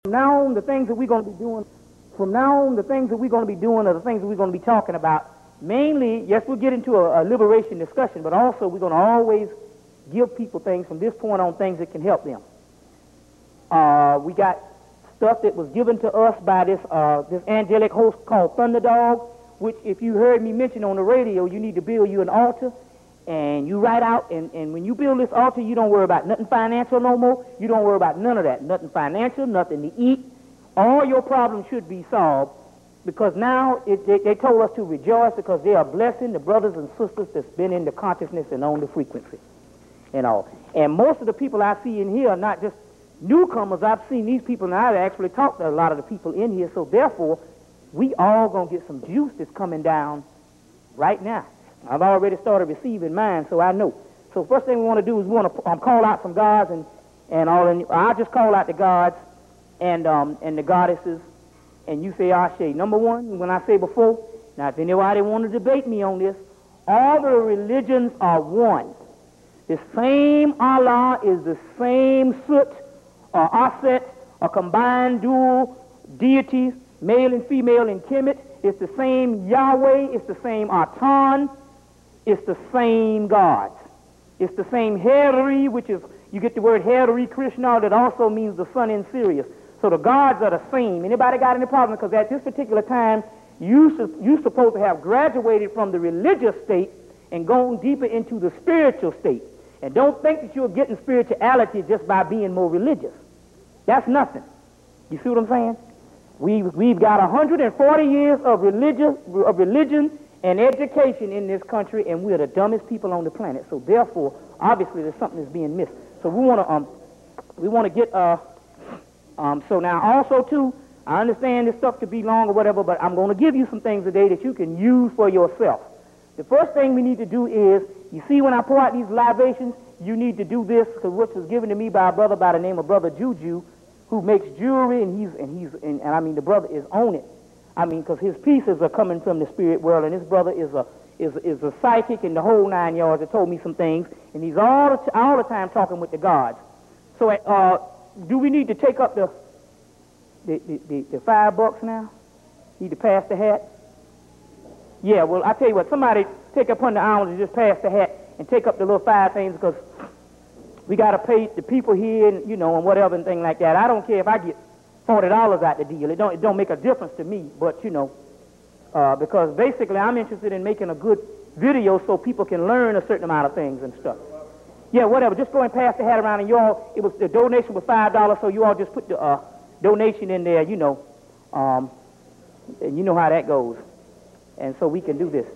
From now on, the things that we're going to be doing, from now on, the things that we're going to be doing are the things that we're going to be talking about. Mainly, yes, we'll get into a liberation discussion, but also we're going to always give people things from this point on, things that can help them. We got stuff that was given to us by this angelic host called Thunderdog, which if you heard me mention on the radio, you need to build you an altar, and you write out, and when you build this altar, you don't worry about nothing financial no more. You don't worry about none of that. Nothing financial, nothing to eat. All your problems should be solved, because now they told us to rejoice because they are blessing the brothers and sisters that's been in the consciousness and on the frequency and all. And most of the people I see in here are not just newcomers. I've seen these people, and I've actually talked to a lot of the people in here, so therefore, we all going to get some juice that's coming down right now. I've already started receiving mine, so I know. So first thing we want to do is we want to call out some gods and all. And I'll just call out the gods and the goddesses, and you say Ashe. Number one, when I say before, now if anybody want to debate me on this, all the religions are one. The same Allah is the same Sut or Aset or combined dual deities, male and female in Hemmitt. It's the same Yahweh. It's the same Atan. It's the same gods. It's the same Heru, which is, you get the word Heru Krishna, that also means the sun in Sirius. So the gods are the same. Anybody got any problem? Because at this particular time, you're supposed to have graduated from the religious state and gone deeper into the spiritual state. And don't think that you're getting spirituality just by being more religious. That's nothing. You see what I'm saying? We've got 140 years of religion and education in this country, and we're the dumbest people on the planet. So therefore, obviously, there's something that's being missed. So we want to get so now also too, I understand this stuff could be long or whatever, but I'm going to give you some things today that you can use for yourself. The first thing we need to do is, you see, when I pour out these libations, you need to do this, because which was given to me by a brother by the name of Brother Juju, who makes jewelry, and I mean, the brother is on it. I mean, because his pieces are coming from the spirit world, and his brother is a psychic in the whole 9 yards that told me some things, and he's all the time talking with the gods. So, do we need to take up the $5 now? Need to pass the hat? Yeah, well, I tell you what, somebody take upon the arms and just pass the hat and take up the little 5 things, because we got to pay the people here, and, you know, and whatever and thing like that. I don't care if I get $40 out the deal. It don't make a difference to me, but, you know, because basically I'm interested in making a good video so people can learn a certain amount of things and stuff. Yeah, whatever. Just go and pass the hat around, and you all, the donation was $5, so you all just put the donation in there, you know, and you know how that goes. And so we can do this.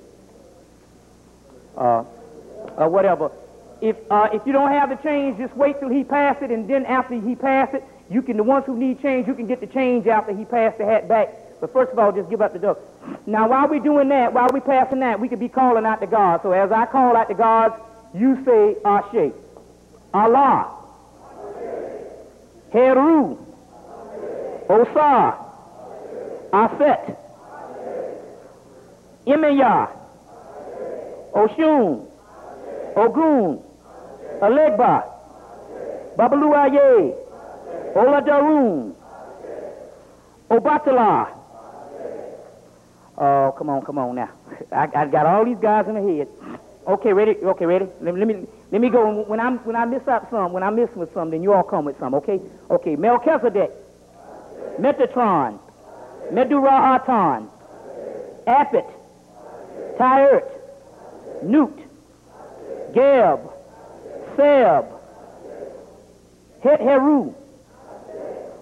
Whatever. If you don't have the change, just wait till he passes it, and then after he passes it, you can, the ones who need change, you can get the change after he passed the hat back. But first of all, just give up the dough. Now, while we're doing that, while we're passing that, we could be calling out the gods. So as I call out the gods, you say Ashe. Allah. Heru. Osar. Aset. Imeyah. Oshun. Ogun. Alegba. Babaluaye. Oladaroon. Obatala. Oh, come on now. I got all these guys in the head. Okay, ready? Okay, ready? Let me go. When I miss out some, when I miss with some, then you all come with some, okay? Okay, Melchizedek. Metatron. Medura'atan. Apit. Tyert. Newt. Geb. Seb. Heru.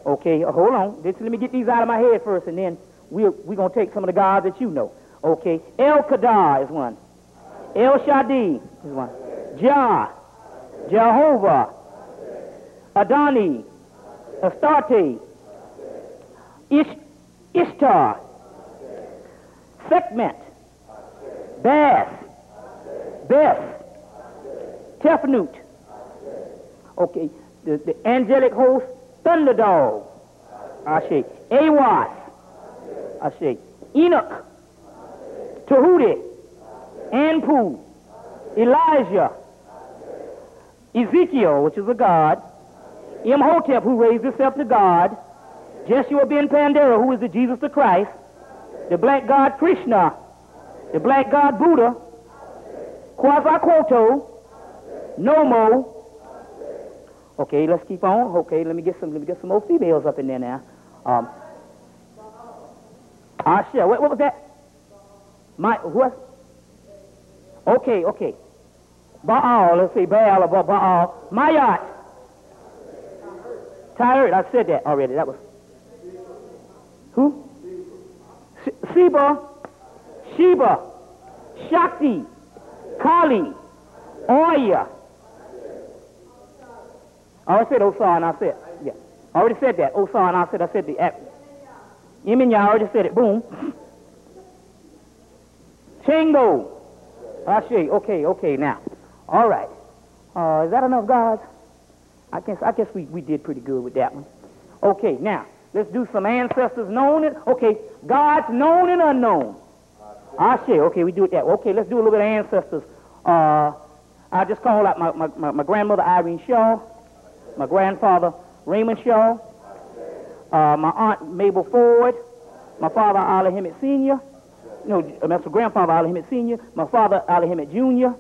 Okay, hold on. Let me get these out of my head first, and then we're going to take some of the gods that you know. Okay, El Kadar is one. El Shadi is one. Jah. Jehovah. Adani. Astarte. Ishtar. Sekhmet. Bas. Beth. Tefnut. Okay, the angelic host, Thunderdog. Ashe. Awas. Ashe. Enoch. Tahuti. Anpu. Elijah. Ezekiel, which is a god. Imhotep, who raised himself to God. Jeshua ben Pandera, who is the Jesus the Christ, the black god Krishna, the black god Buddha, Quetzalcoatl, Nomo. Okay, let's keep on. Okay, let me get some more females up in there now. Asha, what was that? What? Okay. Baal, let's see, Baal or Baal. Mayat. Tired, I said that already. That was who? Sheba, Shakti, Kali, Oya. I already said Osar and I said, yeah. I already said that. Osar and I said the app. Yeminya, I already said it. Boom. Chingo. Ashe, okay, now. All right. Is that enough, guys? I guess we did pretty good with that one. Okay, now, let's do some ancestors known and, okay, gods known and unknown. Ashe, okay, we do it that way. Okay, let's do a little bit of ancestors. I just call out my grandmother, Irene Shaw, my grandfather, Raymond Shaw, my aunt, Mabel Ford, my father, Ali Hemmitt Sr., that's my grandfather, Ali Hemmitt Sr., my father, Ali Hemmitt Jr.,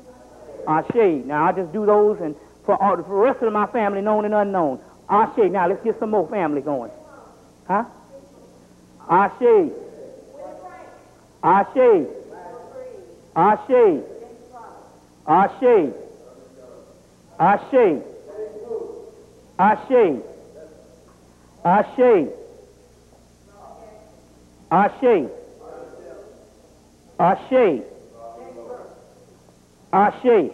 Ashe. Now, I just do those, and for the rest of my family, known and unknown. Ashe. Now, let's get some more family going. Huh? Ashe. Ashe. Ashe. Ashe. Ashe. Ashe. Ashe. Ashe. Ashe. Ashe.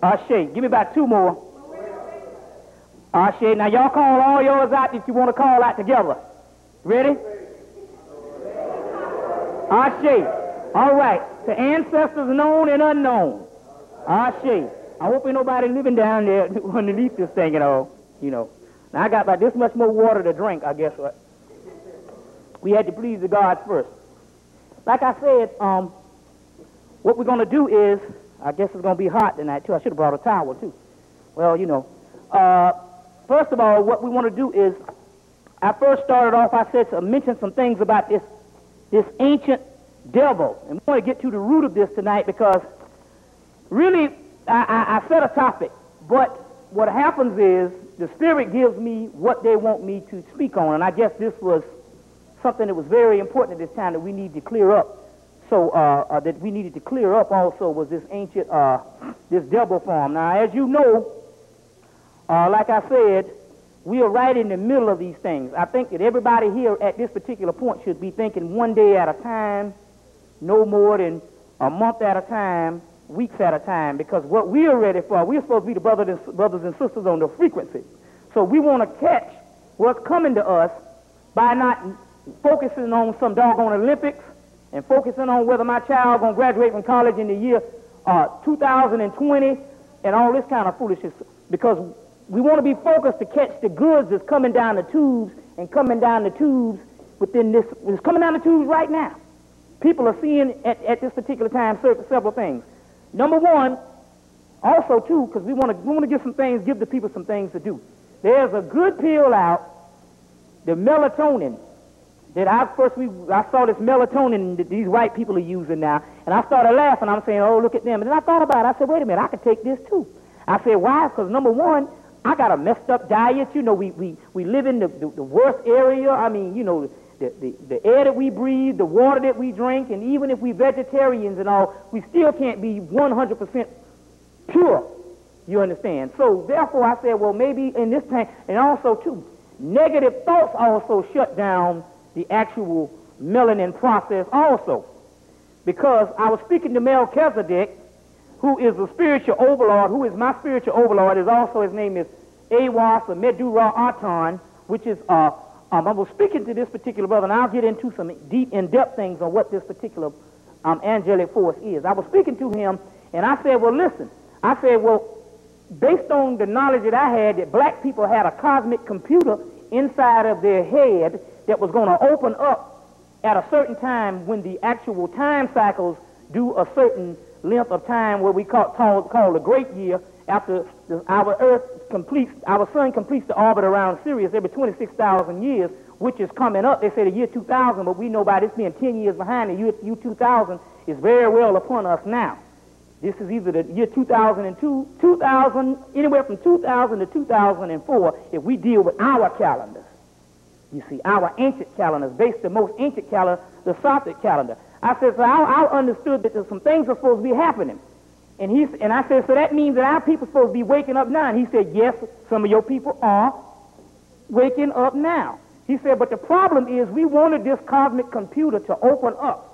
Ashe. Give me about two more. Ashe. Now y'all call all yours out that you want to call out together. Ready? Ashe. All right. The ancestors known and unknown. Ashe. I hope ain't nobody living down there underneath this thing at all. Now I got about this much more water to drink, I guess. We had to please the gods first. Like I said, what we're going to do is, I guess it's going to be hot tonight, too. I should have brought a towel, too. Well, first of all, what we want to do is, I first started off, I said, to mention some things about this ancient devil. And we want to get to the root of this tonight because, really, I set a topic. But what happens is, the Spirit gives me what they want me to speak on. And I guess this was something that was very important at this time that we need to clear up. So that we needed to clear up also was this ancient, this devil form. Now, as you know, like I said, we are right in the middle of these things. I think that everybody here at this particular point should be thinking one day at a time, no more than a month at a time, weeks at a time, because what we are ready for, we're supposed to be the brothers and sisters on the frequency. So we want to catch what's coming to us by not focusing on some doggone Olympics and focusing on whether my child going to graduate from college in the year 2020 and all this kind of foolishness, because we want to be focused to catch the goods that's coming down the tubes and coming down the tubes within this. It's coming down the tubes right now. People are seeing at this particular time several things. Number one, also too, because we want to give the people some things to do. There's a good pill out, the melatonin, that I saw this melatonin that these white people are using now, and I started laughing. I'm saying, oh, look at them. And then I thought about it. I said, wait a minute, I could take this too. I said, why? Because number one, I got a messed up diet. We live in the worst area. I mean, the air that we breathe, the water that we drink, and even if we vegetarians and all, we still can't be 100% pure. You understand? So therefore, I said, well, maybe in this time, and also too, negative thoughts also shut down the actual melanin process also. Because I was speaking to Melchizedek, who is the spiritual overlord, who is my spiritual overlord, is also, his name is Awas or Medura Aton, which is, I was speaking to this particular brother, and I'll get into some deep, in-depth things on what this particular angelic force is. I was speaking to him, and I said, well, listen, based on the knowledge that I had, that black people had a cosmic computer inside of their head that was going to open up at a certain time when the actual time cycles do a certain length of time, where we call the great year, after our Earth our sun completes the orbit around Sirius every 26,000 years, which is coming up. They say the year 2000, but we know by this being 10 years behind, the year 2000 is very well upon us now. This is either the year 2002, 2000, anywhere from 2000 to 2004, if we deal with our calendars. You see, our ancient calendars, based the most ancient calendar, the Sundisk calendar. I said, so I understood that there's some things are supposed to be happening. And I said, so that means that our people are supposed to be waking up now. And he said, yes, some of your people are waking up now. He said, but the problem is we wanted this cosmic computer to open up.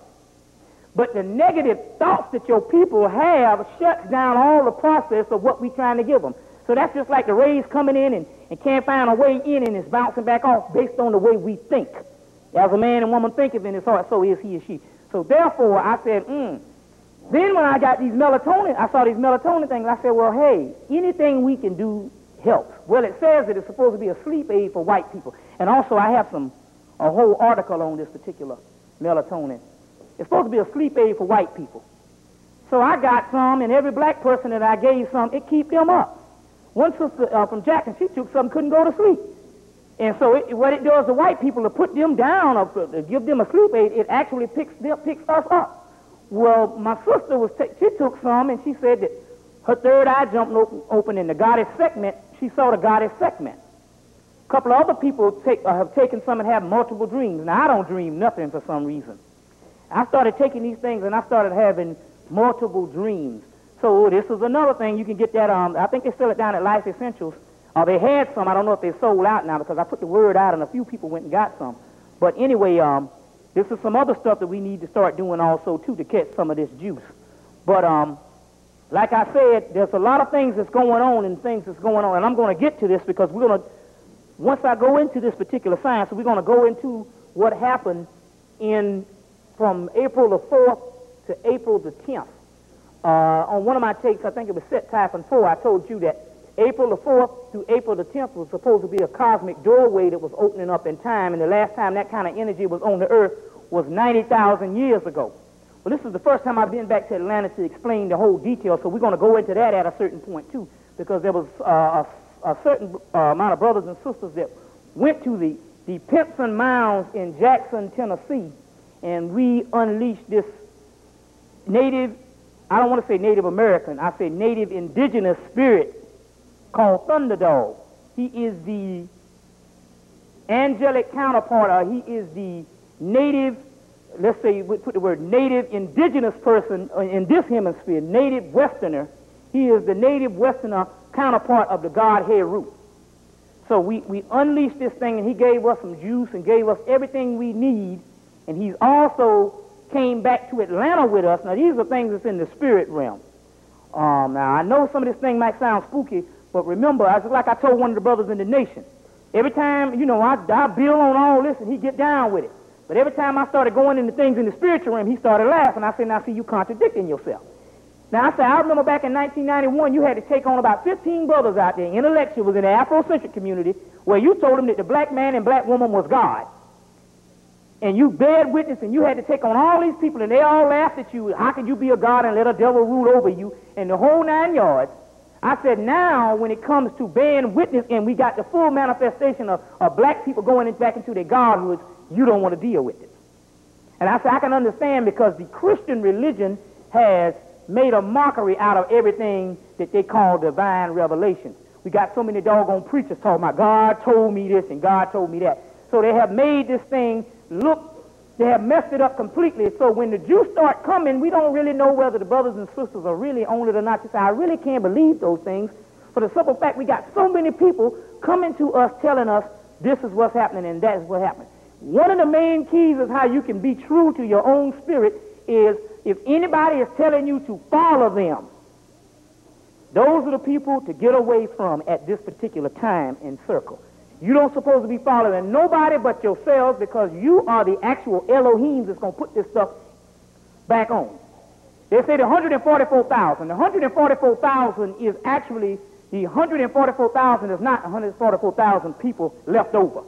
But the negative thoughts that your people have shuts down all the process of what we're trying to give them. So that's just like the rays coming in and can't find a way in and it's bouncing back off based on the way we think. As a man and woman thinketh in his heart, so is he or she. So therefore, I said, Then when I got these melatonin, I saw these melatonin things, I said, well, hey, anything we can do helps. Well, it says that it's supposed to be a sleep aid for white people. And also I have a whole article on this particular melatonin. It's supposed to be a sleep aid for white people. So I got some, and every black person that I gave some, it keep them up. One sister from Jackson, she took some, couldn't go to sleep. And so what it does to white people, to put them down or to give them a sleep aid, it actually picks us up. Well, my sister she took some, and she said that her third eye jumped open in the goddess segment. She saw the goddess segment. A couple of other people have taken some and have multiple dreams. Now, I don't dream nothing for some reason. I started taking these things, and I started having multiple dreams. So this is another thing. You can get that, I think they sell it down at Life Essentials. They had some. I don't know if they're sold out now because I put the word out, and a few people went and got some. But anyway, this is some other stuff that we need to start doing also, too, to catch some of this juice. But like I said, there's a lot of things that's going on and I'm going to get to this because once I go into this particular science, we're going to go into what happened from April the 4th to April the 10th. On one of my takes, I think it was Set Typhon 4, I told you that April the 4th through April the 10th was supposed to be a cosmic doorway that was opening up in time, and the last time that kind of energy was on the earth was 90,000 years ago. Well, this is the first time I've been back to Atlanta to explain the whole detail, so we're going to go into that at a certain point, too, because there was a certain amount of brothers and sisters that went to the Pinson Mounds in Jackson, Tennessee, and we unleashed this native, I don't want to say Native American, I say native indigenous spirit called Thunderdog. He is the angelic counterpart, or he is the native, let's say, we put the word native indigenous person in this hemisphere, native westerner. He is the native westerner counterpart of the god Heru. So we unleashed this thing, and he gave us some juice and gave us everything we need, and he's also came back to Atlanta with us. Now, these are things that's in the spirit realm. Now, I know some of this thing might sound spooky, but remember, like I told one of the brothers in the nation, every time, I build on all this, and he get down with it. But every time I started going into things in the spiritual realm, he started laughing. I said, now, see, you contradicting yourself. Now, I said, I remember back in 1991, you had to take on about 15 brothers out there. Intellectual was in the Afrocentric community where you told them that the black man and black woman was God. And you bared witness, and you had to take on all these people, and they all laughed at you. How could you be a God and let a devil rule over you? And the whole 9 yards. I said, now, when it comes to bearing witness, and we got the full manifestation of black people going back into their godhoods, you don't want to deal with it. And I said, I can understand because the Christian religion has made a mockery out of everything that they call divine revelation. We got so many doggone preachers talking about God told me this and God told me that. So they have made this thing they have messed it up completely. So when the Jews start coming, we don't really know whether the brothers and sisters are really on it or not. You say, I really can't believe those things. For the simple fact, we got so many people coming to us telling us this is what's happening and that is what happened. One of the main keys is how you can be true to your own spirit is if anybody is telling you to follow them, those are the people to get away from at this particular time and circle. You don't supposed to be following nobody but yourselves because you are the actual Elohim that's going to put this stuff back on. They say the 144,000. The 144,000 is actually, the 144,000 is not 144,000 people left over.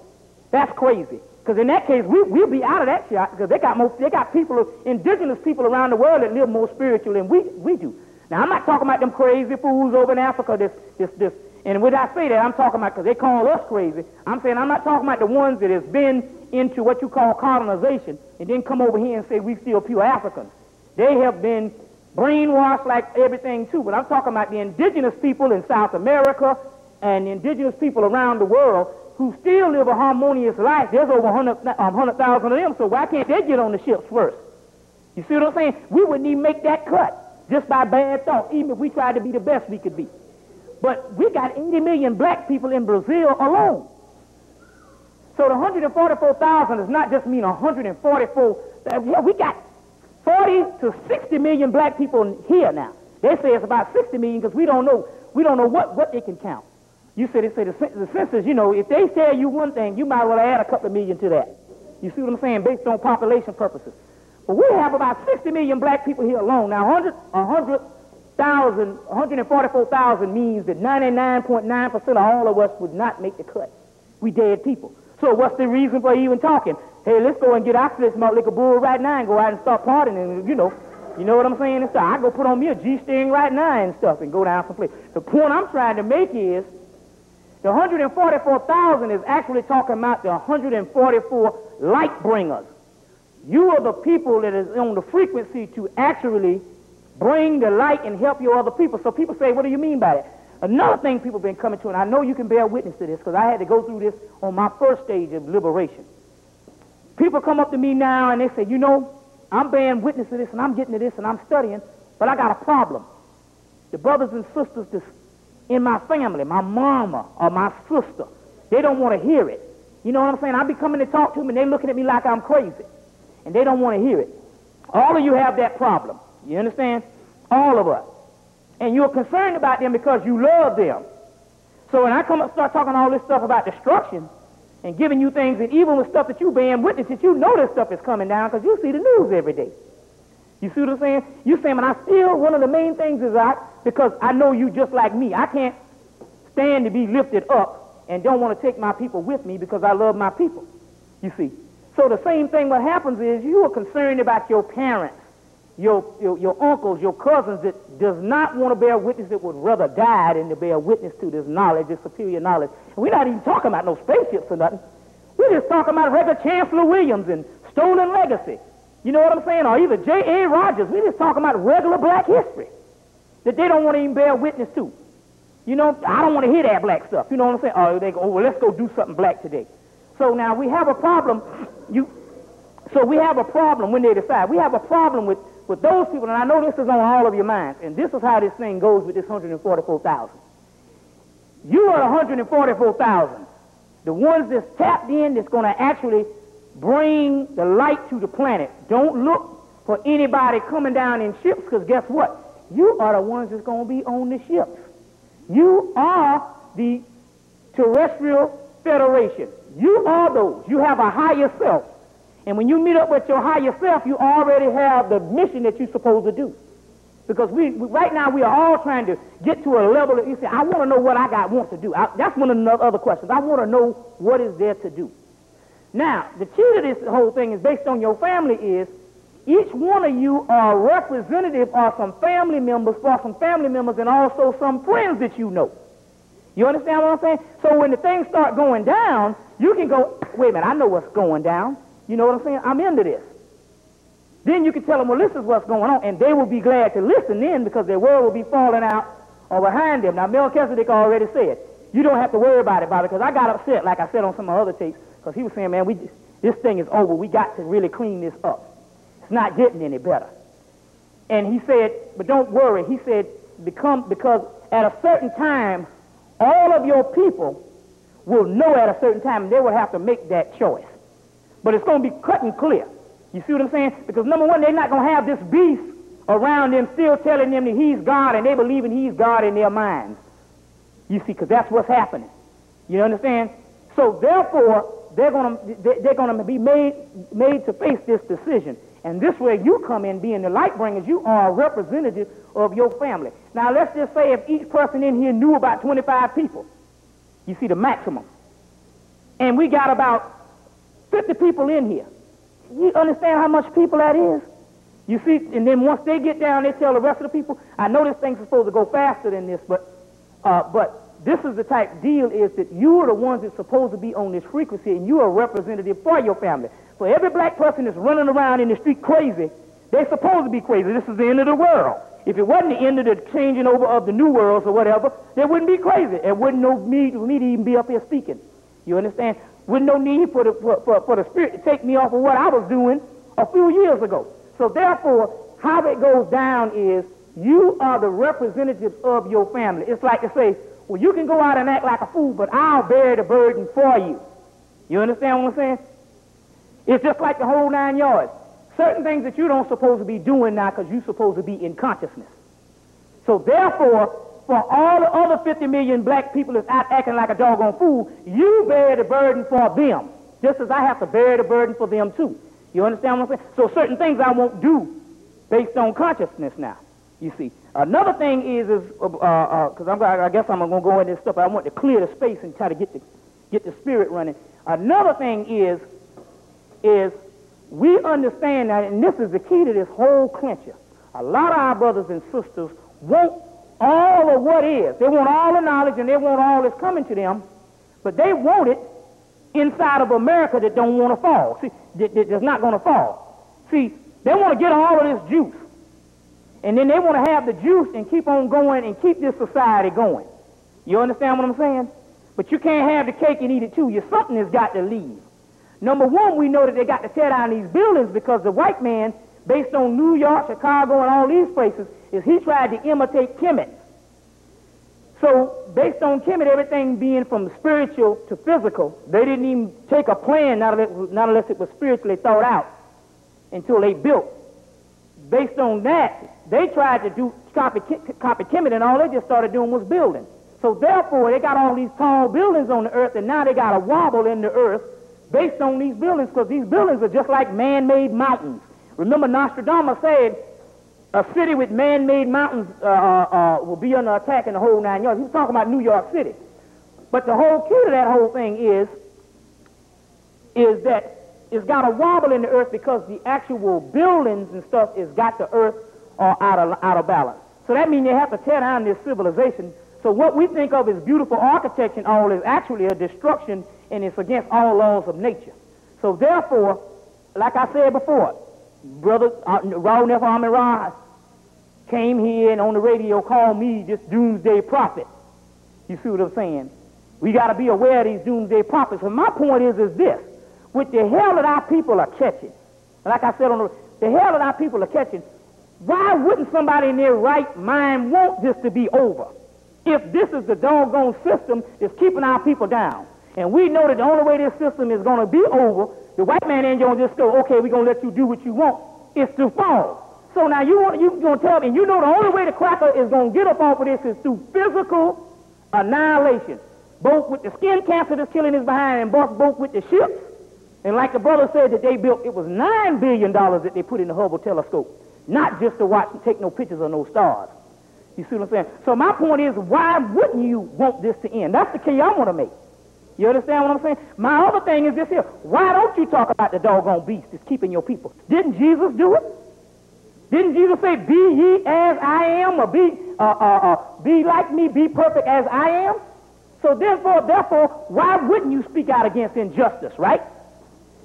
That's crazy. Because in that case, we'll be out of that shot because they got people, indigenous people around the world that live more spiritual than we do. Now, I'm not talking about them crazy fools over in Africa, this And when I say that, I'm talking about, because they call us crazy, I'm saying I'm not talking about the ones that has been into what you call colonization and then come over here and say we still pure Africans. They have been brainwashed like everything too, but I'm talking about the indigenous people in South America and the indigenous people around the world who still live a harmonious life. There's over 100,000 of them, so why can't they get on the ships first? You see what I'm saying? We wouldn't even make that cut just by bad thought, even if we tried to be the best we could be. But we got 80 million black people in Brazil alone. So the 144,000 does not just mean 144. Yeah, we got 40 to 60 million black people here now. They say it's about 60 million because we don't know what they can count. They say the census, you know, if they tell you one thing, you might as well add a couple of million to that. You see what I'm saying? Based on population purposes. But we have about 60 million black people here alone. Now 144,000 means that 99.9% of all of us would not make the cut. We dead people. So what's the reason for even talking? Hey, let's go and get our fist malt liquor bull right now and go out and start partying and, you know what I'm saying? And stuff. I go put on me a G-string right now and stuff and go down some place. The point I'm trying to make is the 144,000 is actually talking about the 144 light bringers. You are the people that is on the frequency to actually bring the light and help your other people. So people say, what do you mean by that? Another thing people have been coming to, and I know you can bear witness to this because I had to go through this on my first stage of liberation. People come up to me now and they say, you know, I'm bearing witness to this and I'm getting to this and I'm studying, but I got a problem. The brothers and sisters that's in my family, my mama or my sister, they don't want to hear it. You know what I'm saying? I be coming to talk to them and they looking at me like I'm crazy. And they don't want to hear it. All of you have that problem. You understand? All of us. And you're concerned about them because you love them. So when I come up and start talking all this stuff about destruction and giving you things, and even with stuff that you being witnesses, you know this stuff is coming down because you see the news every day. You see what I'm saying? You saying, but I still, one of the main things is because I know you just like me. I can't stand to be lifted up and don't want to take my people with me because I love my people. You see? So the same thing what happens is you are concerned about your parents, your uncles, your cousins that does not want to bear witness, that would rather die than to bear witness to this knowledge, this superior knowledge. And we're not even talking about no spaceships or nothing. We're just talking about regular Chancellor Williams and stolen legacy. You know what I'm saying? Or either J.A. Rogers. We're just talking about regular black history that they don't want to even bear witness to. You know, I don't want to hear that black stuff. You know what I'm saying? Or they go, oh, well, let's go do something black today. So now we have a problem. So we have a problem when they decide. We have a problem with those people, and I know this is on all of your minds, and this is how this thing goes with this 144,000. You are 144,000. The ones that's tapped in that's going to actually bring the light to the planet. Don't look for anybody coming down in ships, because guess what? You are the ones that's going to be on the ships. You are the terrestrial federation. You are those. You have a higher self. And when you meet up with your higher self, you already have the mission that you're supposed to do. Because right now we are all trying to get to a level that you say, I want to know what I want to do. That's one of the other questions. I want to know what is there to do. Now, the key to this whole thing is based on your family is each one of you are representative of some family members, and also some friends that you know. You understand what I'm saying? So when the things start going down, you can go, wait a minute, I know what's going down. You know what I'm saying? I'm into this. Then you can tell them, well, this is what's going on, and they will be glad to listen then because their word will be falling out or behind them. Now, Melchizedek already said, you don't have to worry about it, Bobby, because I got upset, like I said on some of my other tapes, because he was saying, man, this thing is over. We got to really clean this up. It's not getting any better. And he said, but don't worry. He said, because at a certain time, all of your people will know at a certain time, and they will have to make that choice. But it's going to be cut and clear. You see what I'm saying? Because number one, they're not going to have this beast around them still telling them that he's God, and they believe in he's God in their minds. You see, because that's what's happening. You understand? So therefore, they're going to be made to face this decision. And this way you come in being the light bringers. You are a representative of your family. Now let's just say if each person in here knew about 25 people. You see the maximum. And we got about 50 people in here. You understand how much people that is? You see, and then once they get down, they tell the rest of the people, I know this thing's supposed to go faster than this, but this is the type deal is that you are the ones that's supposed to be on this frequency, and you are a representative for your family. So every black person that's running around in the street crazy, they're supposed to be crazy. This is the end of the world. If it wasn't the end of the changing over of the new worlds or whatever, there wouldn't be crazy. There wouldn't no need for me to even be up here speaking. You understand? Wouldn't no need for the Spirit to take me off of what I was doing a few years ago. So therefore, how it goes down is you are the representatives of your family. It's like to say, well, you can go out and act like a fool, but I'll bear the burden for you. You understand what I'm saying? It's just like the whole 9 yards. Certain things that you don't supposed to be doing now because you're supposed to be in consciousness. So therefore, for all the other 50 million black people that's out acting like a doggone fool, you bear the burden for them, just as I have to bear the burden for them too. You understand what I'm saying? So certain things I won't do based on consciousness now, you see. Another thing is because I guess I'm going to go into this stuff, I want to clear the space and try to get the spirit running. Another thing is we understand that, and this is the key to this whole clincher. A lot of our brothers and sisters want all of what is. They want all the knowledge and they want all that's coming to them, but they want it inside of America that don't want to fall. See, that's not going to fall. See, they want to get all of this juice, and then they want to have the juice and keep on going and keep this society going. You understand what I'm saying? But you can't have the cake and eat it too. Something has got to leave. Number one, we know that they got to tear down these buildings because the white man, based on New York, Chicago, and all these places, is he tried to imitate Hemmitt. So based on Hemmitt, everything being from spiritual to physical, they didn't even take a plan, not unless it was spiritually thought out, until they built. Based on that, they tried to copy Hemmitt, and all they just started doing was building. So therefore, they got all these tall buildings on the earth, and now they got a wobble in the earth based on these buildings, because these buildings are just like man-made mountains. Remember, Nostradamus said a city with man-made mountains will be under attack in the whole 9 yards. He was talking about New York City. But the whole key to that whole thing is that it's got a wobble in the earth because the actual buildings and stuff has got the earth out of balance. So that means you have to tear down this civilization. So what we think of as beautiful architecture and all is actually a destruction, and it's against all laws of nature. So therefore, like I said before, Brother Raul Neff Ahmed Raj came here and on the radio called me just doomsday prophet. You see what I'm saying? We got to be aware of these doomsday prophets. And my point is this. With the hell that our people are catching, like I said the hell that our people are catching, why wouldn't somebody in their right mind want this to be over? If this is the doggone system that's keeping our people down. And we know that the only way this system is going to be over, the white man ain't going to just go, okay, we're going to let you do what you want. It's to fall. So now you're going to tell me, and you know the only way the cracker is going to get up off of this is through physical annihilation. Both with the skin cancer that's killing his behind, and both with the ships. And like the brother said that they built, it was $9 billion that they put in the Hubble telescope. Not just to watch and take no pictures of no stars. You see what I'm saying? So my point is, why wouldn't you want this to end? That's the key I want to make. You understand what I'm saying? My other thing is this here. Why don't you talk about the doggone beast that's keeping your people? Didn't Jesus do it? Didn't Jesus say, be ye as I am, or be like me, be perfect as I am? So therefore, why wouldn't you speak out against injustice, right?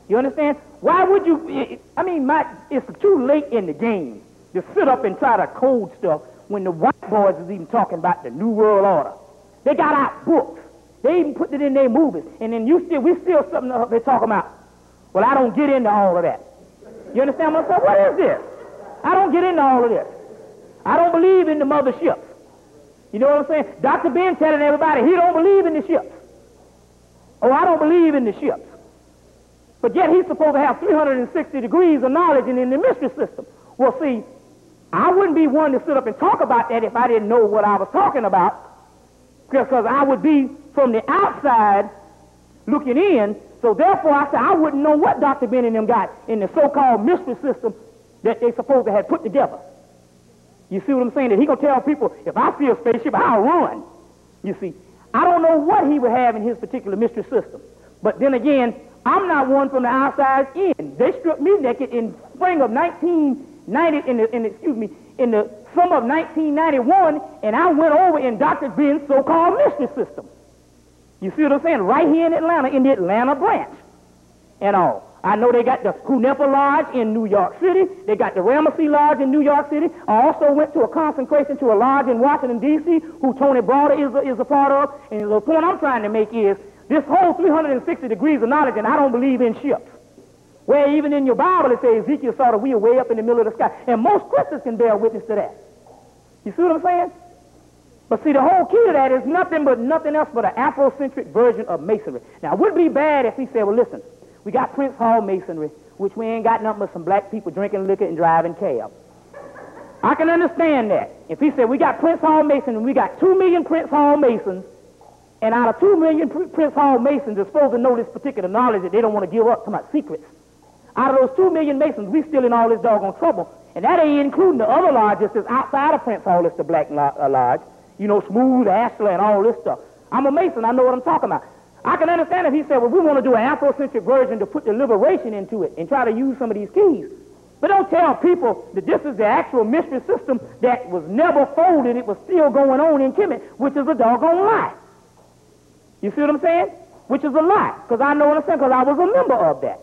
You understand? Why would you? I mean, it's too late in the game to sit up and try to code stuff when the white boys is even talking about the New World Order. They got out books. They even put it in their movies. And then we still something they're talking about. Well, I don't get into all of that. You understand what I'm saying? What is this? I don't get into all of this. I don't believe in the motherships. You know what I'm saying? Dr. Ben telling everybody he don't believe in the ships. Oh, I don't believe in the ships. But yet he's supposed to have 360 degrees of knowledge in the mystery system. Well, see, I wouldn't be one to sit up and talk about that if I didn't know what I was talking about, because I would be from the outside looking in. So therefore, I said I wouldn't know what Dr. Ben and them got in the so-called mystery system that they supposed to have put together. You see what I'm saying? That he gonna tell people, if I see a spaceship, I'll run. You see, I don't know what he would have in his particular mystery system. But then again, I'm not one from the outside in. They struck me naked in spring of 1990, in the summer of 1991, and I went over in Dr. Ben's so-called mystery system. You see what I'm saying? Right here in Atlanta, in the Atlanta branch and all. I know they got the Kunepa Lodge in New York City. They got the Ramesses Lodge in New York City. I also went to a consecration to a lodge in Washington, D.C., who Tony Browder is a part of. And the point I'm trying to make is this whole 360 degrees of knowledge, and I don't believe in ships. Where even in your Bible it says Ezekiel saw the wheel way up in the middle of the sky. And most Christians can bear witness to that. You see what I'm saying? But see, the whole key to that is nothing else but an Afrocentric version of Masonry. Now, it would be bad if he said, well, listen, we got Prince Hall Masonry, which we ain't got nothing but some black people drinking liquor and driving cabs. I can understand that. If he said, we got Prince Hall Masonry, we got 2 million Prince Hall Masons, and out of 2 million Prince Hall Masons, they're supposed to know this particular knowledge that they don't want to give up to my secrets. Out of those 2 million Masons, we still in all this doggone trouble. And that ain't including the other lodges that's outside of Prince Hall. It's the Black Lodge. You know, Smooth, Ashler, and all this stuff. I'm a Mason. I know what I'm talking about. I can understand if he said, well, we want to do an Afrocentric version to put the liberation into it and try to use some of these keys. But don't tell people that this is the actual mystery system that was never folded. It was still going on in Kemet, which is a doggone lie. You see what I'm saying? Which is a lie, because I know what I'm saying, because I was a member of that.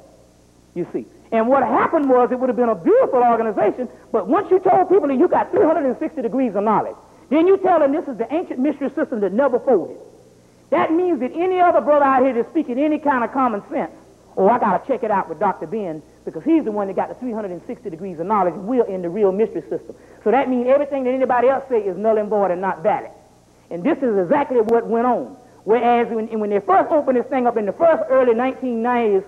You see. And what happened was it would have been a beautiful organization, but once you told people that you got 360 degrees of knowledge, then you tell them this is the ancient mystery system that never folded. That means that any other brother out here that's speaking any kind of common sense, oh, I got to check it out with Dr. Ben, because he's the one that got the 360 degrees of knowledge. We're in the real mystery system. So that means everything that anybody else say is null and void and not valid. And this is exactly what went on. Whereas when they first opened this thing up in the first early 1980s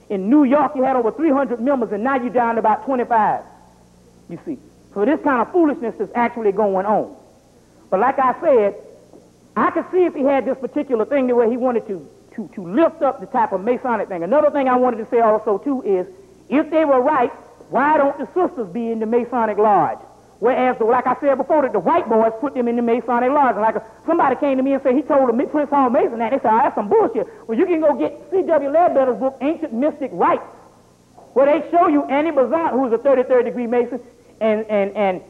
in New York, you had over 300 members, and now you're down to about 25, you see. So this kind of foolishness is actually going on. But like I said, I could see if he had this particular thing the way he wanted to lift up the type of Masonic thing. Another thing I wanted to say also, too, is if they were right, why don't the sisters be in the Masonic Lodge? Whereas, like I said before, that the white boys put them in the Masonic Lodge. And like somebody came to me and said he told the Prince Hall Mason that. They said, oh, that's some bullshit. Well, you can go get C.W. Ledbetter's book, Ancient Mystic Rites, where they show you Annie Besant, who was a 33rd degree Mason, and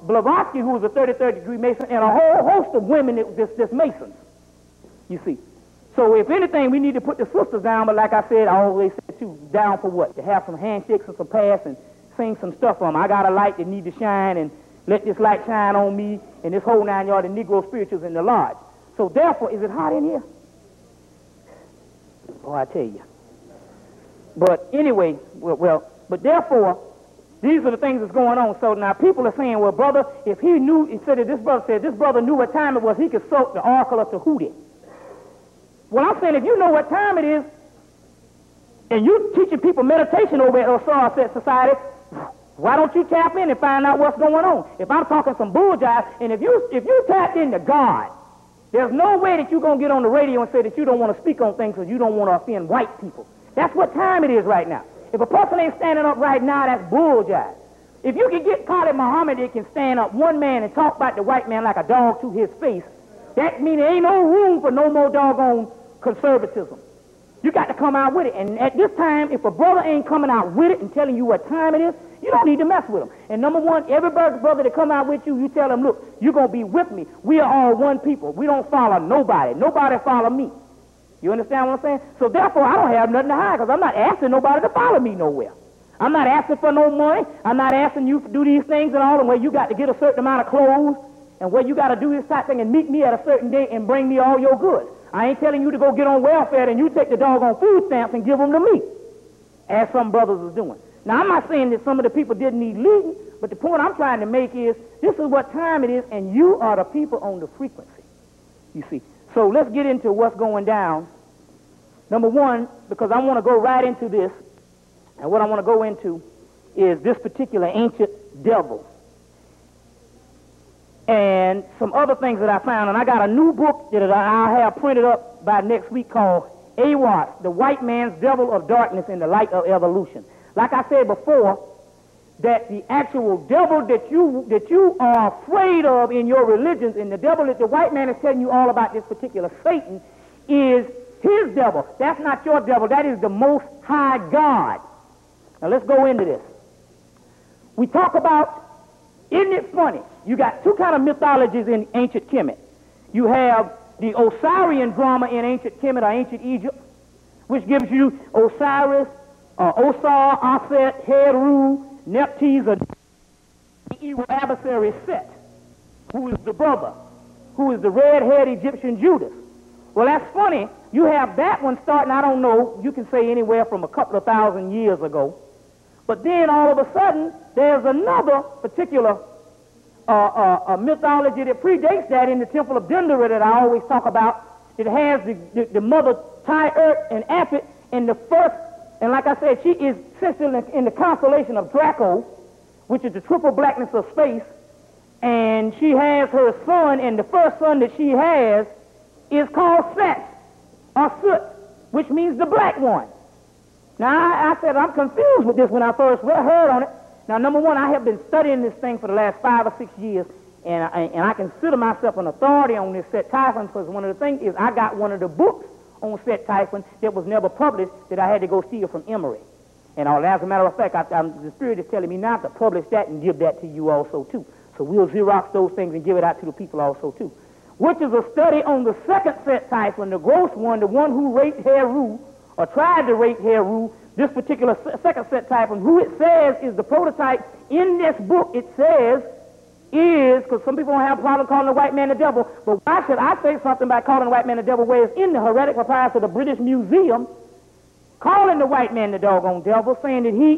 Blavatsky, who was a 33rd degree Mason, and a whole host of women that was just Masons, you see. So if anything, we need to put the sisters down, but like I said, I always said, too, down for what? To have some handshakes and some pass and sing some stuff for them. I got a light that need to shine, and let this light shine on me, and this whole 9 yards of Negro spirituals in the lodge. So therefore, is it hot in here? Oh, I tell you. But anyway, but therefore, these are the things that's going on. So now people are saying, well, brother, if he knew, instead of this brother knew what time it was, he could soak the oracle of Tahuti. Well, I'm saying if you know what time it is, and you teaching people meditation over at Osiris Society, why don't you tap in and find out what's going on? If I'm talking some bull jive, and if you tapped into God, there's no way that you're going to get on the radio and say that you don't want to speak on things because you don't want to offend white people. That's what time it is right now. If a person ain't standing up right now, that's bull jive. If you can get Khalid Muhammad that can stand up one man and talk about the white man like a dog to his face, that means there ain't no room for no more doggone conservatism. You got to come out with it. And at this time, if a brother ain't coming out with it and telling you what time it is, you don't need to mess with him. And number one, every brother that come out with you, you tell him, look, you're going to be with me. We are all one people. We don't follow nobody. Nobody follow me. You understand what I'm saying? So therefore, I don't have nothing to hide because I'm not asking nobody to follow me nowhere. I'm not asking for no money. I'm not asking you to do these things and all, and where you got to get a certain amount of clothes and where you got to do this type thing and meet me at a certain day and bring me all your goods. I ain't telling you to go get on welfare and you take the doggone food stamps and give them to me, as some brothers is doing. Now, I'm not saying that some of the people didn't need leading, but the point I'm trying to make is this is what time it is, and you are the people on the frequency, you see. So let's get into what's going down. Number one, because I want to go right into this, and what I want to go into is this particular ancient devil and some other things that I found. And I got a new book that I'll have printed up by next week called AWAS, The White Man's Devil of Darkness in the Light of Evolution. Like I said before, that the actual devil that you are afraid of in your religions, and the devil that the white man is telling you all about, this particular Satan, is his devil. That's not your devil. That is the Most High God. Now let's go into this. We talk about Isn't it funny? You got two kind of mythologies in ancient Kemet. You have the Osirian drama in ancient Kemet or ancient Egypt, which gives you Osiris, Osar, Aset, Heru, Nephthys, the evil adversary Set, who is the brother, who is the red-haired Egyptian Judas. Well, that's funny. You have that one starting, I don't know, you can say anywhere from a couple of thousand years ago. But then all of a sudden, there's another particular mythology that predates that in the Temple of Dendera that I always talk about. It has the mother Tyr and Apit, and the first, and like I said, she is centered in the constellation of Draco, which is the triple blackness of space, and she has her son, and the first son that she has is called Set, or Sut, which means the black one. Now, I said I'm confused with this when I first heard on it. Now, number one, I have been studying this thing for the last 5 or 6 years, and I consider myself an authority on this Set Typhon, because one of the things is I got one of the books on Set Typhon that was never published that I had to go steal from Emory. And as a matter of fact, the Spirit is telling me not to publish that and give that to you also, too. So we'll Xerox those things and give it out to the people also, too. Which is a study on the second Set Typhon, the gross one, the one who raped Heru, or tried to rape Heru. This particular second Set Typhon, who it says is the prototype in this book, it says is, because some people don't have a problem calling the white man the devil, but why should I say something by calling the white man the devil, where it's in the heretic papyrus of the British Museum, calling the white man the doggone devil, saying that he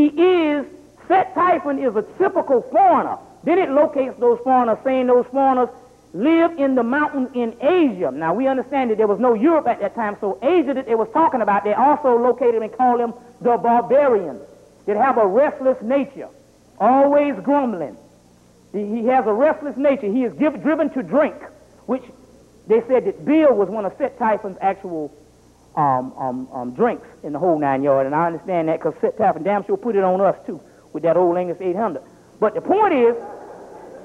is, Set Typhon is a typical foreigner. Then it locates those foreigners, saying those foreigners live in the mountains in Asia. Now, we understand that there was no Europe at that time, so Asia that they was talking about, they also located and called them the barbarians, that have a restless nature, always grumbling. He has a restless nature. He is driven to drink, which they said that beer was one of Set Typhon's actual drinks in the whole 9 yards, and I understand that because Set Typhon damn sure put it on us, too, with that old English 800. But the point is,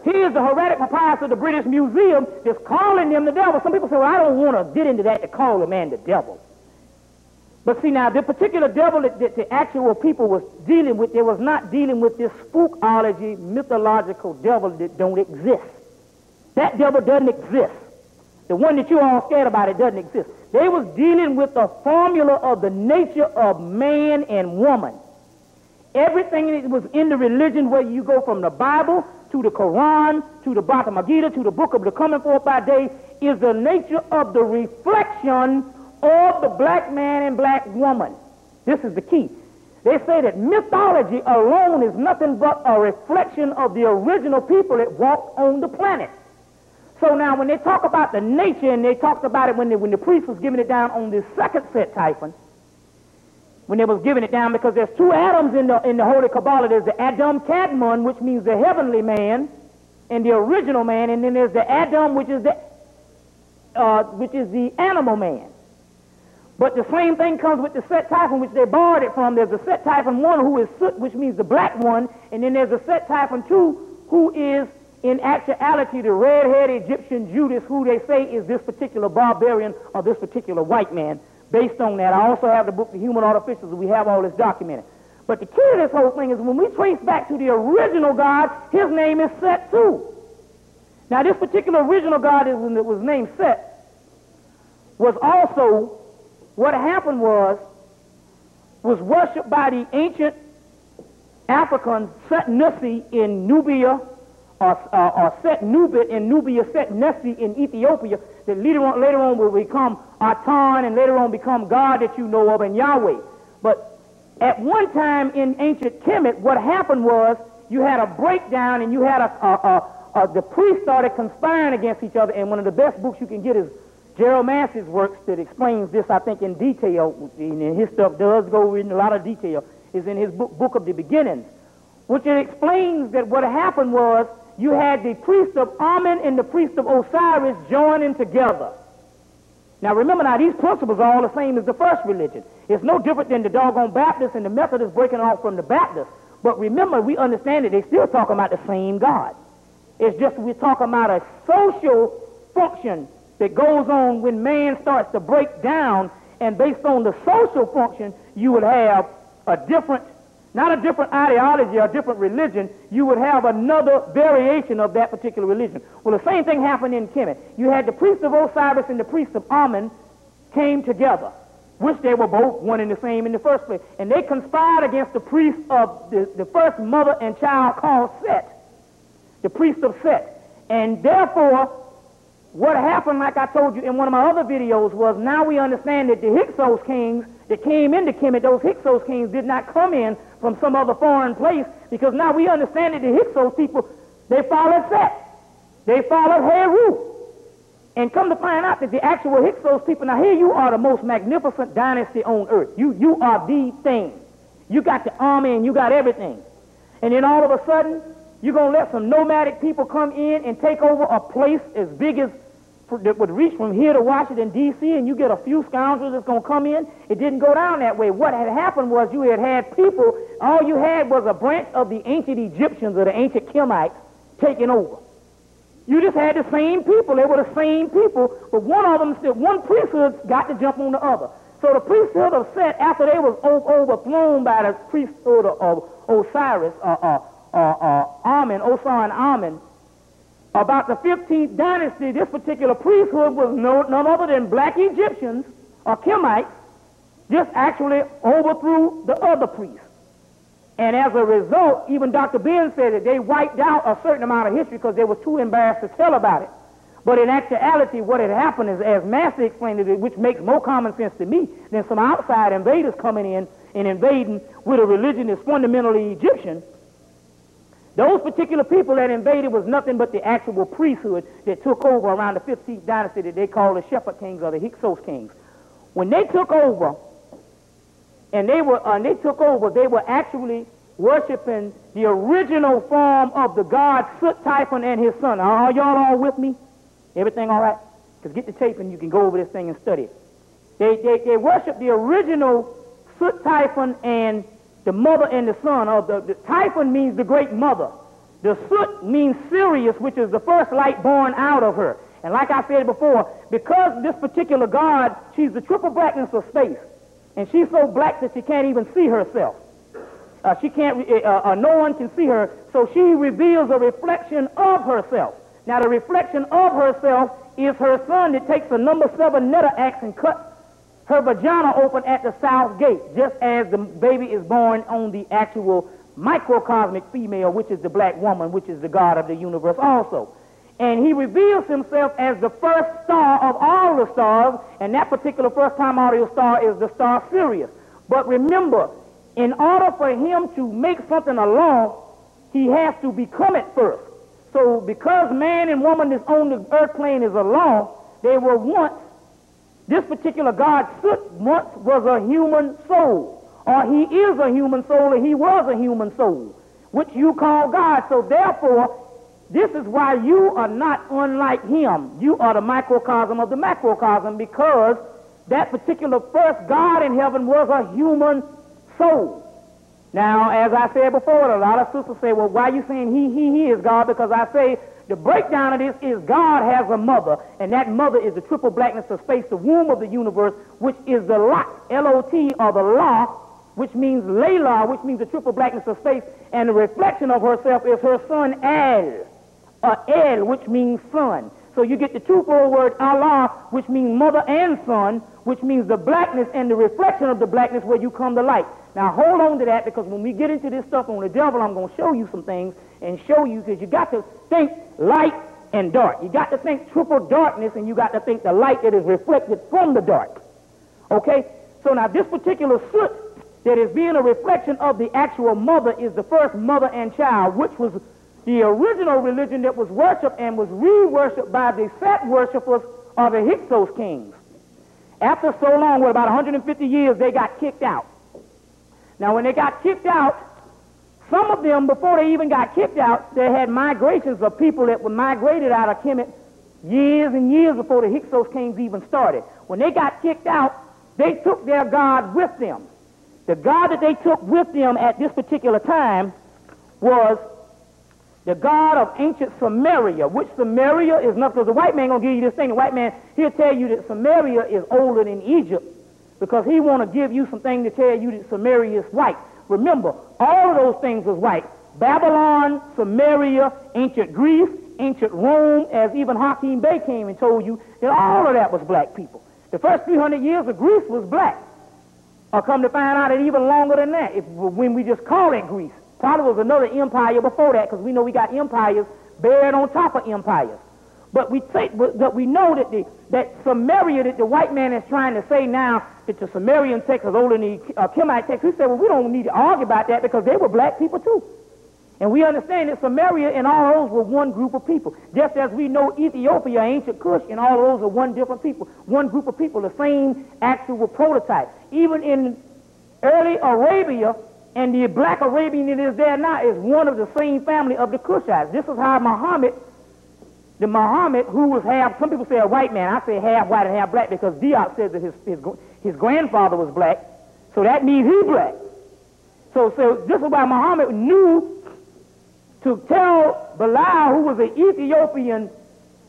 here's the heretic papyrus of the British Museum that's calling them the devil. Some people say, well, I don't want to get into that to call a man the devil. But see, now, the particular devil that the actual people was dealing with, they was not dealing with this spookology, mythological devil that don't exist. That devil doesn't exist. The one that you're all scared about, it doesn't exist. They was dealing with the formula of the nature of man and woman. Everything that was in the religion, whether you go from the Bible to the Quran, to the Bhagavad Gita, to the book of the coming forth by day, is the nature of the reflection of the black man and black woman. This is the key. They say that mythology alone is nothing but a reflection of the original people that walked on the planet. So now when they talk about the nature, and they talked about it when the priest was giving it down on this second Set Typhon, when they was giving it down, because there's two Adams in the Holy Kabbalah. There's the Adam Kadmon, which means the heavenly man, and the original man, and then there's the Adam, which is the animal man. But the same thing comes with the Set Typhon, which they borrowed it from. There's the Set Typhon 1, who is Sut, which means the black one, and then there's the Set Typhon 2, who is in actuality the red-haired Egyptian Judas, who they say is this particular barbarian or this particular white man. Based on that, I also have the book, The Human Artificials, and we have all this documented. But the key to this whole thing is when we trace back to the original God, his name is Set too. Now, this particular original God that was named Set was also, what happened was worshipped by the ancient African Set Nussi in Nubia, or Set Nubit in Nubia, Set Nussi in Ethiopia, that later on will become Atan, and later on become God that you know of, and Yahweh. But at one time in ancient Kemet, what happened was you had a breakdown, and you had the priests started conspiring against each other, and one of the best books you can get is Gerald Massey's works that explains this, I think, in detail, and his stuff does go in a lot of detail, is in his book of the Beginnings, which it explains that what happened was you had the priest of Amen and the priest of Osiris joining together. Now remember, now these principles are all the same as the first religion. It's no different than the doggone Baptists and the Methodists breaking off from the Baptists. But remember, we understand that they're still talking about the same God. It's just we're talking about a social function that goes on when man starts to break down, and based on the social function, you would have a different. not a different ideology or a different religion, you would have another variation of that particular religion. Well, the same thing happened in Kemet. You had the priest of Osiris and the priest of Amun came together, which they were both one and the same in the first place. And they conspired against the priest of the first mother and child called Set, the priest of Set. And therefore, what happened, like I told you in one of my other videos, was now we understand that the Hyksos kings that came into Kemet, those Hyksos kings did not come in from some other foreign place, because now we understand that the Hyksos people, they followed Set. They followed Heru. And come to find out that the actual Hyksos people, now here you are the most magnificent dynasty on earth. You are the thing. You got the army and you got everything. And then all of a sudden, you're going to let some nomadic people come in and take over a place as big as that would reach from here to Washington, D.C., and you get a few scoundrels that's going to come in. It didn't go down that way. What had happened was you had people, all you had was a branch of the ancient Egyptians or the ancient Kemites taking over. You just had the same people. They were the same people, but one of them said one priesthood got to jump on the other. So the priesthood of Set, after they was overthrown by the priesthood of Osiris, Amun, Osir and Amun, about the 15th dynasty, this particular priesthood was none other than black Egyptians or Kemites, just actually overthrew the other priests. And as a result, even Dr. Ben said that they wiped out a certain amount of history because they were too embarrassed to tell about it. But in actuality, what had happened is, as Master explained it, which makes more common sense to me than some outside invaders coming in and invading with a religion that's fundamentally Egyptian, those particular people that invaded was nothing but the actual priesthood that took over around the 15th dynasty that they call the Shepherd Kings or the Hyksos Kings. When they took over, they were actually worshiping the original form of the god Soot Typhon and his son. Are y'all all with me? Everything all right? Because get the tape and you can go over this thing and study it. They worship the original Soot Typhon and the mother and the son. The Typhon means the great mother. The Soot means Sirius, which is the first light born out of her. And like I said before, because this particular god, she's the triple blackness of space. And she's so black that she can't even see herself. No one can see her, so she reveals a reflection of herself. Now, the reflection of herself is her son that takes a number 7 netter axe and cuts her vagina open at the south gate, just as the baby is born on the actual microcosmic female, which is the black woman, which is the God of the universe also. And he reveals himself as the first star of all the stars, and that particular first primordial star is the star Sirius. But remember, in order for him to make something a law, he has to become it first. So because man and woman is on the earth plane is a law, they were once, this particular God Soot once was a human soul, or he is a human soul, or he was a human soul, which you call God. So therefore, this is why you are not unlike him. You are the microcosm of the macrocosm, because that particular first God in heaven was a human soul. Now, as I said before, a lot of sisters say, well, why are you saying he is God? Because I say the breakdown of this is God has a mother, and that mother is the triple blackness of space, the womb of the universe, which is the Lot, L-O-T, or the Law, which means Layla, which means the triple blackness of space, and the reflection of herself is her son El, which means son. So you get the twofold word Allah, which means mother and son, which means the blackness and the reflection of the blackness where you come to light. Now hold on to that, because when we get into this stuff on the devil, I'm going to show you some things and show you, because you got to think light and dark. You got to think triple darkness, and you got to think the light that is reflected from the dark. Okay? So now this particular soot that is being a reflection of the actual mother is the first mother and child, which was the original religion that was worshipped and was re-worshipped by the Set worshippers of the Hyksos kings. After so long, with about 150 years, they got kicked out. Now, when they got kicked out, some of them, before they even got kicked out, they had migrations of people that were migrated out of Kemet years and years before the Hyksos kings even started. When they got kicked out, they took their God with them. The God that they took with them at this particular time was the God of ancient Samaria, which Samaria is not, because the white man going to give you this thing. The white man, he'll tell you that Samaria is older than Egypt, because he want to give you something to tell you that Samaria is white. Remember, all of those things was white. Babylon, Samaria, ancient Greece, ancient Rome, as even Hakim Bey came and told you, that all of that was black people. The first 300 years of Greece was black. Or come to find out that even longer than that, when we just call it Greece. Probably was another empire before that, because we know we got empires buried on top of empires. But we know that Samaria, that the white man is trying to say now that the Sumerian text is older than the Hemmitt text. We said, well, we don't need to argue about that because they were black people too. And we understand that Samaria and all those were one group of people. Just as we know Ethiopia, ancient Kush, and all of those are one different people, one group of people, the same actual prototype. Even in early Arabia, and the black Arabian that is there now is one of the same family of the Kushites. This is how Muhammad, who was half, some people say a white man, I say half white and half black because Diop says that his grandfather was black, so that means he's black. So this is why Muhammad knew to tell Bilal, who was an Ethiopian,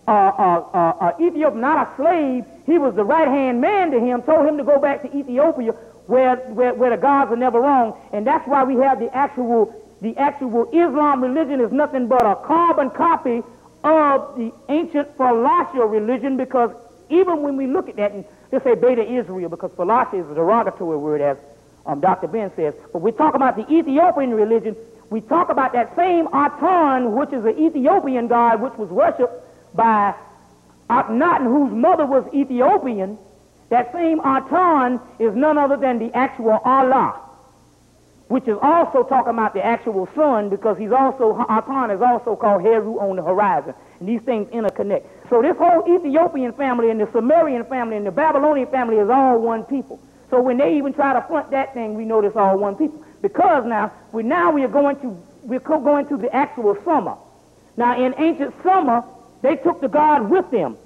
not a slave, he was the right-hand man to him, told him to go back to Ethiopia where the gods are never wrong. And that's why we have the actual Islam religion is nothing but a carbon copy of the ancient Falasha religion, because even when we look at that, and let's say Beta Israel, because Falasha is a derogatory word, as Dr. Ben says, but we talk about the Ethiopian religion, we talk about that same Aton, which is an Ethiopian god, which was worshipped by Akhenaten, whose mother was Ethiopian. That same Aton is none other than the actual Allah, which is also talking about the actual sun, because Aton is also called Heru on the horizon. And these things interconnect. So this whole Ethiopian family and the Sumerian family and the Babylonian family is all one people. So when they even try to front that thing, we know it's all one people. Because now we are going to the actual Sumer. Now in ancient Sumer, they took the god with them.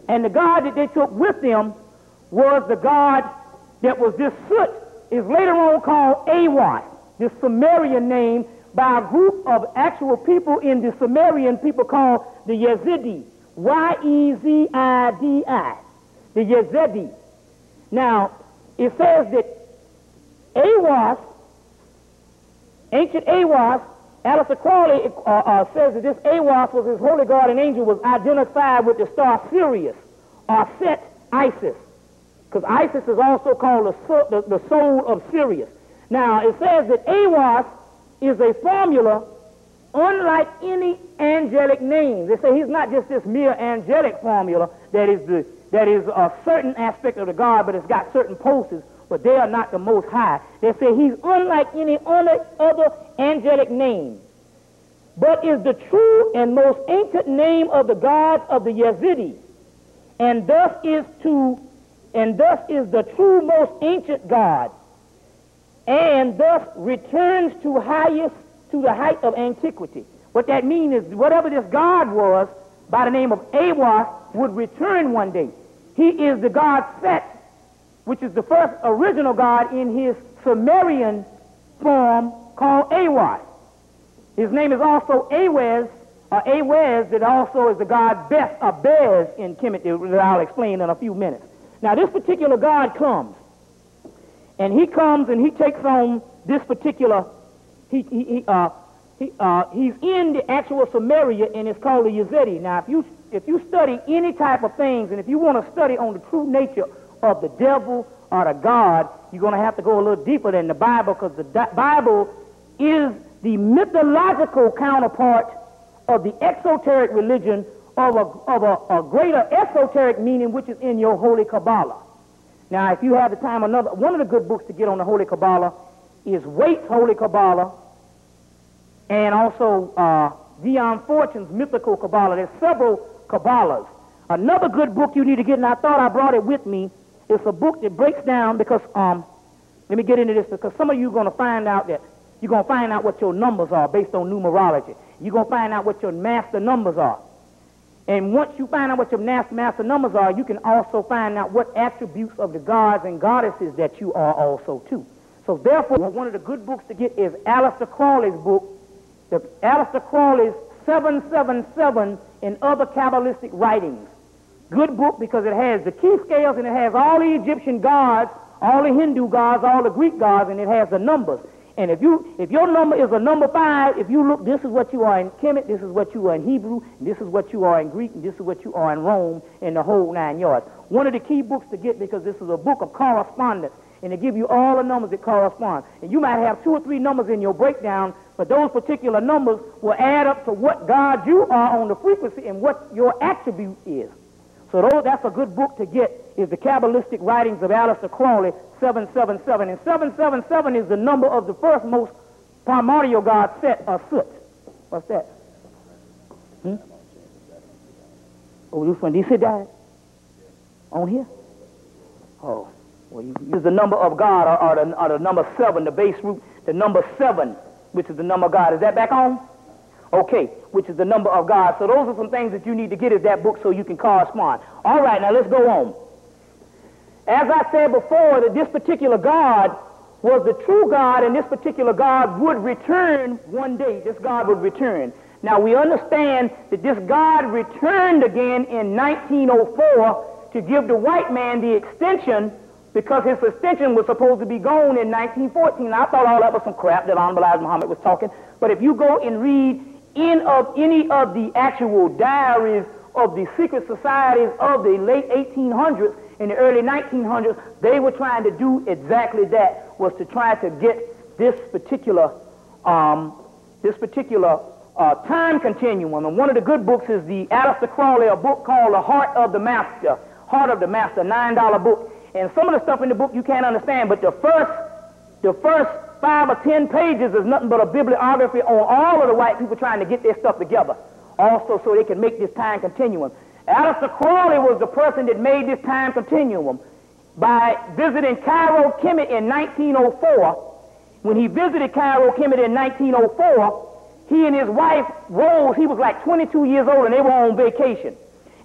And the god that they took with them was the god that was this soot, is later on called Awad, this Sumerian name, by a group of actual people in the Sumerian people called the Yazidi, Y-E-Z-I-D-I, the Yazidi. Now, it says that Awas, ancient Awas, Alistair Crawley says that this Awas was his holy guardian angel, was identified with the star Sirius, or Set Isis, because Isis is also called the soul of Sirius. Now, it says that Awas is a formula unlike any angelic name. They say he's not just this mere angelic formula that is a certain aspect of the God, but it's got certain pulses, but they are not the most high. They say he's unlike any other angelic name, but is the true and most ancient name of the gods of the Yazidi, and thus is the true most ancient God, and thus returns to the height of antiquity. What that means is whatever this God was by the name of Awas would return one day. He is the god Set, which is the first original god in his Sumerian form called Awad. His name is also Awaz, that also is the god Bez in Kemet, that I'll explain in a few minutes. Now this particular god comes, and he takes on this particular, he's in the actual Samaria, and it's called the Yazidi. Now if you study any type of things, and if you want to study on the true nature of the devil or the God, you're going to have to go a little deeper than the Bible, because the Bible is the mythological counterpart of the exoteric religion of a greater esoteric meaning, which is in your Holy Kabbalah. Now, if you have the time, one of the good books to get on the Holy Kabbalah is Waite's Holy Kabbalah, and also Dion Fortune's Mythical Kabbalah. There's several Kabbalahs. Another good book you need to get, and I thought I brought it with me, is a book that breaks down, because, let me get into this, because some of you are going to find out what your numbers are based on numerology. You're going to find out what your master numbers are. And once you find out what your master numbers are, you can also find out what attributes of the gods and goddesses that you are also too. So therefore, one of the good books to get is Alistair Crawley's book, Alistair Crawley's 777 and Other Kabbalistic Writings. Good book because it has the key scales, and it has all the Egyptian gods, all the Hindu gods, all the Greek gods, and it has the numbers. And if your number is a number 5, if you look, this is what you are in Hemmitt, this is what you are in Hebrew, and this is what you are in Greek, and this is what you are in Rome, and the whole 9 yards. One of the key books to get, because this is a book of correspondence, and it gives you all the numbers that correspond. And you might have 2 or 3 numbers in your breakdown, but those particular numbers will add up to what God you are on the frequency and what your attribute is. So that's a good book to get, is the Kabbalistic writings of Aleister Crowley, 777. And 777 is the number of the first most primordial God set, Soot. What's that? Oh, this one, did he sit down? On here? Oh, well, you use the number of God, or the number 7, the base root, the number 7, which is the number of God. Is that back on? Okay, which is the number of God. So those are some things that you need to get is that book so you can correspond. All right, now let's go on. As I said before, that this particular God was the true God, and this particular God would return one day. This God would return. Now, we understand that this God returned again in 1904 to give the white man the extension, because his extension was supposed to be gone in 1914. I thought all that was some crap that Honorable Elijah Muhammad was talking. But if you go and read any of the actual diaries of the secret societies of the late 1800s and the early 1900s, they were trying to do exactly that, was to try to get this particular time continuum. And one of the good books is the Aleister Crowley, a book called The Heart of the Master, $9 book. And some of the stuff in the book you can't understand, but the first 5 or 10 pages is nothing but a bibliography on all of the white people trying to get their stuff together, also so they can make this time continuum. Aleister Crowley was the person that made this time continuum by visiting Cairo, Hemmitt in 1904. When he visited Cairo, Hemmitt in 1904, he and his wife, Rose, he was like 22 years old, and they were on vacation.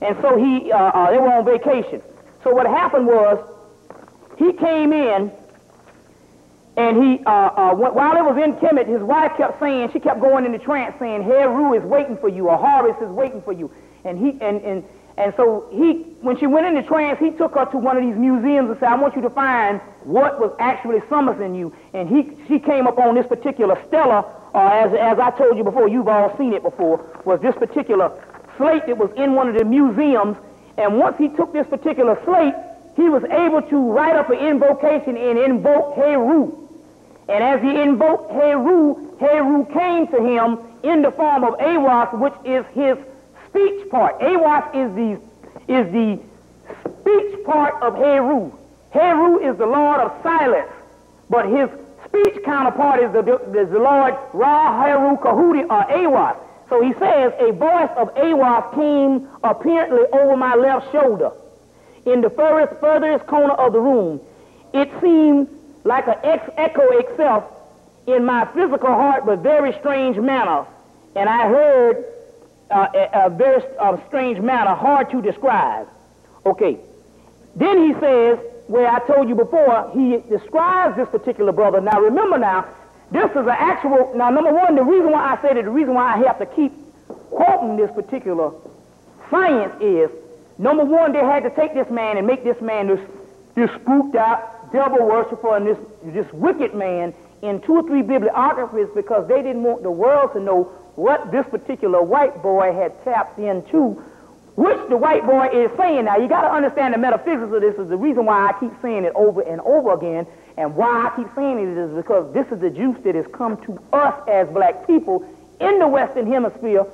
And so they were on vacation. So what happened was, he came in, and while it was in Hemmitt, his wife kept saying, she kept going into trance saying, Heru is waiting for you, or Horus is waiting for you. And so when she went into trance, he took her to one of these museums and said, I want you to find what was actually summoning you. And she came up on this particular stela, as I told you before, you've all seen it before, was this particular slate that was in one of the museums. And once he took this particular slate, he was able to write up an invocation and invoke Heru. And as he invoked Heru, Heru came to him in the form of Awas, which is his speech part. Awas is the speech part of Heru. Heru is the Lord of silence, but his speech counterpart is the Lord Ra Heru Kahudi, or Awas. So he says, a voice of Awas came apparently over my left shoulder in the furthest corner of the room. It seemed like an echo itself in my physical heart, but very strange manner. And I heard a very strange manner, hard to describe. Okay. Then he says, where I told you before, he describes this particular brother. Now remember now, this is an actual, now number one, the reason why I say that, the reason why I have to keep quoting this particular science is, number one, they had to take this man and make this man this spooked out devil worshiper and this wicked man in 2 or 3 bibliographies, because they didn't want the world to know what this particular white boy had tapped into, which the white boy is saying. Now, you got to understand the metaphysics of this is the reason why I keep saying it over and over again, and why I keep saying it is because this is the juice that has come to us as black people in the Western Hemisphere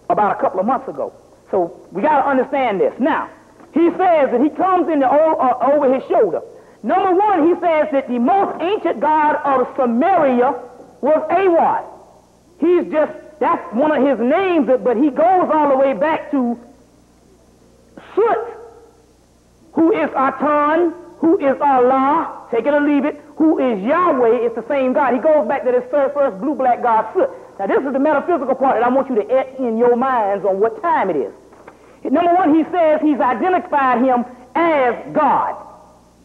about a couple of months ago. So we got to understand this. Now, he says that he comes in over his shoulder. Number one, he says that the most ancient god of Samaria was Awad. That's one of his names, but he goes all the way back to Soot, who is Atan, who is Allah, take it or leave it, who is Yahweh. It's the same God. He goes back to this first blue-black god, Soot. Now, this is the metaphysical part that I want you to etch in your minds on what time it is. Number one, he says he's identified him as God.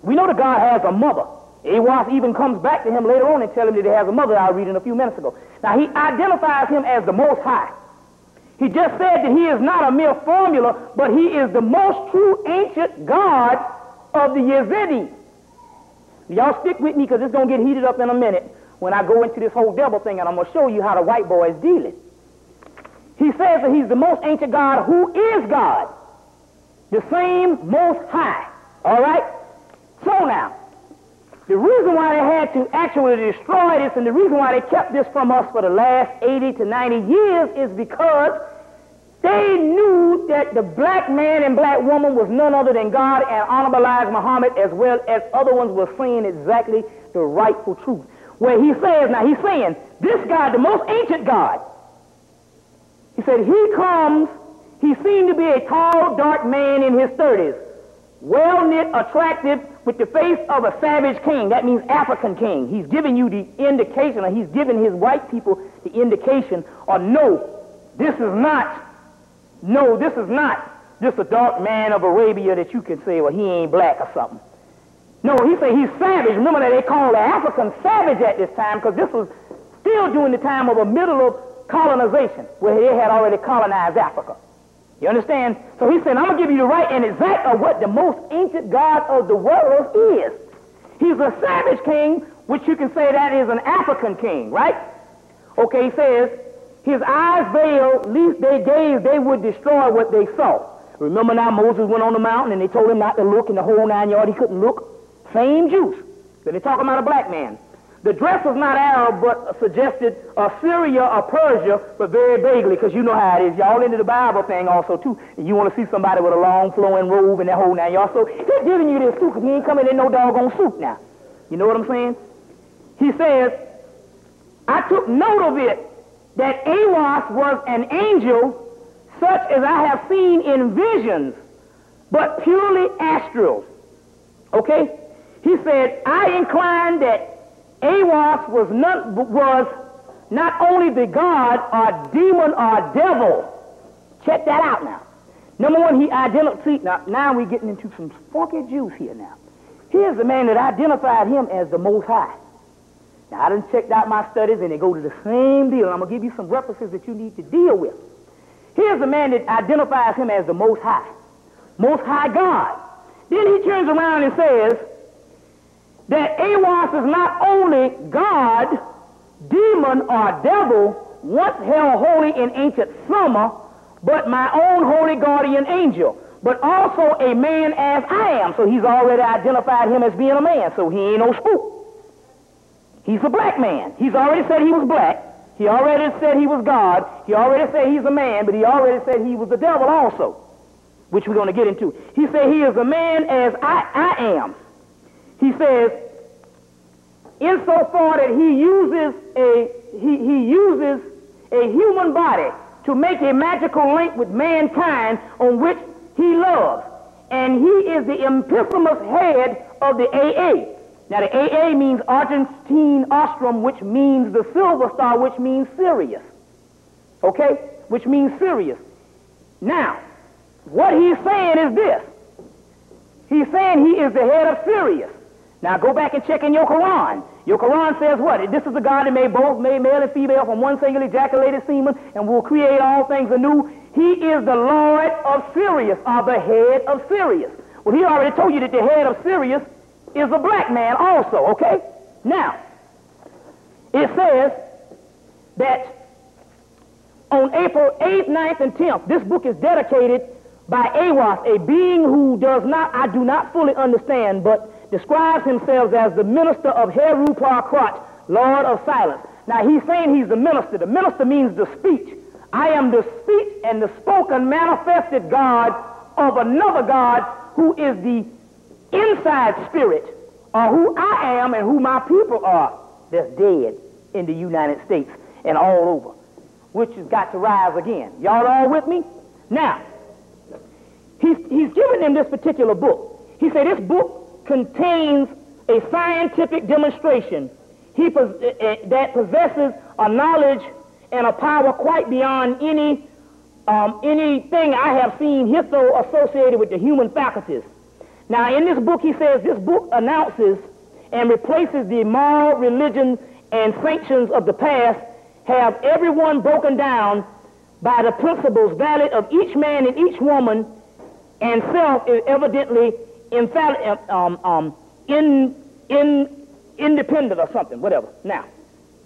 We know that God has a mother. Awas even comes back to him later on and tells him that he has a mother. I'll read it a few minutes ago. Now, he identifies him as the Most High. He just said that he is not a mere formula, but he is the most true ancient God of the Yazidi. Y'all stick with me, because it's going to get heated up in a minute. when I go into this whole devil thing, and I'm going to show you how the white boy is dealing. He says that he's the most ancient God who is God, the same most high. All right? So now, the reason why they had to actually destroy this and the reason why they kept this from us for the last 80 to 90 years is because they knew that the black man and black woman was none other than God, and Honorable Elijah Muhammad, as well as other ones, were saying exactly the rightful truth. Where he says, now he's saying, this God, the most ancient God, he said, he seemed to be a tall, dark man in his 30s, well-knit, attractive, with the face of a savage king. That means African king. He's giving you the indication, or he's giving his white people the indication, or no, this is not just a dark man of Arabia that you can say, well, he ain't black or something. No, he said he's savage. Remember that they called the Africans savage at this time, because this was still during the time of a middle of colonization, where they had already colonized Africa. You understand? So he said, I'm going to give you the right and exact of what the most ancient God of the world is. He's a savage king, which you can say that is an African king, right? Okay, he says, his eyes veiled, lest they gazed, they would destroy what they saw. Remember now, Moses went on the mountain and they told him not to look in the whole 9 yards. He couldn't look. Same Jews. Then they're talking about a black man. The dress was not Arab, but suggested Syria or Persia, but very vaguely, because you know how it is. Y'all into the Bible thing also, too. And you want to see somebody with a long flowing robe and that whole 9 yards. So he's giving you this, too, because he ain't coming in no doggone suit now. You know what I'm saying? He says, I took note of it, that Awas was an angel such as I have seen in visions, but purely astral. Okay? He said, I inclined that Awas was not only the god or demon or devil. Check that out now. Number one, he identified, see, now we're getting into some funky juice here now. Here's the man that identified him as the Most High. Now, I done checked out my studies, and they go to the same deal. I'm going to give you some references that you need to deal with. Here's the man that identifies him as the Most High God. Then he turns around and says that Awas is not only God, demon, or devil, once held holy in ancient Sumer, but my own holy guardian angel, but also a man as I am. So he's already identified him as being a man, so he ain't no spook. He's a black man. He's already said he was black. He already said he was God. He already said he's a man, but he already said he was the devil also, which we're going to get into. He said he is a man as I am. He says, insofar that he uses a human body to make a magical link with mankind on which he loves. And he is the epiphomous head of the AA. Now, the AA means Argentine Ostrom, which means the silver star, which means Sirius. Okay? Which means Sirius. Now, what he's saying is this. He's saying he is the head of Sirius. Now, go back and check in your Quran. Your Quran says what? This is the God that made male and female from one single ejaculated semen and will create all things anew. He is the Lord of Sirius, or the head of Sirius. Well, he already told you that the head of Sirius is a black man also, okay? Now, it says that on April 8th, 9th, and 10th, this book is dedicated by Awas, a being who I do not fully understand, but describes himself as the minister of Heru Parkrat, Lord of Silence. Now, he's saying he's the minister. The minister means the speech. I am the speech and the spoken manifested God of another God who is the inside spirit, or who I am and who my people are, that's dead in the United States and all over, which has got to rise again. Y'all all with me? Now, he's given them this particular book. He said this book contains a scientific demonstration that possesses a knowledge and a power quite beyond anything I have seen hitherto associated with the human faculties. Now, in this book, he says, this book announces and replaces the moral religion and sanctions of the past, have everyone broken down by the principles valid of each man and each woman, and self is evidently independent or something, whatever. Now,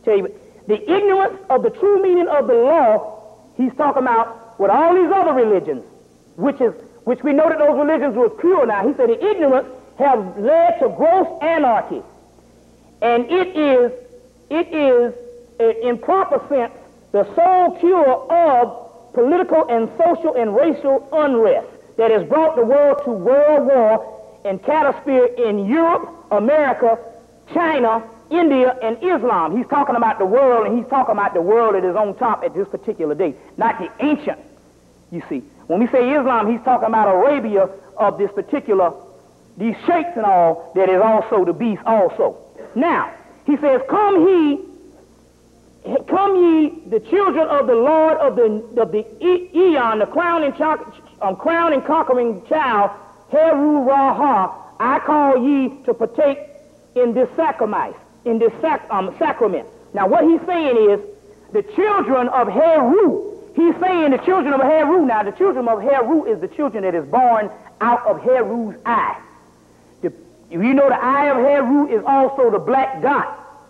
tell you, the ignorance of the true meaning of the law, he's talking about with all these other religions, which we know that those religions were pure now. He said the ignorance have led to gross anarchy. And it is, in proper sense, the sole cure of political and social and racial unrest that has brought the world to world war and catastrophe in Europe, America, China, India, and Islam. He's talking about the world, and he's talking about the world that is on top at this particular day, not the ancient, you see. When we say Islam, he's talking about Arabia of this particular, these sheikhs and all, that is also the beast also. Now, he says, come ye, the children of the Lord of the Eon, the crown and conquering child, Heru Raha, I call ye to partake in this sacrament, sacrament. Now, what he's saying is, the children of Heru. He's saying the children of Heru. Now, the children of Heru is the children that is born out of Heru's eye. You know, the eye of Heru is also the black dot,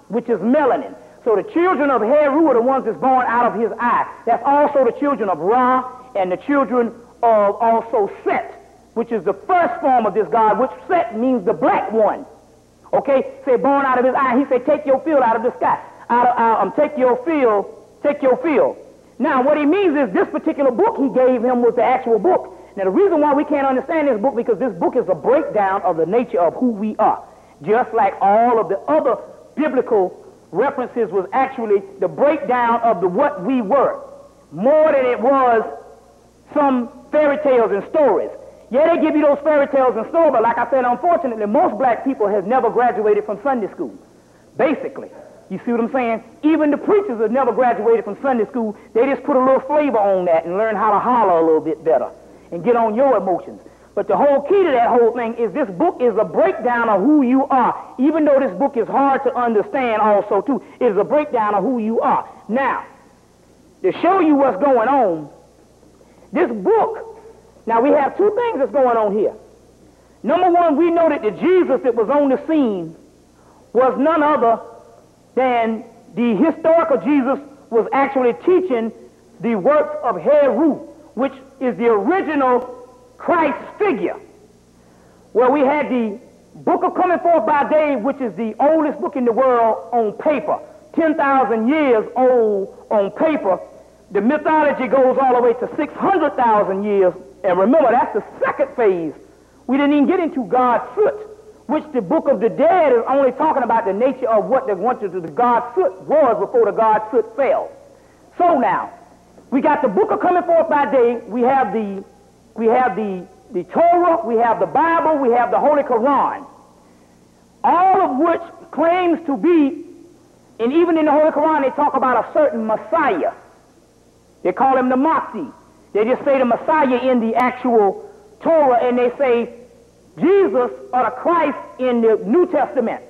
which is melanin. So the children of Heru are the ones that's born out of his eye. That's also the children of Ra and the children of also Set, which is the first form of this God, which Set means the black one. Okay? Say born out of his eye. He said, take your field out of the sky. Take your field. Now, what he means is this particular book he gave him was the actual book. Now, the reason why we can't understand this book, because this book is a breakdown of the nature of who we are. Just like all of the other biblical references was actually the breakdown of what we were, more than it was some fairy tales and stories. Yeah, they give you those fairy tales and stories, but like I said, unfortunately, most black people have never graduated from Sunday school, basically. You see what I'm saying? Even the preachers have never graduated from Sunday school. They just put a little flavor on that and learn how to holler a little bit better and get on your emotions. But the whole key to that whole thing is this book is a breakdown of who you are. Even though this book is hard to understand also, too, it is a breakdown of who you are. Now, to show you what's going on, this book, now we have two things that's going on here. Number one, we know that the Jesus that was on the scene was none other than the historical Jesus was actually teaching the works of Heru, which is the original Christ figure. Well, we had the Book of Coming Forth by Day, which is the oldest book in the world on paper, 10,000 years old on paper. The mythology goes all the way to 600,000 years. And remember, that's the second phase. We didn't even get into God's foot, which the Book of the Dead is only talking about the nature of what the God's foot was before the God's foot fell. So now, we got the Book of Coming Forth by Day. We have the Torah, we have the Bible, we have the Holy Quran, all of which claims to be, and even in the Holy Quran they talk about a certain Messiah. They call him the Mahdi. They just say the Messiah in the actual Torah, and they say Jesus or the Christ in the New Testament,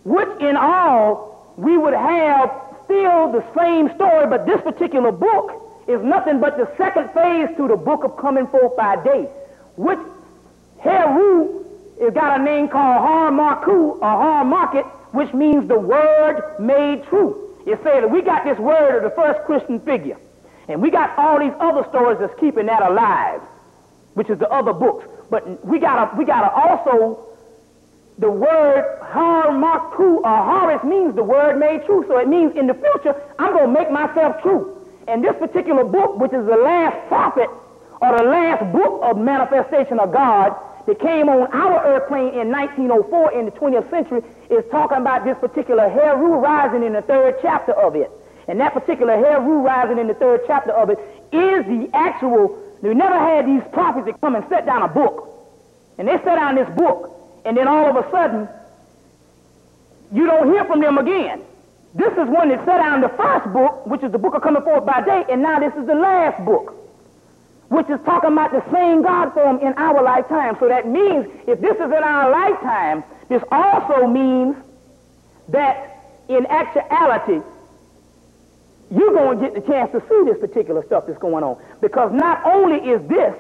which in all we would have still the same story, but this particular book is nothing but the second phase to the Book of Coming Forth by Day, which Heru has got a name called Har Marku, or Har Market, which means the Word made true. It says that we got this word of the first Christian figure, and we got all these other stories that's keeping that alive, which is the other books. But we gotta also, the word Har Marku, or Horus means the Word made true. So it means in the future, I'm going to make myself true. And this particular book, which is the last prophet, or the last book of manifestation of God, that came on our earth plane in 1904 in the 20th century, is talking about this particular Heru rising in the third chapter of it. And that particular Heru rising in the third chapter of it is the actual. We never had these prophets that come and set down a book. And they set down this book, and then all of a sudden, you don't hear from them again. This is one that set down the first book, which is the Book of Coming Forth by Day, and now this is the last book, which is talking about the same God form in our lifetime. So that means, if this is in our lifetime, this also means that in actuality, you're going to get the chance to see this particular stuff that's going on. Because not only is this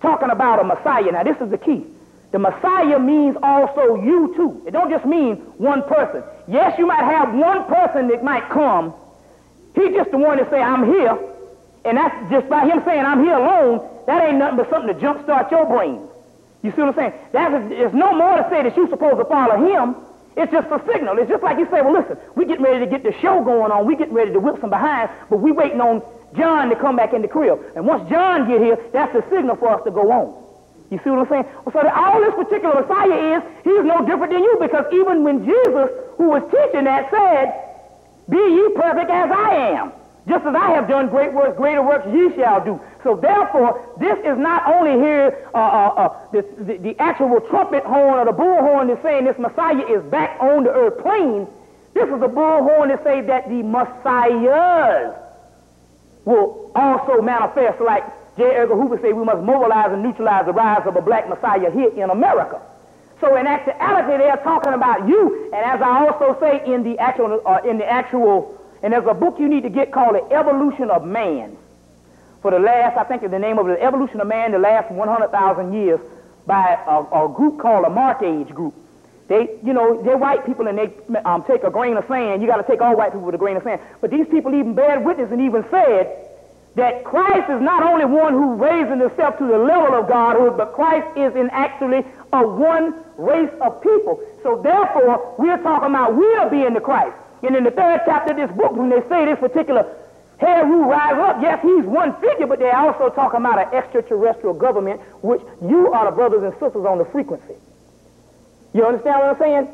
talking about a Messiah, now this is the key. The Messiah means also you too. It don't just mean one person. Yes, you might have one person that might come. He's just the one that say, I'm here. And that's just by him saying, I'm here alone, that ain't nothing but something to jumpstart your brain. You see what I'm saying? It's no more to say that you're supposed to follow him. It's just a signal. It's just like you say, well, listen, we getting ready to get the show going on. We getting ready to whip some behind, but we waiting on John to come back in the crib. And once John get here, that's the signal for us to go on. You see what I'm saying? Well, so all this particular Messiah he's no different than you, because even when Jesus, who was teaching that, said, be ye perfect as I am, just as I have done great works, greater works ye shall do. So therefore, this is not only here the actual trumpet horn or the bullhorn that's saying this Messiah is back on the earth plane. This is a bullhorn that say that the Messiahs will also manifest, like J. Edgar Hoover said, we must mobilize and neutralize the rise of a black Messiah here in America. So in actuality, they're talking about you. And as I also say in the actual, and there's a book you need to get called The Evolution of Man. For the last, I think the name of it, The Evolution of Man, the last 100,000 years, by a group called the Mark Age Group. They're white people, and they take a grain of sand. You got to take all white people with a grain of sand. But these people even bear witness and even said that Christ is not only one who raised himself to the level of godhood, but Christ is in actually a one race of people. So therefore, we're talking about we're being the Christ. And in the 3rd chapter of this book, when they say this particular Heru rise up, yes, he's one figure, but they're also talking about an extraterrestrial government, which you are the brothers and sisters on the frequency. You understand what I'm saying?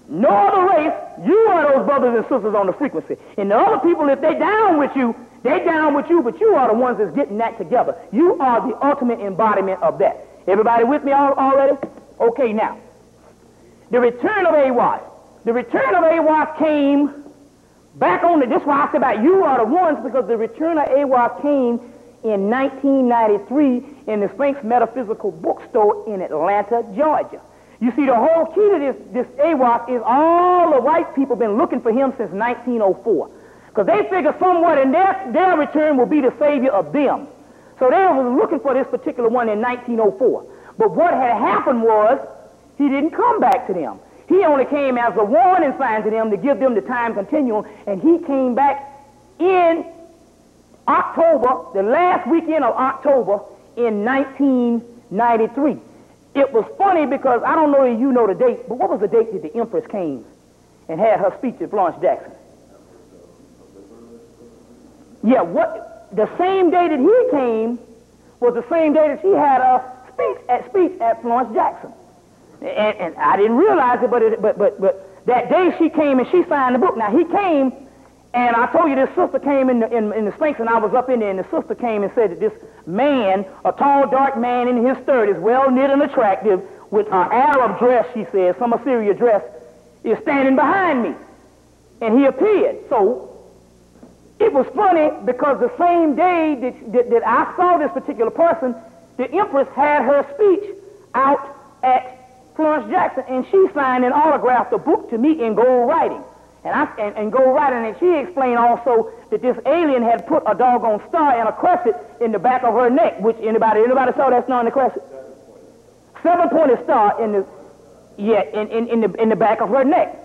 No other race, you are those brothers and sisters on the frequency. And the other people, if they down with you, they down with you, but you are the ones that's getting that together. You are the ultimate embodiment of that. Everybody with me already? Okay, now, the return of AWAS. The return of AWAS came back on this is why I said about you are the ones, because the return of AWAS came in 1993 in the Sphinx Metaphysical Bookstore in Atlanta, Georgia. You see, the whole key to this AWAS is all the white people been looking for him since 1904. Because they figure somewhat in their return will be the savior of them. So they were looking for this particular one in 1904. But what had happened was he didn't come back to them. He only came as a warning sign to them to give them the time continuum, and he came back in October, the last weekend of October in 1993. It was funny because I don't know if you know the date, but what was the date that the Empress came and had her speech at Florence Jackson? Yeah, the same day that he came was the same day that she had a speech at Florence Jackson. And I didn't realize it, but that day she came and she signed the book. Now he came, and I told you this sister came in the Sphinx, and I was up in there, and the sister came and said that this man, a tall, dark man in his 30s, well knit and attractive, with an Arab dress, she said, some Assyria dress, is standing behind me. And he appeared. So it was funny because the same day that I saw this particular person, the Empress had her speech out at Florence Jackson, and she signed and autographed the book to me in gold writing. And gold writing, and she explained also that this alien had put a doggone star and a crescent in the back of her neck, which anybody saw that star in the crescent? 7-pointed star in the back of her neck.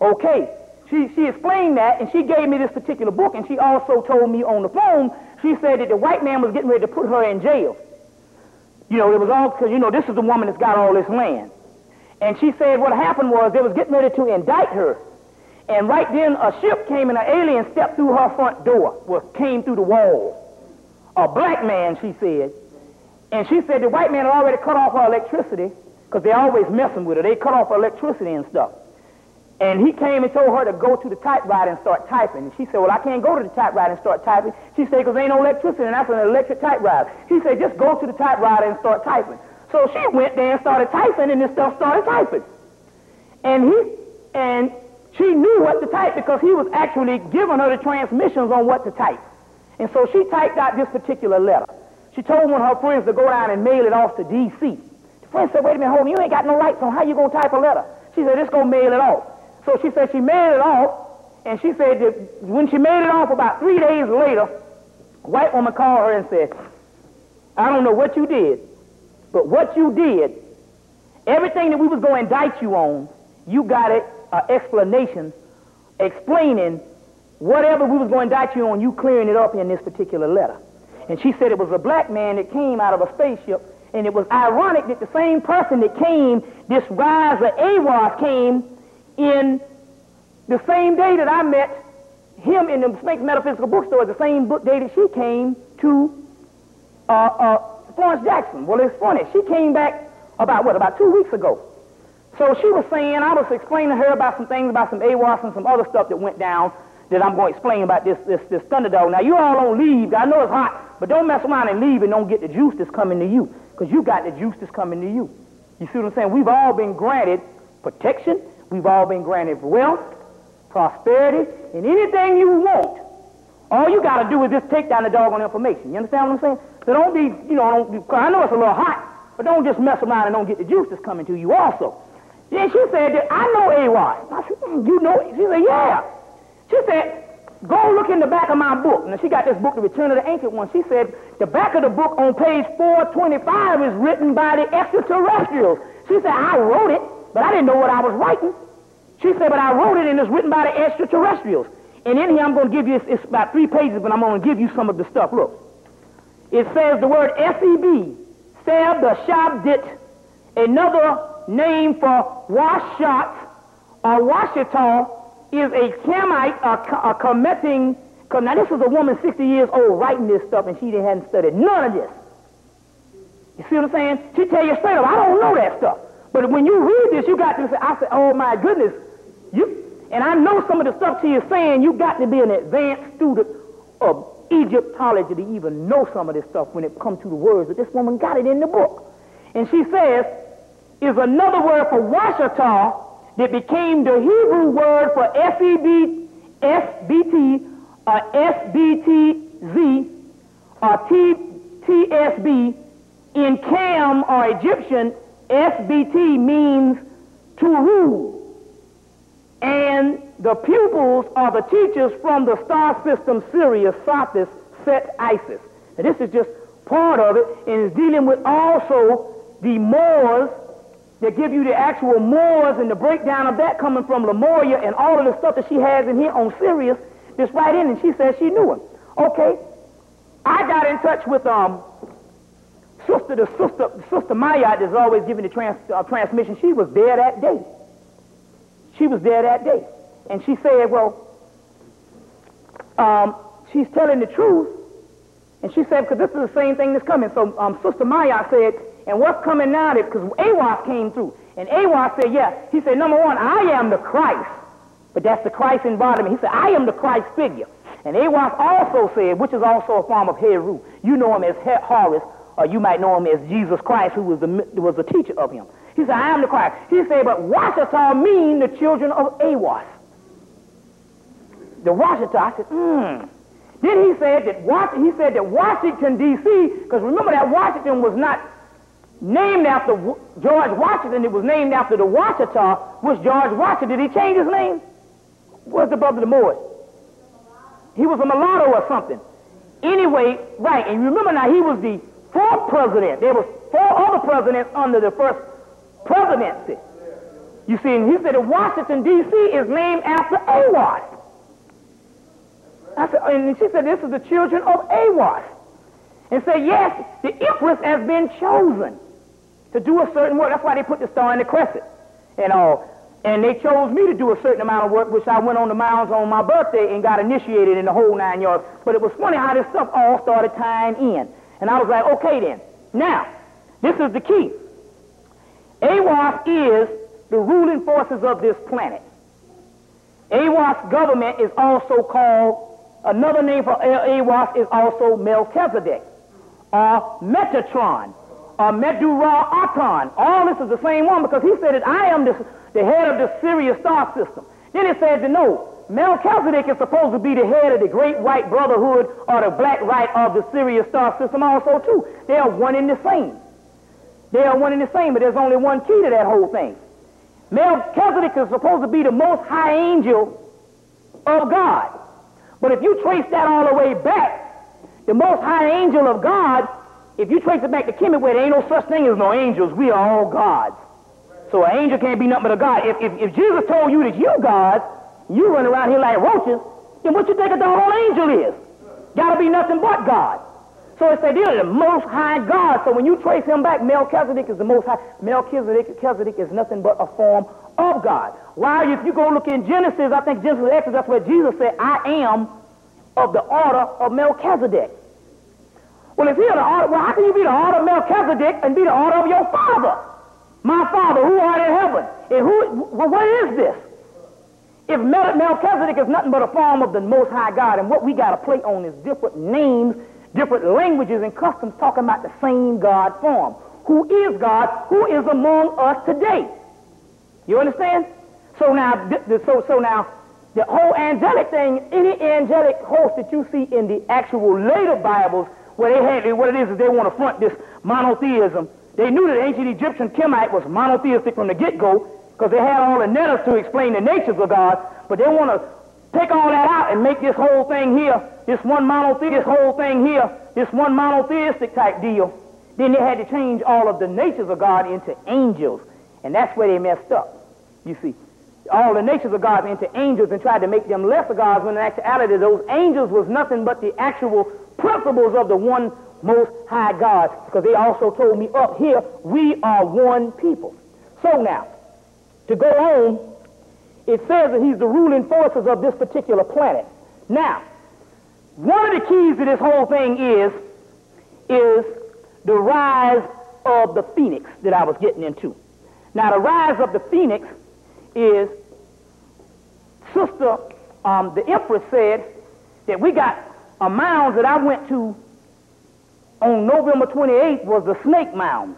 Okay. She explained that, and she gave me this particular book, and she also told me on the phone, she said that the white man was getting ready to put her in jail. It was all because, this is the woman that's got all this land. And she said what happened was they was getting ready to indict her. And right then a ship came and an alien stepped through her front door, came through the wall. A black man, she said. And she said the white man had already cut off her electricity, because they're always messing with her. They cut off her electricity and stuff. And he came and told her to go to the typewriter and start typing. And she said, well, I can't go to the typewriter and start typing. She said, because there ain't no electricity, and that's an electric typewriter. He said, just go to the typewriter and start typing. So she went there and started typing, and this stuff started typing. And she knew what to type because he was actually giving her the transmissions on what to type. And so she typed out this particular letter. She told one of her friends to go down and mail it off to D.C. The friend said, wait a minute, hold on, you ain't got no lights on. How you going to type a letter? She said, just go mail it off. So she said she mailed it off, and she said that when she mailed it off about 3 days later, a white woman called her and said, I don't know what you did, but what you did Everything that we was going to indict you on, you got an explanation explaining whatever we was going to indict you on, you clearing it up in this particular letter. And she said it was a black man that came out of a spaceship, and it was ironic that the same person that came, this rise of AWAS, came in the same day that I met him in the Sphinx Metaphysical Bookstore, the same book day that she came to Florence Jackson. Well, it's funny. She came back about 2 weeks ago. So she was saying, I was explaining to her about some things, about some AWAS and some other stuff that went down that I'm going to explain about this Thunderdog. Now, you all don't leave. I know it's hot, but don't mess around and leave and don't get the juice that's coming to you, because you got the juice that's coming to you. You see what I'm saying? We've all been granted protection. We've all been granted wealth, prosperity, and anything you want. All you got to do is just take down the doggone information. You understand what I'm saying? So don't be, I know it's a little hot, but don't just mess around and don't get the juice that's coming to you also. Then she said that I know AWAS. I said, you know it? She said, yeah. She said, go look in the back of my book. Now, she got this book, The Return of the Ancient One. She said, the back of the book on page 425 is written by the extraterrestrials. She said, I wrote it, but I didn't know what I was writing. She said, but I wrote it, and it's written by the extraterrestrials. And in here, I'm going to give you, it's about 3 pages, but I'm going to give you some of the stuff. Look. It says the word SEB, Seb the Shabdit, another name for Washat or Washita, is a Camite, a committing. Now, this is a woman 60 years old writing this stuff, and she hadn't studied none of this. You see what I'm saying? She tell you straight up, I don't know that stuff. But when you read this, you got to say, I said, oh my goodness, and I know some of the stuff she is saying, you got to be an advanced student of Egyptology to even know some of this stuff when it comes to the words that this woman got it in the book. And she says, is another word for Washita that became the Hebrew word for SBT, or SBTZ, or TSB. In Cam or Egyptian, SBT means to rule. And the pupils are the teachers from the star system Sirius, Sothis, Set, Isis. And this is just part of it, and it's dealing with also the Moors. They give you the actual Moors and the breakdown of that coming from Lemuria and all of the stuff that she has in here on Sirius, just right in, and she says she knew him. Okay, I got in touch with Sister Maya that's always giving the transmission. She was there that day. She was there that day. And she said, well, she's telling the truth. And she said, because this is the same thing that's coming. So Sister Maya said, and what's coming now, because AWAS came through. And AWAS said, yeah. He said, number one, I am the Christ. But that's the Christ embodiment. He said, I am the Christ figure. And AWAS also said, which is also a form of Heru. You know him as Horus, or you might know him as Jesus Christ, who was the teacher of him. He said, I am the Christ. He said, but Washita mean the children of AWAS. The Washita, I said, Then he said that Washington, D.C., because remember that Washington was not named after George Washington. It was named after the Washita, which George Washington. Did he change his name? What's the brother of the Moors? He was a mulatto or something. Anyway, right, and remember now, he was the 4th president. There was 4 other presidents under the first presidency. You see, and he said that Washington, D.C. is named after AWAS. I said, and she said, this is the children of AWAS. And said, yes, the Empress has been chosen to do a certain work. That's why they put the star in the crescent and all. And they chose me to do a certain amount of work, which I went on the mounds on my birthday and got initiated in the whole 9 yards. But it was funny how this stuff all started tying in. And I was like, okay then. Now, this is the key. AWAS is the ruling forces of this planet. AWAS government is also called, another name for AWAS is also Melchizedek, or Metatron, or Medura-Aton. All this is the same one, because he said that I am the head of the Sirius star system. Then it said that no, Melchizedek is supposed to be the head of the Great White Brotherhood, or the Black Right of the Sirius star system also too. They are one and the same. They are one and the same, but there's only one key to that whole thing. Melchizedek is supposed to be the most high angel of God. But if you trace that all the way back, the most high angel of God, if you trace it back to Kemet, where there ain't no such thing as no angels, we are all gods. So an angel can't be nothing but a God. If Jesus told you that you God, you run around here like roaches, then what you think a doggone angel is? Got to be nothing but God. So it said, they're the most high God. So when you trace him back, Melchizedek is the most high. Melchizedek is nothing but a form of God. While if you go look in Genesis, I think Genesis, Exodus, that's where Jesus said, I am of the order of Melchizedek. Well, if you're the order, well, how can you be the order of Melchizedek and be the order of your father? My Father, who art in heaven. And what is this? If Melchizedek is nothing but a form of the Most High God, and what we got to play on is different names, different languages and customs talking about the same God form. Who is God? Who is among us today? You understand? So now, the whole angelic thing, any angelic host that you see in the actual later Bibles, where they had, what it is they want to front this monotheism. They knew that the ancient Egyptian Hemmitt was monotheistic from the get-go, because they had all the letters to explain the natures of God, but they want to take all that out and make this whole thing here, this one monotheistic type deal. Then they had to change all of the natures of God into angels, and that's where they messed up, you see. All the natures of God into angels and tried to make them lesser gods, when in actuality those angels was nothing but the actual principles of the one Most High God, because they also told me up here, we are one people. So now, to go on, it says that he's the ruling forces of this particular planet. Now, one of the keys to this whole thing is the rise of the phoenix that I was getting into. Now, the rise of the phoenix is, Sister, the Empress said that we got a mound that I went to on November 28th was the Snake Mounds.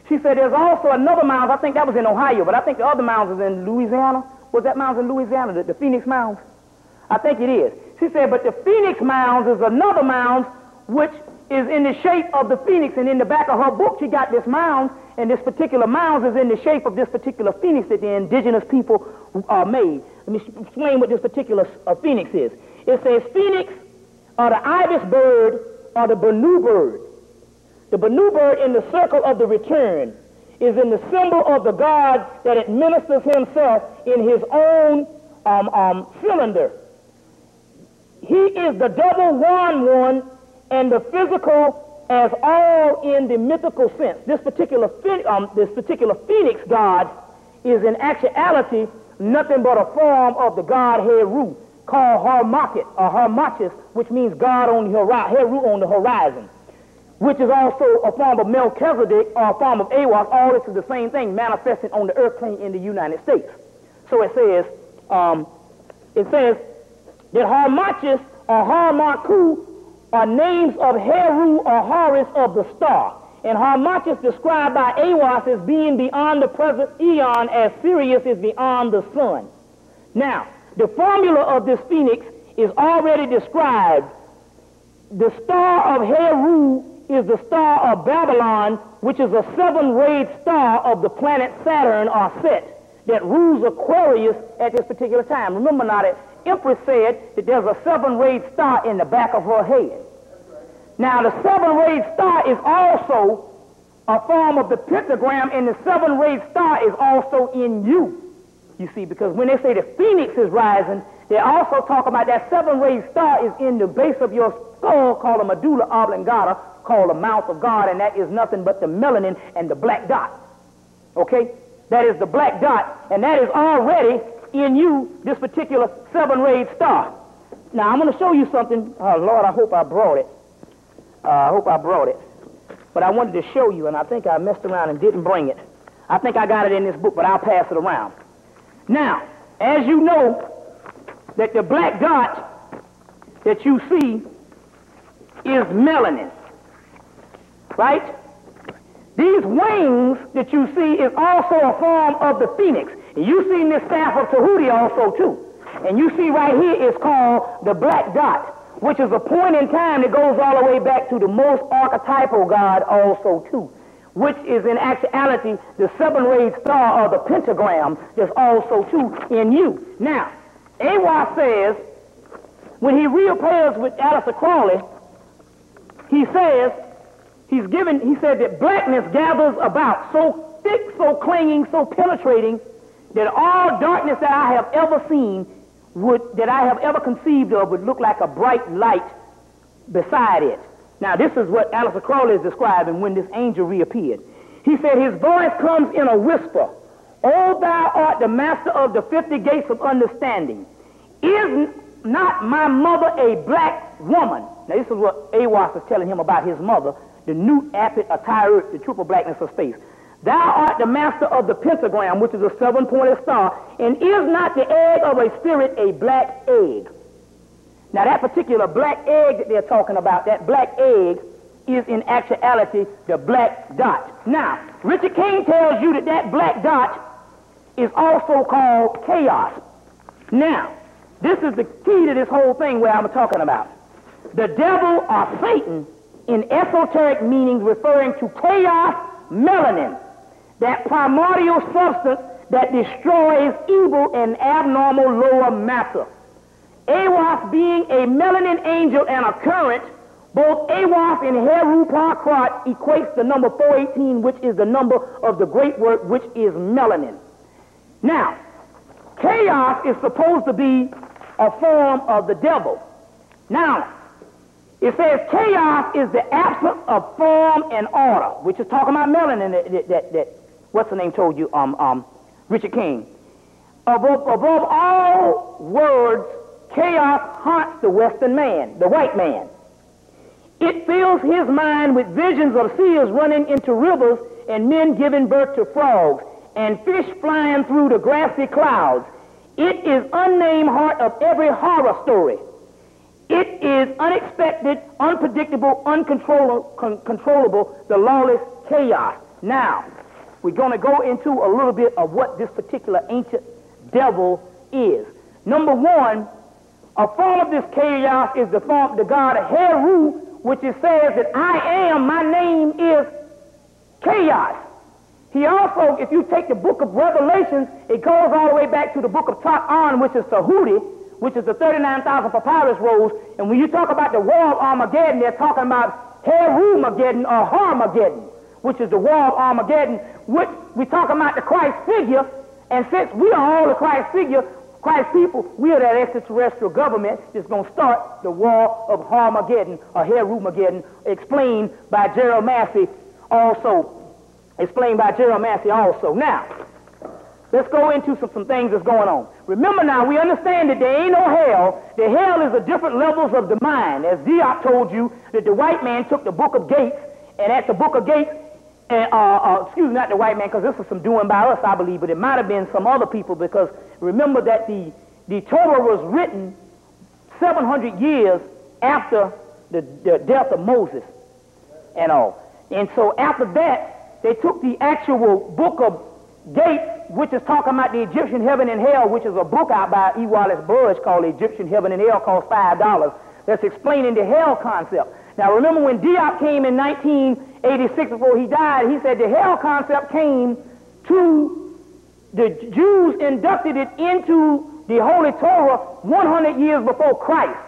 She said there's also another mound, I think that was in Ohio, but I think the other mounds is in Louisiana. Was that mounds in Louisiana, the Phoenix Mounds? I think it is. She said, but the Phoenix Mounds is another mound which is in the shape of the phoenix, and in the back of her book she got this mound, and this particular mound is in the shape of this particular phoenix that the indigenous people made. Let me explain what this particular phoenix is. It says phoenix, or the ibis bird, or the Banu bird. The Banu bird in the circle of the return is in the symbol of the God that administers himself in his own cylinder. He is the double one and the physical as all in the mythical sense. This particular phoenix god is in actuality nothing but a form of the god Heru, called Harmakit or Harmachis, which means God on the horizon, Heru on the horizon, which is also a form of Melchizedek or a form of Awas. All this is the same thing manifesting on the earth plane in the United States. So it says that Harmachis or Harmaku are names of Heru or Horus of the star. And Harmachis described by Awas as being beyond the present eon, as Sirius is beyond the sun. Now, the formula of this phoenix is already described. The star of Heru is the star of Babylon, which is a 7-rayed star of the planet Saturn or Set that rules Aquarius at this particular time. Remember now that Empress said that there's a 7-rayed star in the back of her head. Now the 7-rayed star is also a form of the pentagram, and the 7-rayed star is also in you. You see, because when they say the phoenix is rising, they also talk about that 7-rayed star is in the base of your skull, called a medulla oblongata, called the mouth of God, and that is nothing but the melanin and the black dot. Okay? That is the black dot, and that is already in you, this particular 7-rayed star. Now, I'm going to show you something. Oh, Lord, I hope I brought it. But I wanted to show you, and I think I messed around and didn't bring it. I think I got it in this book, but I'll pass it around. Now, as you know, that the black dot that you see is melanin, right? These wings that you see is also a form of the phoenix. And you see this staff of Tahuti also, too. And you see right here is called the black dot, which is a point in time that goes all the way back to the most archetypal god also, too, which is in actuality the 7-rayed star of the pentagram that's also, too, in you. Now, Awa says, when he reappears with Alistair Crawley, he said that blackness gathers about, so thick, so clinging, so penetrating, that all darkness that I have ever seen that I have ever conceived of would look like a bright light beside it. Now, this is what Alistair Crowley is describing when this angel reappeared. He said, his voice comes in a whisper. O thou art the master of the 50 gates of understanding. Is not my mother a black woman? Now, this is what Awas is telling him about his mother, the Nut, Apit, Atiru, the triple blackness of space. Thou art the master of the pentagram, which is a seven-pointed star, and is not the egg of a spirit a black egg? Now, that particular black egg that they're talking about, that black egg, is in actuality the black dot. Now, Richard King tells you that that black dot is also called chaos. Now, this is the key to this whole thing where I'm talking about. The devil or Satan, in esoteric meanings referring to chaos, melanin, that primordial substance that destroys evil and abnormal lower matter. Awas being a melanin angel and a current, both Awas and Heru Parkrat equates the number 418, which is the number of the great work, which is melanin. Now, chaos is supposed to be a form of the devil. Now, it says chaos is the absence of form and order, which is talking about melanin that what's the name told you, Richard King. Above all words, chaos haunts the Western man, the white man. It fills his mind with visions of seals running into rivers and men giving birth to frogs and fish flying through the grassy clouds. It is unnamed heart of every horror story. It is unexpected, unpredictable, uncontrollable, the lawless chaos. Now, we're going to go into a little bit of what this particular ancient devil is. Number one, a form of this chaos is the form of the god Heru, which it says that I am, my name is chaos. He also, if you take the book of Revelations, it goes all the way back to the book of Ta'an, which is Tahuti, which is the 39,000 papyrus rolls. And when you talk about the war of Armageddon, they're talking about Heru-mageddon or Harmageddon, which is the war of Armageddon, which we talk about the Christ figure. And since we are all the Christ figure, Christ people, we are that extraterrestrial government that's going to start the war of Harmageddon or Heru-mageddon, explained by Gerald Massey also. Now, let's go into some things that's going on. Remember now, we understand that there ain't no hell. The hell is the different levels of the mind. As Diop told you, that the white man took the book of Gates, and at the book of Gates, excuse me, not the white man, because this was some doing by us, I believe, but it might have been some other people, because remember that the Torah was written 700 years after the death of Moses and all. And so after that, they took the actual book of Gates, which is talking about the Egyptian heaven and hell, which is a book out by E. Wallace Burge called Egyptian Heaven and Hell, cost $5. That's explaining the hell concept. Now remember when Diop came in 1986 before he died, he said the hell concept came to the Jews, inducted it into the Holy Torah 100 years before Christ.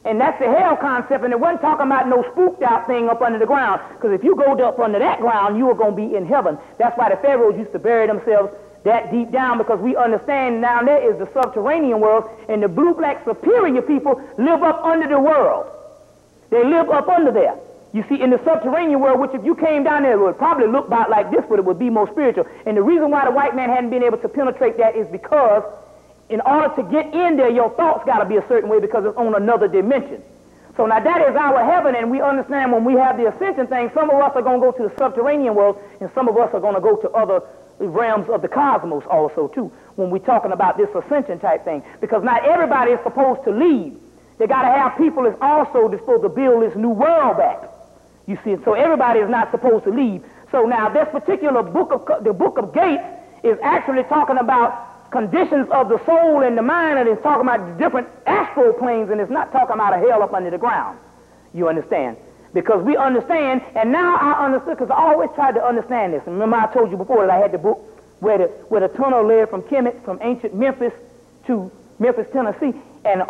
And that's the hell concept, and it wasn't talking about no spooked out thing up under the ground, because if you go up under that ground, you are going to be in heaven. That's why the pharaohs used to bury themselves that deep down, because we understand down there is the subterranean world, and the blue-black superior people live up under the world. They live up under there. You see, in the subterranean world, which if you came down there, it would probably look about like this, but it would be more spiritual. And the reason why the white man hadn't been able to penetrate that is because in order to get in there, your thoughts got to be a certain way, because it's on another dimension. So now that is our heaven, and we understand when we have the ascension thing, some of us are going to go to the subterranean world, and some of us are going to go to other realms of the cosmos also too, when we're talking about this ascension type thing. Because not everybody is supposed to leave. They got to have people that's also supposed to build this new world back. You see, so everybody is not supposed to leave. So now this particular the book of Gates is actually talking about conditions of the soul and the mind, and it's talking about the different astral planes, and it's not talking about a hell up under the ground. You understand? Because we understand, and now I understood, because I always tried to understand this. And remember I told you before that I had the book where the tunnel led from Hemmitt, from ancient Memphis to Memphis, Tennessee, and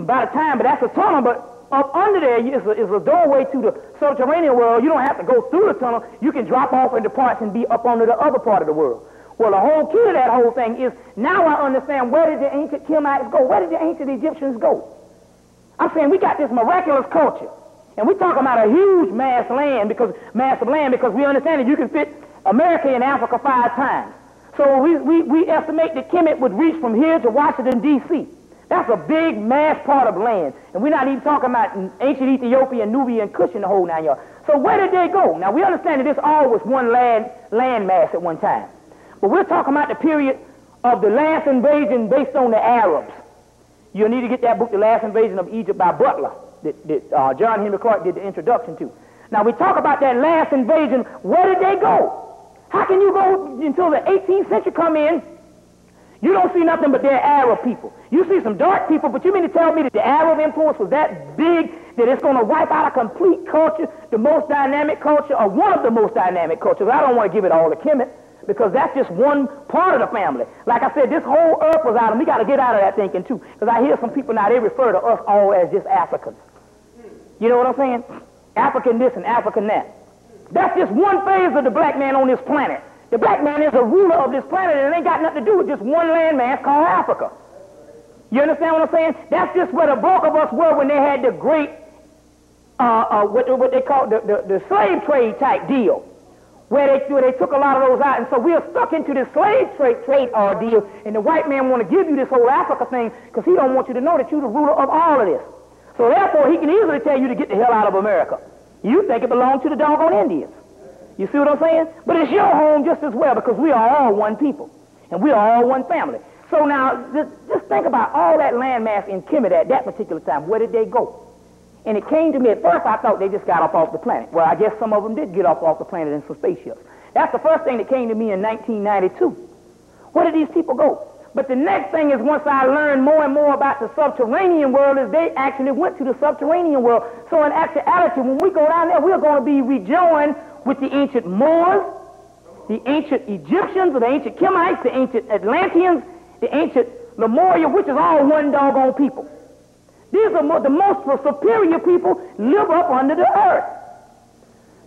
by the time, but that's a tunnel, but up under there is a doorway to the subterranean world. You don't have to go through the tunnel. You can drop off into parts and be up under the other part of the world. Well, the whole key to that whole thing is now I understand where did the ancient Kemites go? Where did the ancient Egyptians go? I'm saying we got this miraculous culture. And we're talking about a huge massive land because we understand that you can fit America and Africa 5 times. So we estimate that Kemet would reach from here to Washington, D.C. That's a big, mass part of land. And we're not even talking about ancient Ethiopia and Nubia and Kush and the whole 9 yards. So where did they go? Now, we understand that this all was one land mass at one time. But we're talking about the period of the last invasion based on the Arabs. You'll need to get that book, The Last Invasion of Egypt by Butler, that John Henry Clark did the introduction to. Now, we talk about that last invasion. Where did they go? How can you go until the 18th century come in? You don't see nothing but they're Arab people. You see some dark people, but you mean to tell me that the Arab influence was that big that it's going to wipe out a complete culture, the most dynamic culture, or one of the most dynamic cultures? I don't want to give it all to Kemet, because that's just one part of the family. Like I said, this whole earth was out, and we got to get out of that thinking too, because I hear some people now, they refer to us all as just Africans. You know what I'm saying? African this and African that. That's just one phase of the black man on this planet. The black man is a ruler of this planet, and it ain't got nothing to do with just one landmass called Africa. You understand what I'm saying? That's just where the bulk of us were when they had the great, what they call the slave trade type deal, where they took a lot of those out, and so we are stuck into this slave trade deal, and the white man want to give you this whole Africa thing because he don't want you to know that you're the ruler of all of this. So therefore, he can easily tell you to get the hell out of America. You think it belongs to the doggone Indians. You see what I'm saying? But it's your home just as well, because we are all one people, and we are all one family. So now, just think about all that landmass in Kemet at that particular time. Where did they go? And it came to me, at first I thought they just got off the planet. Well, I guess some of them did get off the planet in some spaceships. That's the first thing that came to me in 1992. Where did these people go? But the next thing is, once I learned more and more about the subterranean world, is they actually went to the subterranean world. So in actuality, when we go down there, we're going to be rejoined with the ancient Moors, the ancient Egyptians, the ancient Kemites, the ancient Atlanteans, the ancient Lemuria, which is all one doggone people. These are the most superior people live up under the earth.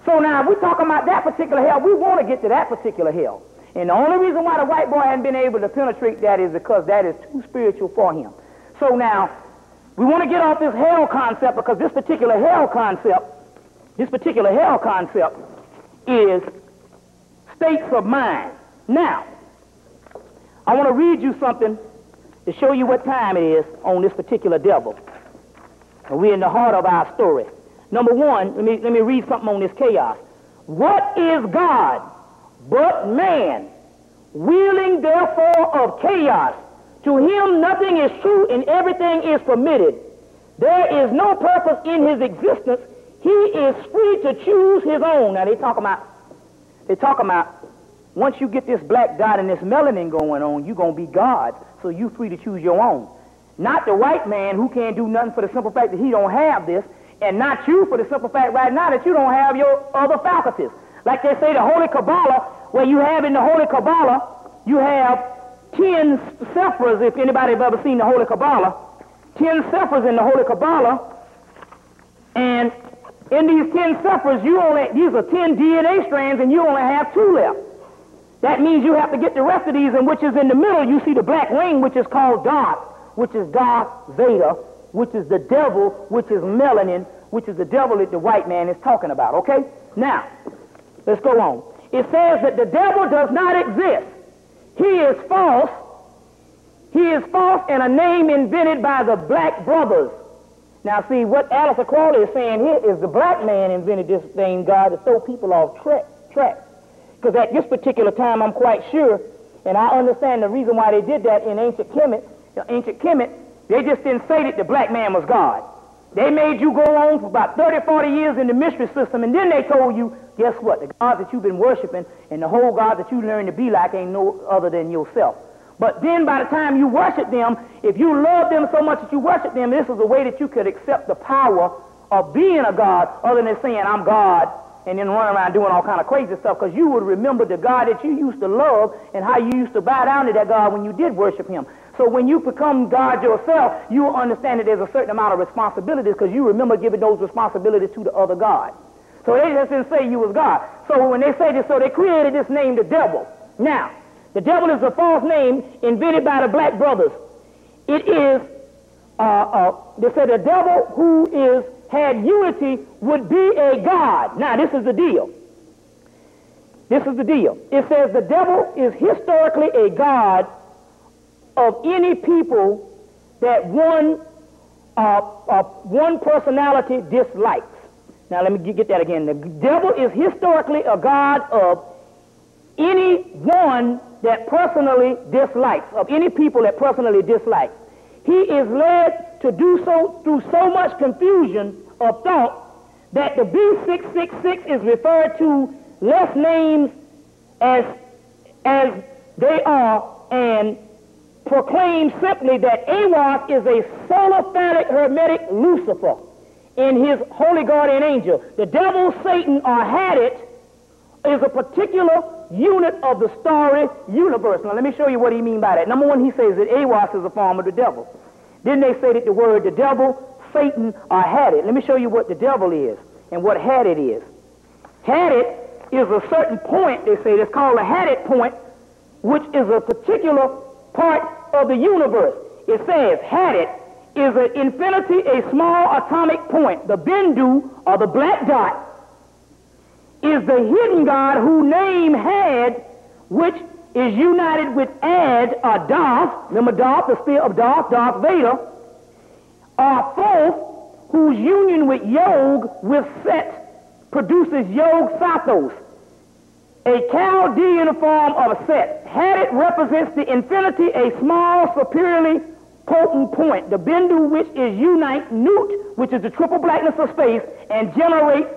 So now, if we're talking about that particular hell, we want to get to that particular hell. And the only reason why the white boy hadn't been able to penetrate that is because that is too spiritual for him. So now, we want to get off this hell concept, because this particular hell concept is states of mind. Now, I want to read you something to show you what time it is on this particular devil. And we're in the heart of our story. Number one, let me read something on this chaos. What is God but man, wielding therefore of chaos? To him nothing is true and everything is permitted. There is no purpose in his existence. He is free to choose his own. Now they talk about once you get this black dot and this melanin going on, you're going to be God, so you're free to choose your own. Not the white man who can't do nothing for the simple fact that he don't have this, and not you for the simple fact right now that you don't have your other faculties. Like they say, the Holy Kabbalah, where you have in the Holy Kabbalah, you have 10 sephiras, if anybody have ever seen the Holy Kabbalah, 10 sephiras in the Holy Kabbalah, and in these 10 sephiras, these are 10 DNA strands, and you only have 2 left. That means you have to get the rest of these, and which is in the middle, you see the black ring, which is called Darth, which is Darth Vader, which is the devil, which is melanin, which is the devil that the white man is talking about, okay? Now, let's go on. It says that the devil does not exist. He is false. He is false, and a name invented by the black brothers. Now, see, what Alistair Crowley is saying here is the black man invented this thing, God, to throw people off track. Because at this particular time, I'm quite sure, and I understand the reason why they did that in ancient Kemet, they just didn't say that the black man was God. They made you go on for about 30, 40 years in the mystery system, and then they told you, guess what? The God that you've been worshiping and the whole God that you learned to be like ain't no other than yourself. But then by the time you worship them, if you love them so much that you worship them, this is a way that you could accept the power of being a God, other than saying, I'm God, and then run around doing all kind of crazy stuff, because you would remember the God that you used to love and how you used to bow down to that God when you did worship him. So when you become God yourself, you will understand that there's a certain amount of responsibilities because you remember giving those responsibilities to the other God. So they just didn't say you was God. So when they say this, so they created this name, the devil. Now, the devil is a false name invented by the black brothers. It is, they said the devil who had unity would be a God. Now, this is the deal. This is the deal. It says the devil is historically a God of any people that one personality dislikes. Now, let me get that again. The devil is historically a God of any one that personally dislikes, of any people that personally dislikes. He is led to do so through so much confusion of thought that the B666 is referred to less names as they are and proclaims simply that Awas is a solar-phallic hermetic Lucifer in his holy guardian angel. The devil, Satan, or Hadit is a particular unit of the starry universe. Now, let me show you what he means by that. Number one, he says that Awas is a form of the devil. Then they say that the word the devil, Satan, or Hadit. Let me show you what the devil is and what Hadit is. Hadit is a certain point, they say, that's called a Hadit point, which is a particular part of the universe. It says Hadit is an infinity, a small atomic point. The Bindu, or the black dot, is the hidden God whose name Had, which is united with Ad, or Darth, remember Darth, the spear of Darth, Darth Vader, or Thoth, whose union with Yog, with Set, produces Yog Sathos, a Chaldean form of Set. Hadit represents the infinity, a small, superiorly potent point. The Bindu, which is unite Nut, which is the triple blackness of space, and generates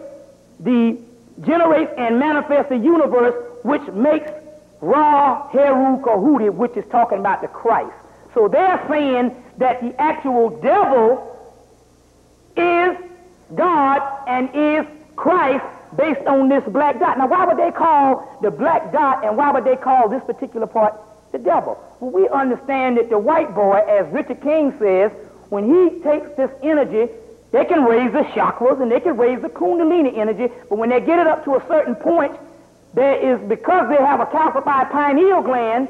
and manifests the universe, which makes Ra, Heru, Kahuti, which is talking about the Christ. So they're saying that the actual devil is God and is Christ based on this black dot. Now, why would they call the black dot and why would they call this particular part the devil? Well, we understand that the white boy, as Richard King says, when he takes this energy, they can raise the chakras and they can raise the kundalini energy, but when they get it up to a certain point, there is, because they have a calcified pineal gland,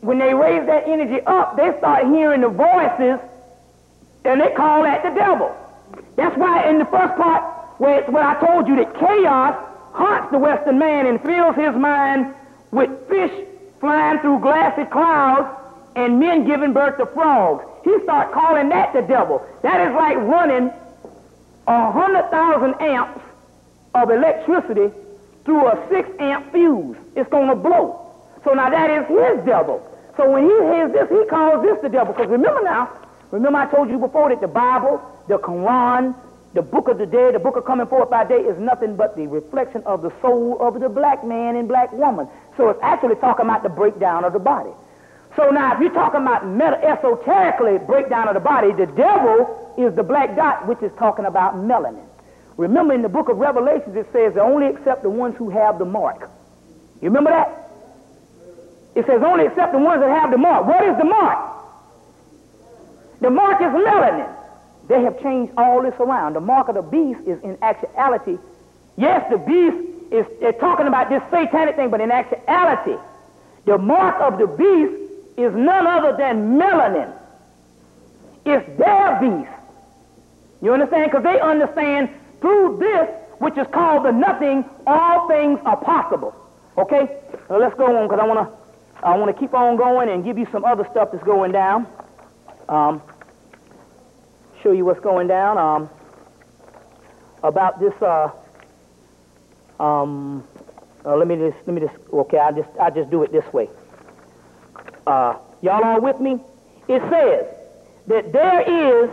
when they raise that energy up, they start hearing the voices, and they call that the devil. That's why in the first part, where I told you that chaos haunts the Western man and fills his mind with fish flying through glassy clouds and men giving birth to frogs. He started calling that the devil. That is like running 100,000 amps of electricity through a 6-amp fuse. It's going to blow. So now that is his devil. So when he hears this, he calls this the devil. Because remember I told you before that the Bible, the Quran, the book of the dead, the book of coming forth by day is nothing but the reflection of the soul of the black man and black woman. So it's actually talking about the breakdown of the body. So now if you're talking about esoterically breakdown of the body, the devil is the black dot, which is talking about melanin. Remember in the book of Revelations it says they only accept the ones who have the mark. You remember that? It says only accept the ones that have the mark. What is the mark? The mark is melanin. They have changed all this around. The mark of the beast is in actuality, yes, the beast is, they're talking about this satanic thing, but in actuality, the mark of the beast is none other than melanin. It's their beast. You understand? Because they understand through this, which is called the nothing, all things are possible. Okay? So let's go on, because I want to keep on going and give you some other stuff that's going down. Show you what's going down about this. Let me just. Okay, I just do it this way. Y'all are with me? It says that there is,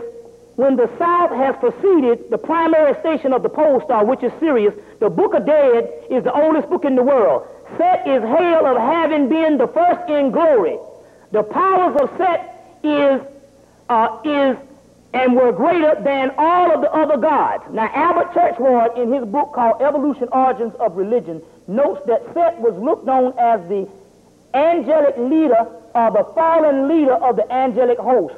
when the south has preceded the primary station of the pole star, which is Sirius, the Book of Dead is the oldest book in the world. Set is hailed of having been the first in glory. The powers of Set is and were greater than all of the other gods. Now, Albert Churchward, in his book called Evolution, Origins of Religion, notes that Set was looked on as the angelic leader, or the fallen leader of the angelic host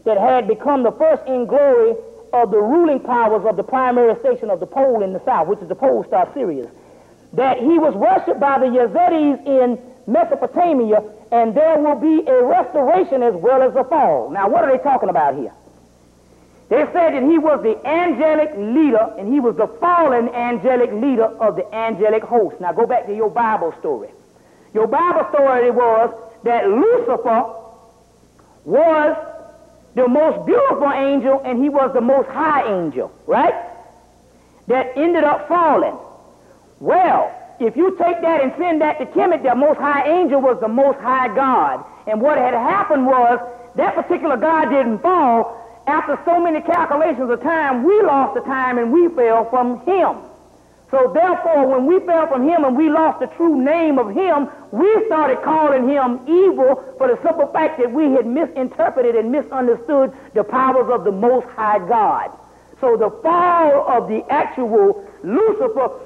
that had become the first in glory of the ruling powers of the primary station of the pole in the south, which is the pole star Sirius. That he was worshipped by the Yazidis in Mesopotamia, and there will be a restoration as well as a fall. Now, what are they talking about here? They said that he was the angelic leader, and he was the fallen angelic leader of the angelic host. Now, go back to your Bible story. Your Bible story was that Lucifer was the most beautiful angel, and he was the most high angel, right? That ended up falling. Well, if you take that and send that to Hemmitt, the most high angel was the most high God. And what had happened was that particular God didn't fall. After so many calculations of time, we lost the time and we fell from him. So therefore, when we fell from him and we lost the true name of him, we started calling him evil for the simple fact that we had misinterpreted and misunderstood the powers of the Most High God. So the fall of the actual Lucifer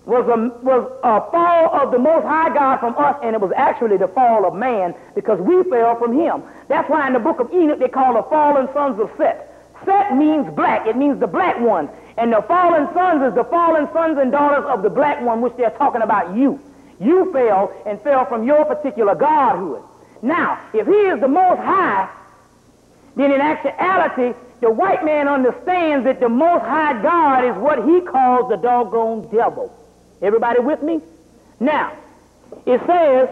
was a fall of the Most High God from us, and it was actually the fall of man because we fell from him. That's why in the book of Enoch they call the fallen sons of Set. Set means black. It means the black ones. And the fallen sons is the fallen sons and daughters of the black one, which they're talking about you. You fell and fell from your particular godhood. Now, if he is the Most High, then in actuality, the white man understands that the Most High God is what he calls the doggone devil. Everybody with me? Now, it says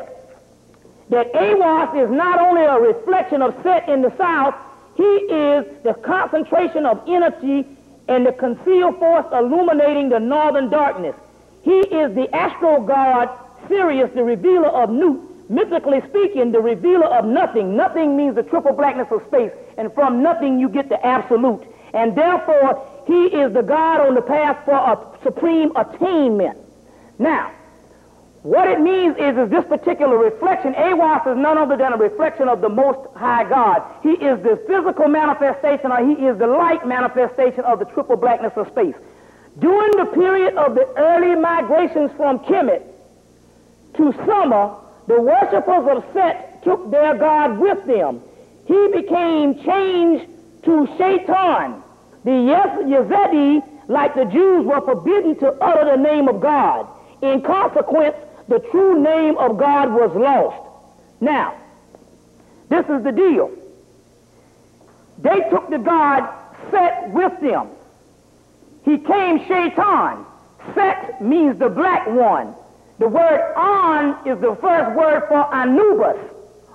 that Awas is not only a reflection of Set in the south, he is the concentration of energy and the concealed force illuminating the northern darkness. He is the astral god Sirius, the revealer of Nut. Mythically speaking, the revealer of nothing. Nothing means the triple blackness of space, and from nothing you get the absolute. And therefore, he is the God on the path for a supreme attainment. Now, what it means is this particular reflection, Awas is none other than a reflection of the Most High God. He is the physical manifestation, or he is the light manifestation of the triple blackness of space. During the period of the early migrations from Hemmitt to summer, the worshippers of Set took their God with them. He became changed to Shaitan. The Yazidi, like the Jews, were forbidden to utter the name of God. In consequence, the true name of God was lost. Now, this is the deal. They took the God Set with them. He came Shaitan. Set means the black one. The word An is the first word for Anubis,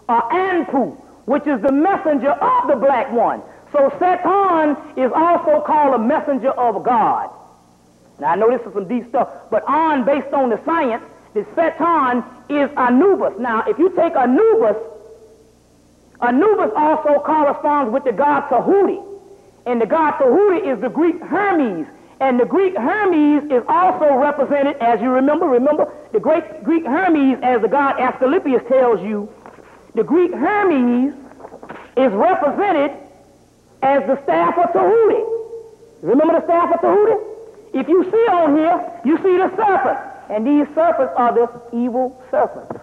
or Anpu, which is the messenger of the black one. So Satan is also called a messenger of God. Now, I know this is some deep stuff, but An, based on the science, the Satan is Anubis. Now, if you take Anubis, Anubis also corresponds with the god Tahuti. And the god Tahuti is the Greek Hermes. And the Greek Hermes is also represented, as you remember the great Greek Hermes, as the god Asclepius tells you, the Greek Hermes is represented as the staff of Tahuti. Remember the staff of Tahuti? If you see on here, you see the serpent. And these serpents are the evil serpents.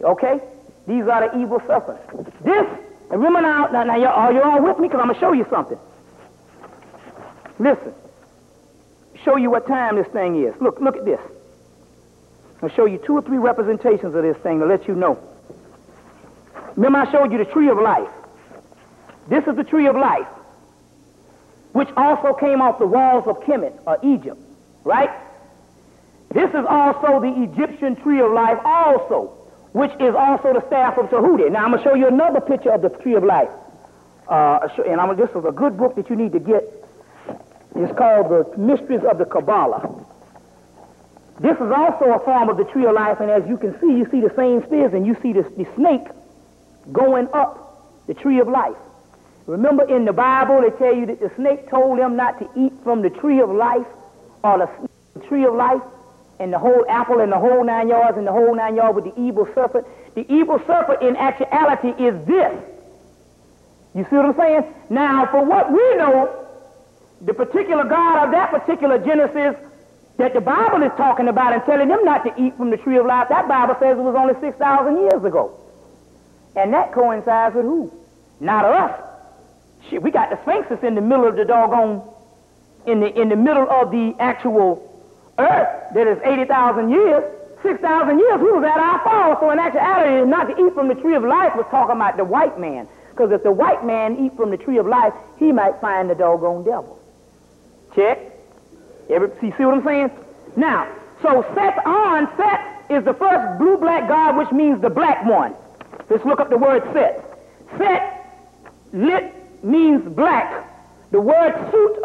Okay? These are the evil serpents. This, and remember now you're all with me because I'm going to show you something. Listen. Show you what time this thing is. Look at this. I'll show you 2 or 3 representations of this thing to let you know. Remember I showed you the tree of life. This is the tree of life, which also came off the walls of Hemmitt, or Egypt, right? This is also the Egyptian tree of life also, which is also the staff of Tahuti. Now, I'm going to show you another picture of the tree of life. This is a good book that you need to get. It's called The Mysteries of the Kabbalah. This is also a form of the tree of life, and as you can see, you see the same spears, and you see the snake going up the tree of life. Remember in the Bible, they tell you that the snake told them not to eat from the tree of life, or the tree of life, and the whole apple and the whole 9 yards and the whole 9 yards with the evil serpent. The evil serpent in actuality is this. You see what I'm saying? Now, for what we know, the particular God of that particular Genesis that the Bible is talking about and telling them not to eat from the tree of life, that Bible says it was only 6,000 years ago. And that coincides with who? Not us. Shit, we got the Sphinxes in the middle of the doggone, in the middle of the actual earth that is 80,000 years. 6,000 years, we was at our fall. So in actuality, not to eat from the tree of life was talking about the white man. Because if the white man eat from the tree of life, he might find the doggone devil. Check. See what I'm saying? Now, so Set is the first blue-black god, which means the black one. Let's look up the word Set. Set means black. The word soot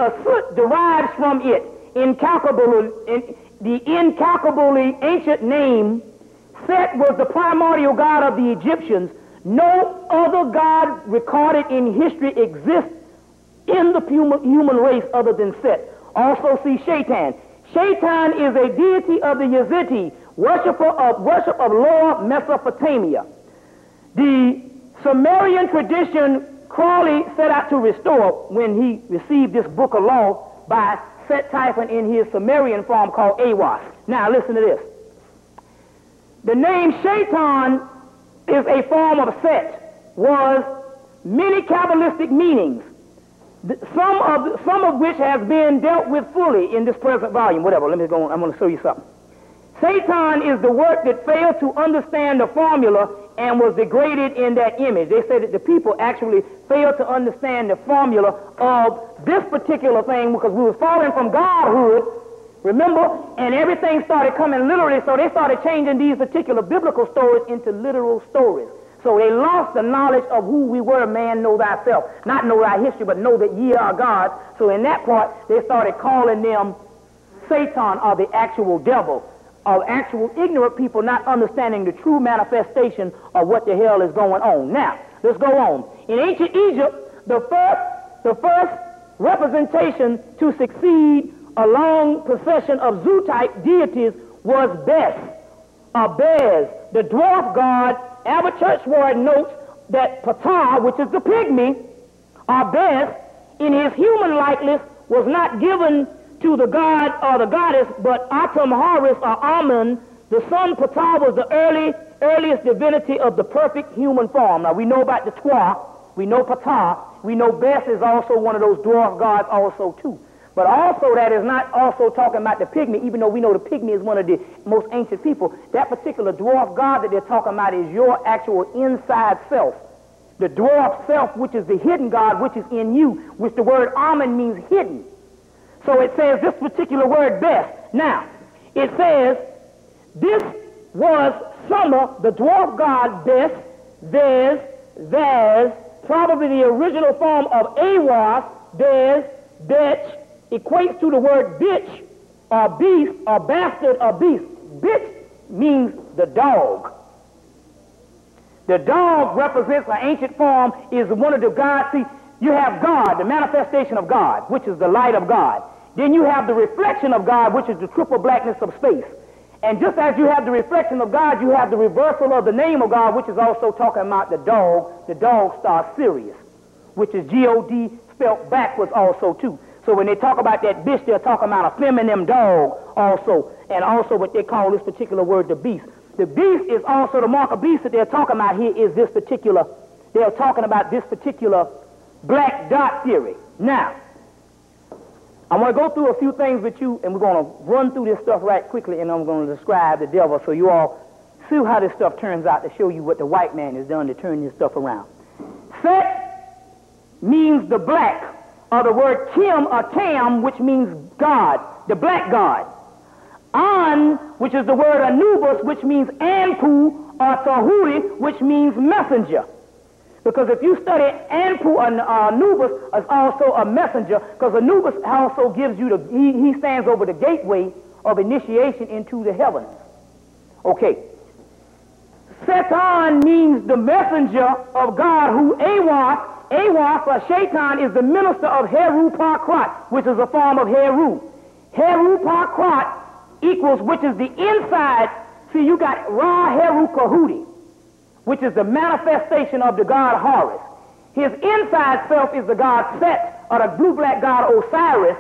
derives from it. The incalculably ancient name, Set was the primordial god of the Egyptians. No other god recorded in history exists in the human race other than Set. Also see Shaitan. Shaitan is a deity of the Yazidi, worship of Lower Mesopotamia. The Sumerian tradition Crawley set out to restore when he received this book of law by Set Typhon in his Sumerian form called Awas. Now listen to this. The name Shaitan is a form of Set, was many Kabbalistic meanings, some of which has been dealt with fully in this present volume. Whatever, let me go on. I'm going to show you something. Satan is the work that failed to understand the formula and was degraded in that image. They said that the people actually failed to understand the formula of this particular thing because we were falling from Godhood, remember? And everything started coming literally, so they started changing these particular biblical stories into literal stories. So they lost the knowledge of who we were, man, know thyself. Not know thy history, but know that ye are gods. So in that part, they started calling them Satan or the actual devil, of actual ignorant people not understanding the true manifestation of what the hell is going on. Now, let's go on. In ancient Egypt, the first representation to succeed a long procession of zoo-type deities was Bes, or Bez, the dwarf god. Albert Churchward notes that Ptah, which is the pygmy, or Bes, in his human likeness was not given to the god or the goddess, but Atum Horus or Amun, the son Ptah, was the earliest divinity of the perfect human form. Now we know about the Twa, we know Ptah, we know Bes is also one of those dwarf gods also too. But also that is not also talking about the pygmy, even though we know the pygmy is one of the most ancient people. That particular dwarf god that they're talking about is your actual inside self. The dwarf self, which is the hidden God, which is in you, which the word Amun means hidden. So it says this particular word Bes. Now, it says this was Summer, the dwarf god Bes, Vez, probably the original form of Awas, Bez, Betch, equates to the word bitch or beast or bastard or beast. Bitch means the dog. The dog represents an ancient form, is one of the gods. See, you have God, the manifestation of God, which is the light of God. Then you have the reflection of God, which is the triple blackness of space. And just as you have the reflection of God, you have the reversal of the name of God, which is also talking about the dog star Sirius, which is G-O-D spelled backwards also too. So when they talk about that bitch, they're talking about a feminine dog also, and also what they call this particular word, the beast. The beast is also the mark of beast that they're talking about here is this particular, they're talking about this particular black dot theory. Now, I want to go through a few things with you, and we're going to run through this stuff right quickly, and I'm going to describe the devil so you all see how this stuff turns out to show you what the white man has done to turn this stuff around. Set means the black, or the word Kim or Tam, which means God, the black God. An, which is the word Anubis, which means Anpu, or Tahuti, which means messenger. Because if you study Anpu, Anubis is also a messenger, because Anubis also gives you he stands over the gateway of initiation into the heavens. Okay. Satan means the messenger of God, who Awas or Shaitan is the minister of Heru Pakrat, which is a form of Heru. Heru Pakrat equals, which is the inside. See, you got Ra Heru Kahuti, which is the manifestation of the god Horus. His inside self is the god Set, or the blue-black god Osiris,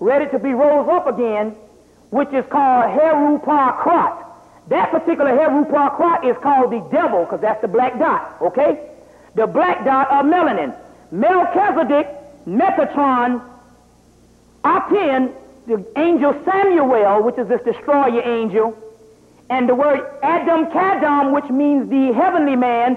ready to be rose up again which is called Heru. That particular Heru is called the devil, because that's the black dot, okay? The black dot of melanin. Melchizedek, Metatron, Aten, the angel Samuel, which is this destroyer angel, and the word Adam Kadam, which means the heavenly man,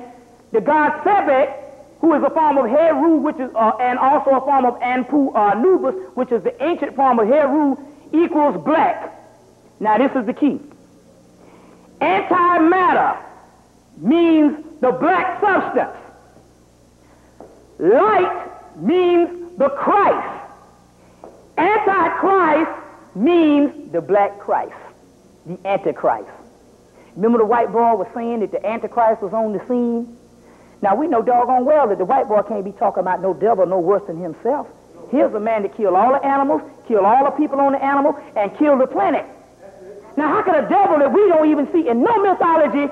the god Sebek, who is a form of Heru, which is and also a form of Anpu Anubis, which is the ancient form of Heru, equals black. Now this is the key. Antimatter means the black substance. Light means the Christ. Antichrist means the black Christ, the Antichrist. Remember the white boy was saying that the Antichrist was on the scene? Now we know doggone well that the white boy can't be talking about no devil no worse than himself. Here's a man that killed all the animals, killed all the people on the animal, and killed the planet. Now how can a devil that we don't even see in no mythology,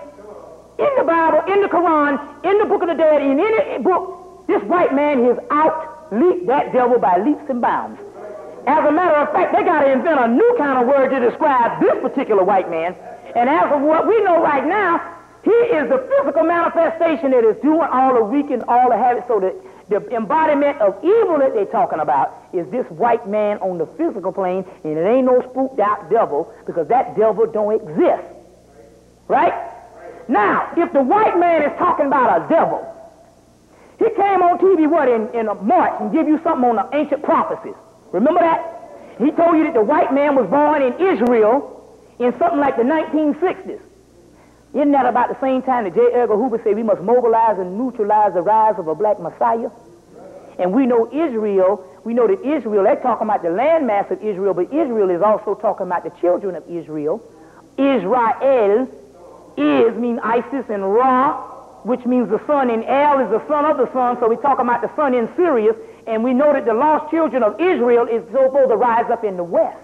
in the Bible, in the Quran, in the Book of the Dead, in any book, this white man has out-leaped that devil by leaps and bounds. As a matter of fact, they got to invent a new kind of word to describe this particular white man. And as of what we know right now, he is the physical manifestation that is doing all the wreaking, all the havoc. So the embodiment of evil that they're talking about is this white man on the physical plane, and it ain't no spooked out devil, because that devil don't exist. Right? Now, if the white man is talking about a devil, he came on TV, in March, and give you something on the ancient prophecies. Remember that? He told you that the white man was born in Israel in something like the 1960s. Isn't that about the same time that J. Edgar Hoover said we must mobilize and neutralize the rise of a black Messiah? And we know that Israel, they're talking about the landmass of Israel, but Israel is also talking about the children of Israel. Israel means Isis and Ra, which means the sun, and El is the son of the sun, so we're talking about the sun in Sirius, and we know that the lost children of Israel is supposed to rise up in the west.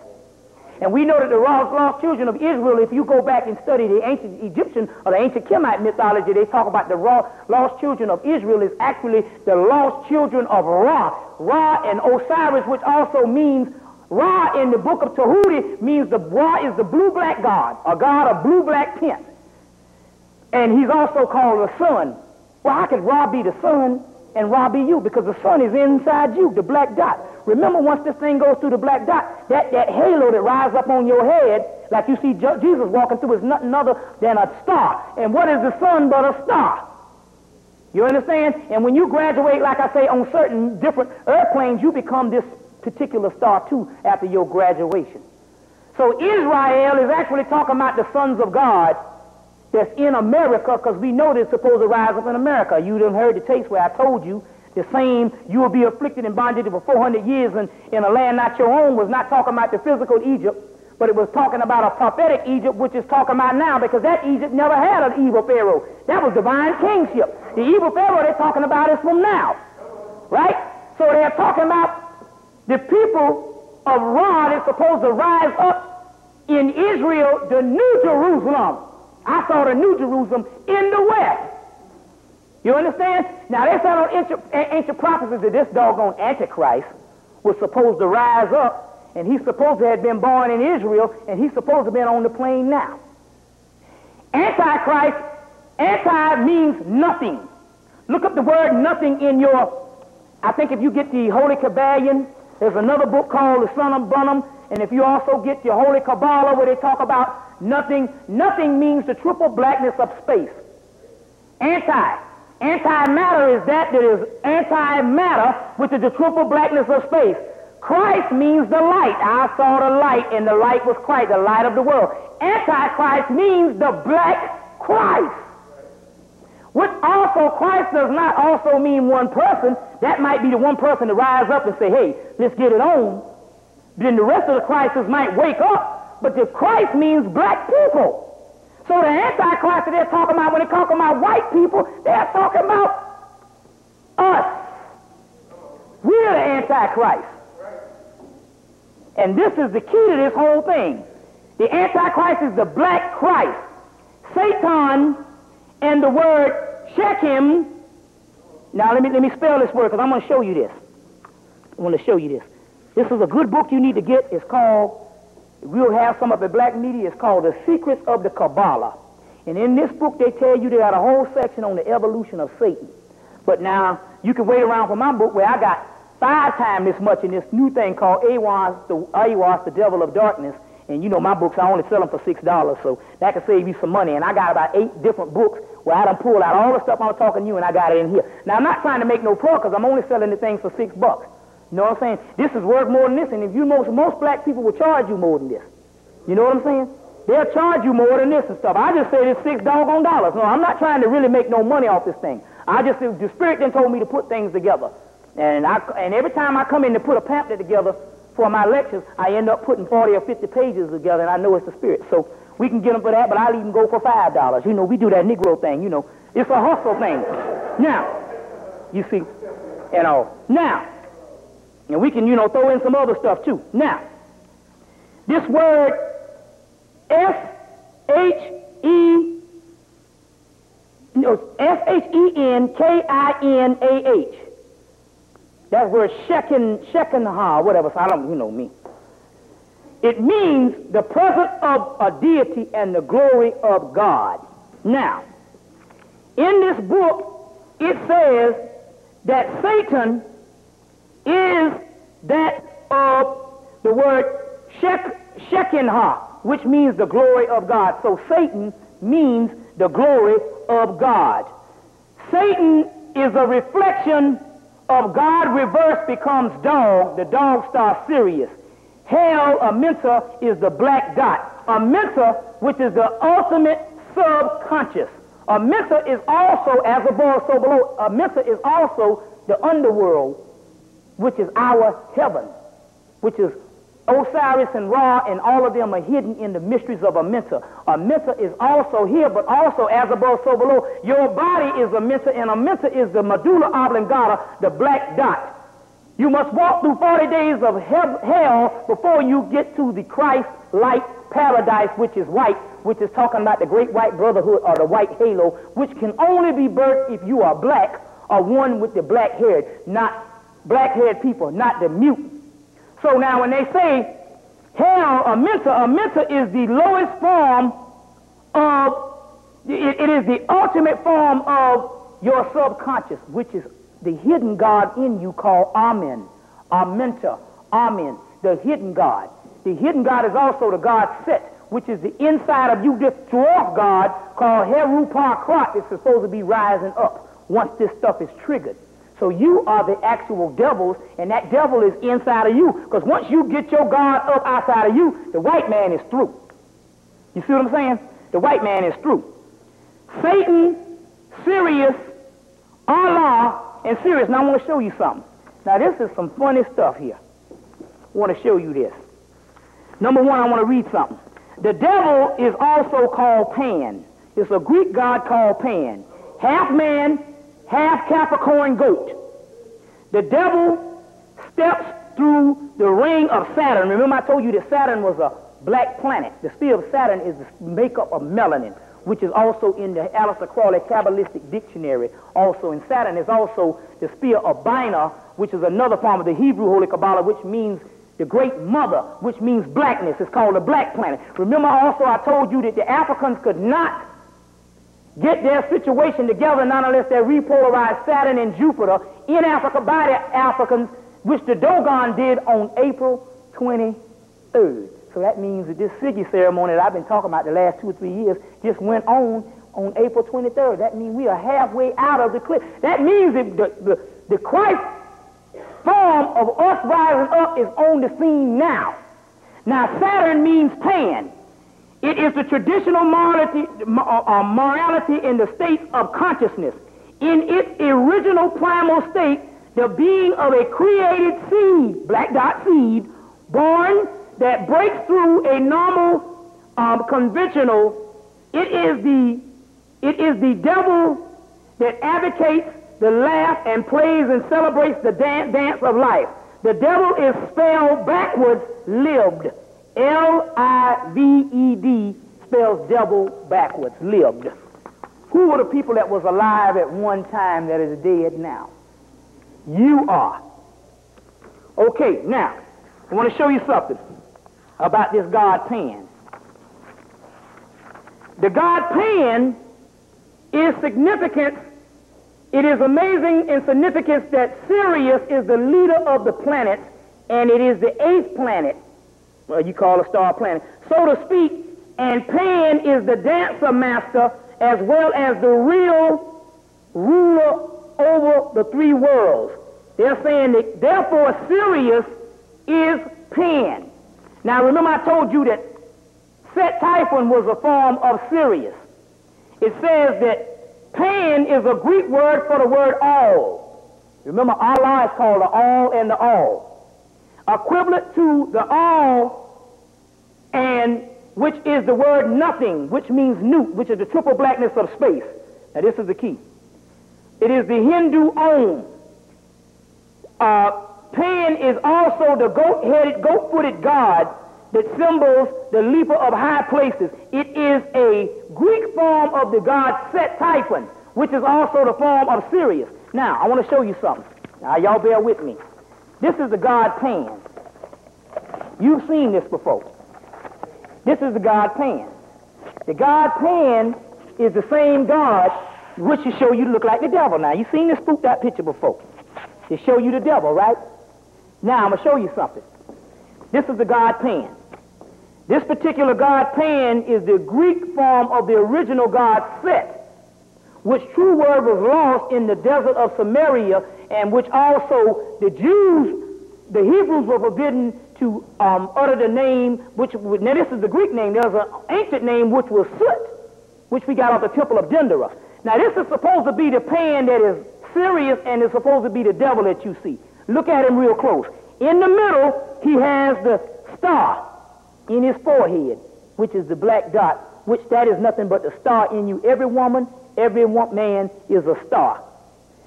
And we know that the lost children of Israel, if you go back and study the ancient Egyptian or the ancient Hemmitt mythology, they talk about the lost children of Israel is actually the lost children of Ra. Ra and Osiris, which also means, Ra in the book of Tahuti means Ra is the blue-black god, a god of blue-black tint. And he's also called the sun. Well, how could Ra be the sun and Ra be you? Because the sun is inside you, the black dot. Remember, once this thing goes through the black dot, that halo that rises up on your head, like you see Jesus walking through, is nothing other than a star. And what is the sun but a star? You understand? And when you graduate, like I say, on certain different airplanes, you become this particular star too after your graduation. So Israel is actually talking about the sons of God that's in America, because we know they're supposed to rise up in America. You done heard the tapes where I told you the same, you will be afflicted and bondage for 400 years in a land not your own, was not talking about the physical Egypt, but it was talking about a prophetic Egypt, which is talking about now, because that Egypt never had an evil Pharaoh. That was divine kingship. The evil Pharaoh they're talking about is from now. Right? So they're talking about the people of Ra that's supposed to rise up in Israel, the New Jerusalem. I saw the New Jerusalem in the west. You understand? Now, they said on ancient prophecies that this doggone Antichrist was supposed to rise up, and he's supposed to have been born in Israel, and he's supposed to have been on the plane now. Antichrist, anti means nothing. Look up the word nothing in your, I think if you get the Holy Kabbalion, there's another book called the Son of Bunham, and if you also get the Holy Kabbalah where they talk about nothing, nothing means the triple blackness of space. Antimatter is that is antimatter, which is the triple blackness of space. Christ means the light. I saw the light, and the light was Christ, the light of the world. Antichrist means the black Christ. Which also, Christ does not also mean one person. That might be the one person to rise up and say, hey, let's get it on. Then the rest of the Christs might wake up. But the Christ means black people. So the Antichrist that they're talking about, when they're talking about white people, they're talking about us. We're the Antichrist. And this is the key to this whole thing. The Antichrist is the black Christ. Satan and the word Shechem. Now let me spell this word, because I'm going to show you this. I want to show you this. This is a good book you need to get. It's called We'll have some of the black media. It's called The Secrets of the Kabbalah. And in this book, they tell you they got a whole section on the evolution of Satan. But now, you can wait around for my book where I got 5 times this much in this new thing called Awas, the Devil of Darkness. And you know my books, I only sell them for $6, so that can save you some money. And I got about 8 different books where I done pulled out all the stuff I'm talking to you, and I got it in here. Now, I'm not trying to make no profit because I'm only selling the things for $6. You know what I'm saying? This is worth more than this, and if you most black people will charge you more than this. You know what I'm saying? They'll charge you more than this and stuff. I just say it's $6 doggone dollars. No, I'm not trying to really make no money off this thing. The Spirit then told me to put things together. And every time I come in to put a pamphlet together for my lectures, I end up putting 40 or 50 pages together, and I know it's the Spirit. So we can get them for that, but I'll even go for $5. You know, we do that Negro thing, you know. It's a hustle thing. Now, you see, and all. Now, and we can, you know, throw in some other stuff too. Now, this word S-H-E-N-K-I-N-A-H. That word Shekinah, whatever, so I don't, you know me. It means the presence of a deity and the glory of God. Now, in this book, it says that Satan is that of the word Shekinah, which means the glory of God. So Satan means the glory of God. Satan is a reflection of God reversed becomes dog, the dog star Sirius. Hell, Amenta, is the black dot. Amenta, which is the ultimate subconscious. Amenta is also, as above, so below. Amenta is also the underworld, which is our heaven, which is Osiris and Ra, and all of them are hidden in the mysteries of Amenta. Amenta is also here, but also as above, so below. Your body is Amenta, and Amenta is the medulla oblongata, the black dot. You must walk through 40 days of hell before you get to the Christ-like paradise, which is white, which is talking about the great white brotherhood or the white halo, which can only be birthed if you are black or one with the black-haired, not black-haired people, not the mute. So now when they say hell, Amenta is the lowest form of, it is the ultimate form of your subconscious, which is the hidden God in you called Amen, Amenta, Amen, the hidden God. The hidden God is also the God Set, which is the inside of you, this dwarf God called Heru Parkrat. It's supposed to be rising up once this stuff is triggered. So you are the actual devils, and that devil is inside of you. Because once you get your God up outside of you, the white man is through. You see what I'm saying? The white man is through. Satan, Sirius, Allah, and Sirius. Now I want to show you something. Now this is some funny stuff here. I want to show you this. Number one, I want to read something. The devil is also called Pan. It's a Greek god called Pan. Half man, half Capricorn goat. The devil steps through the ring of Saturn. Remember I told you that Saturn was a black planet. The sphere of Saturn is the makeup of melanin, which is also in the Aleister Crowley Kabbalistic Dictionary. Also in Saturn is also the sphere of Bina, which is another form of the Hebrew Holy Kabbalah, which means the great mother, which means blackness. It's called the black planet. Remember also I told you that the Africans could not get their situation together not unless they repolarized Saturn and Jupiter in Africa by the Africans, which the Dogon did on April 23rd. So that means that this Siggy ceremony that I've been talking about the last 2 or 3 years just went on April 23rd. That means we are halfway out of the cliff. That means that the Christ form of us rising up is on the scene now. Now Saturn means Pan. It is the traditional morality in the state of consciousness. In its original primal state, the being of a created seed, black dot seed, born that breaks through a normal conventional. It is the devil that advocates the laugh and plays and celebrates the dance of life. The devil is spelled backwards, lived. L-I-V-E-D spells devil backwards, lived. Who were the people that was alive at one time that is dead now? You are. Okay, now, I want to show you something. about this god Pan. The god Pan is significant. It is amazing in significance that Sirius is the leader of the planets, and it is the 8th planet, well, you call a star planet, so to speak, and Pan is the dancer master as well as the real ruler over the 3 worlds. They're saying that, therefore, Sirius is Pan. Now, remember I told you that Set Typhon was a form of Sirius. It says that Pan is a Greek word for the word all. Remember, Allah is called the all and the all. Equivalent to the all, and which is the word nothing, which means newt, which is the triple blackness of space. Now, this is the key. It is the Hindu Om. Pan is also the goat-headed, goat-footed god that symbols the leaper of high places. It is a Greek form of the god Set Typhon, which is also the form of Sirius. Now, I want to show you something. Now, y'all bear with me. This is the god Pan. You've seen this before. This is the god Pan. The god Pan is the same god which will show you to look like the devil. Now, you've seen this spooked out picture before. They show you the devil, right? Now, I'm going to show you something. This is the god Pan. This particular god Pan is the Greek form of the original god Set, which true word was lost in the desert of Samaria, and which also the Jews, the Hebrews, were forbidden to utter the name, which, now this is the Greek name. There's an ancient name which was Soot, which we got off the temple of Dendera. Now, this is supposed to be the Pan that is Sirius, and is supposed to be the devil that you see. Look at him real close. In the middle, he has the star in his forehead, which is the black dot, which that is nothing but the star in you. Every woman, every man is a star.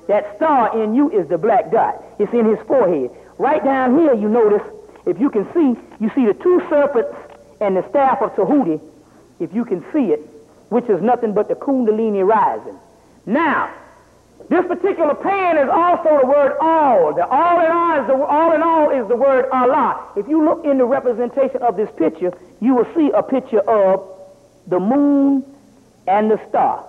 That star in you is the black dot. It's in his forehead. Right down here, you notice, if you can see, you see the 2 serpents and the staff of Tahuti, if you can see it, which is nothing but the Kundalini rising. Now, this particular Pan is also the word all. The all in all is the word Allah. If you look in the representation of this picture, you will see a picture of the moon and the star.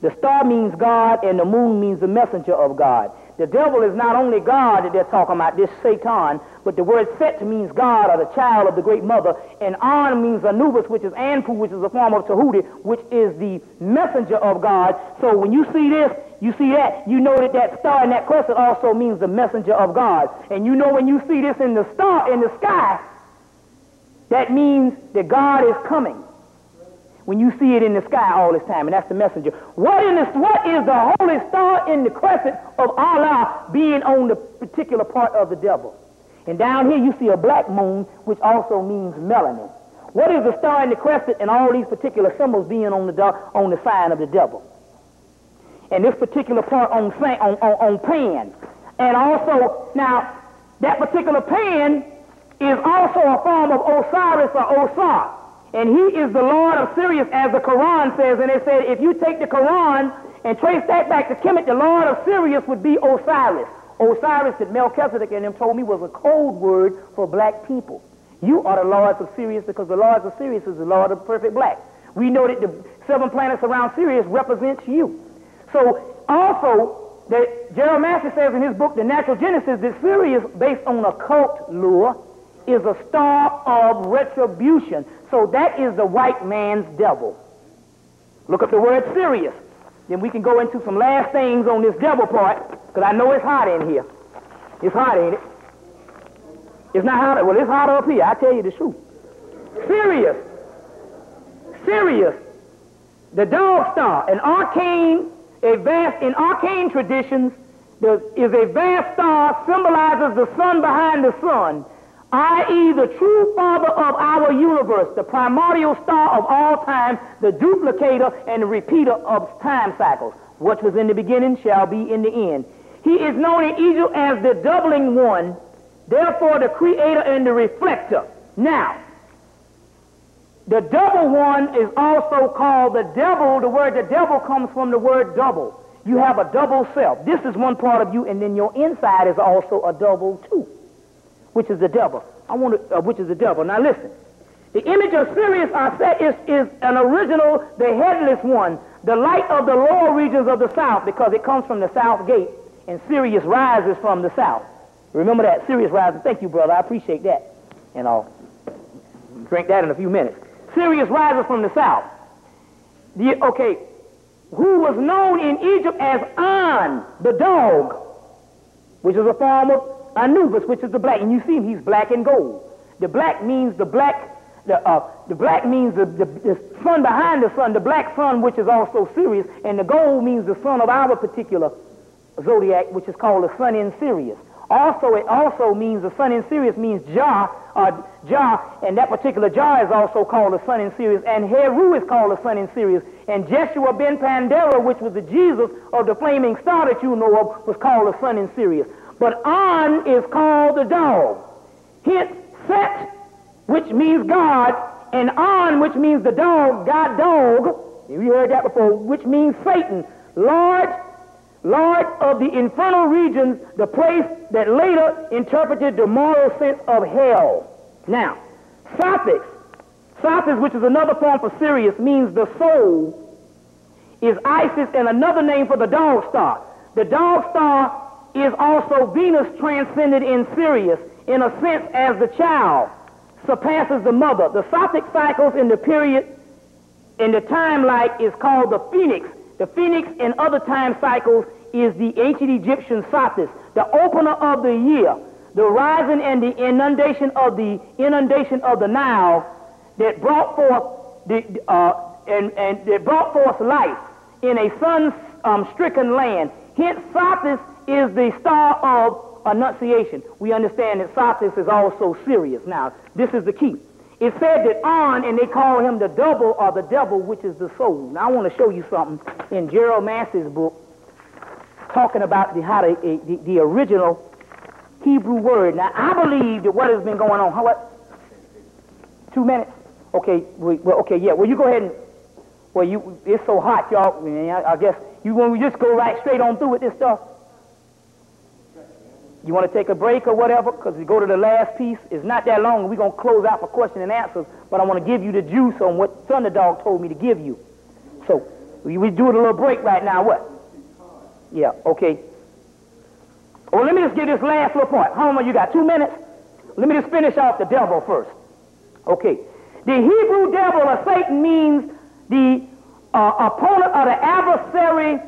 The star means God, and the moon means the messenger of God. The devil is not only God that they're talking about, this Satan, but the word Set means God, or the child of the great mother, and An means Anubis, which is Anpu, which is a form of Tahuti, which is the messenger of God. So when you see this, you see that, you know that that star and that crescent also means the messenger of God. And you know when you see this in the star, in the sky, that means that God is coming. When you see it in the sky all this time, and that's the messenger. What is the holy star in the crescent of Allah being on the particular part of the devil? And down here you see a black moon, which also means melanin. What is the star in the crescent and all these particular symbols being on the sign of the devil? And this particular part on Pan. And also, now, that particular Pan is also a form of Osiris or Osar. And he is the Lord of Sirius, as the Quran says. And it said, if you take the Quran and trace that back to Hemmitt, the Lord of Sirius would be Osiris. Osiris, that Melchizedek and them told me, was a code word for black people. You are the Lords of Sirius, because the Lords of Sirius is the Lord of perfect black. We know that the 7 planets around Sirius represents you. So also, that Jeremiah says in his book, The Natural Genesis, that Sirius, based on occult lore, is a star of retribution. So that is the white man's devil. Look up the word Sirius. Then we can go into some last things on this devil part, because I know it's hot in here. It's hot, ain't it? It's not hot. Well, it's hot up here. I tell you the truth. Sirius. Sirius, the dog star, in arcane traditions, there is a vast star, symbolizes the sun behind the sun, i.e. the true father of our universe, the primordial star of all time, the duplicator and the repeater of time cycles. What was in the beginning shall be in the end. He is known in Egypt as the doubling one, therefore the creator and the reflector. Now, the double one is also called the devil. The word the devil comes from the word double. You have a double self. This is one part of you, and then your inside is also a double too. which is the devil. Which is the devil. Now listen. The image of Sirius is an original, the headless one, the light of the lower regions of the south, because it comes from the south gate, and Sirius rises from the south. Remember that, Sirius rises. Thank you, brother. I appreciate that. And I'll drink that in a few minutes. Sirius rises from the south. Who was known in Egypt as An, the dog, which is a form of Anubis, which is the black. And you see him, he's black and gold. The black means the black. The black means the sun behind the sun, the black sun, which is also Sirius, and the gold means the sun of our particular zodiac, which is called the sun in Sirius. Also, it also means the sun in Sirius means Jah, and that particular Jah is also called the sun in Sirius, and Heru is called the sun in Sirius, and Jeshua ben Pandera, which was the Jesus of the flaming star that you know of, was called the sun in Sirius. But An is called the dog. Hence, Set, which means God, and An, which means the dog, God dog, you heard that before, which means Satan, Lord of the infernal regions, the place that later interpreted the moral sense of hell. Now, Sothis, which is another form for Sirius, means the soul, is Isis and another name for the dog star. The dog star is also Venus transcended in Sirius, in a sense as the child surpasses the mother. The Sothic cycles in the period, in the time light, is called the phoenix. The phoenix in other time cycles is the ancient Egyptian Sothis, the opener of the year, the rising and the inundation of the Nile that brought forth that brought forth life in a sun-stricken land. Hence, Sothis is the star of Annunciation. We understand that Sothis is also Sirius. Now, this is the key. It said that An, and they call him the double or the devil, which is the soul. Now, I want to show you something in Gerald Massey's book, talking about the original Hebrew word. Now, I believe that what has been going on, what? 2 minutes? Okay, yeah. Well, you go ahead and, it's so hot, y'all. I guess you want to just go right straight on through with this stuff. You want to take a break or whatever, because we go to the last piece. It's not that long. We're going to close out for question and answers, but I want to give you the juice on what Thunderdog told me to give you. So, we do a little break right now. What? Yeah, okay. Well, let me just give this last little point. How long you got? 2 minutes? Let me just finish off the devil first. Okay. The Hebrew devil or Satan means the opponent or the adversary.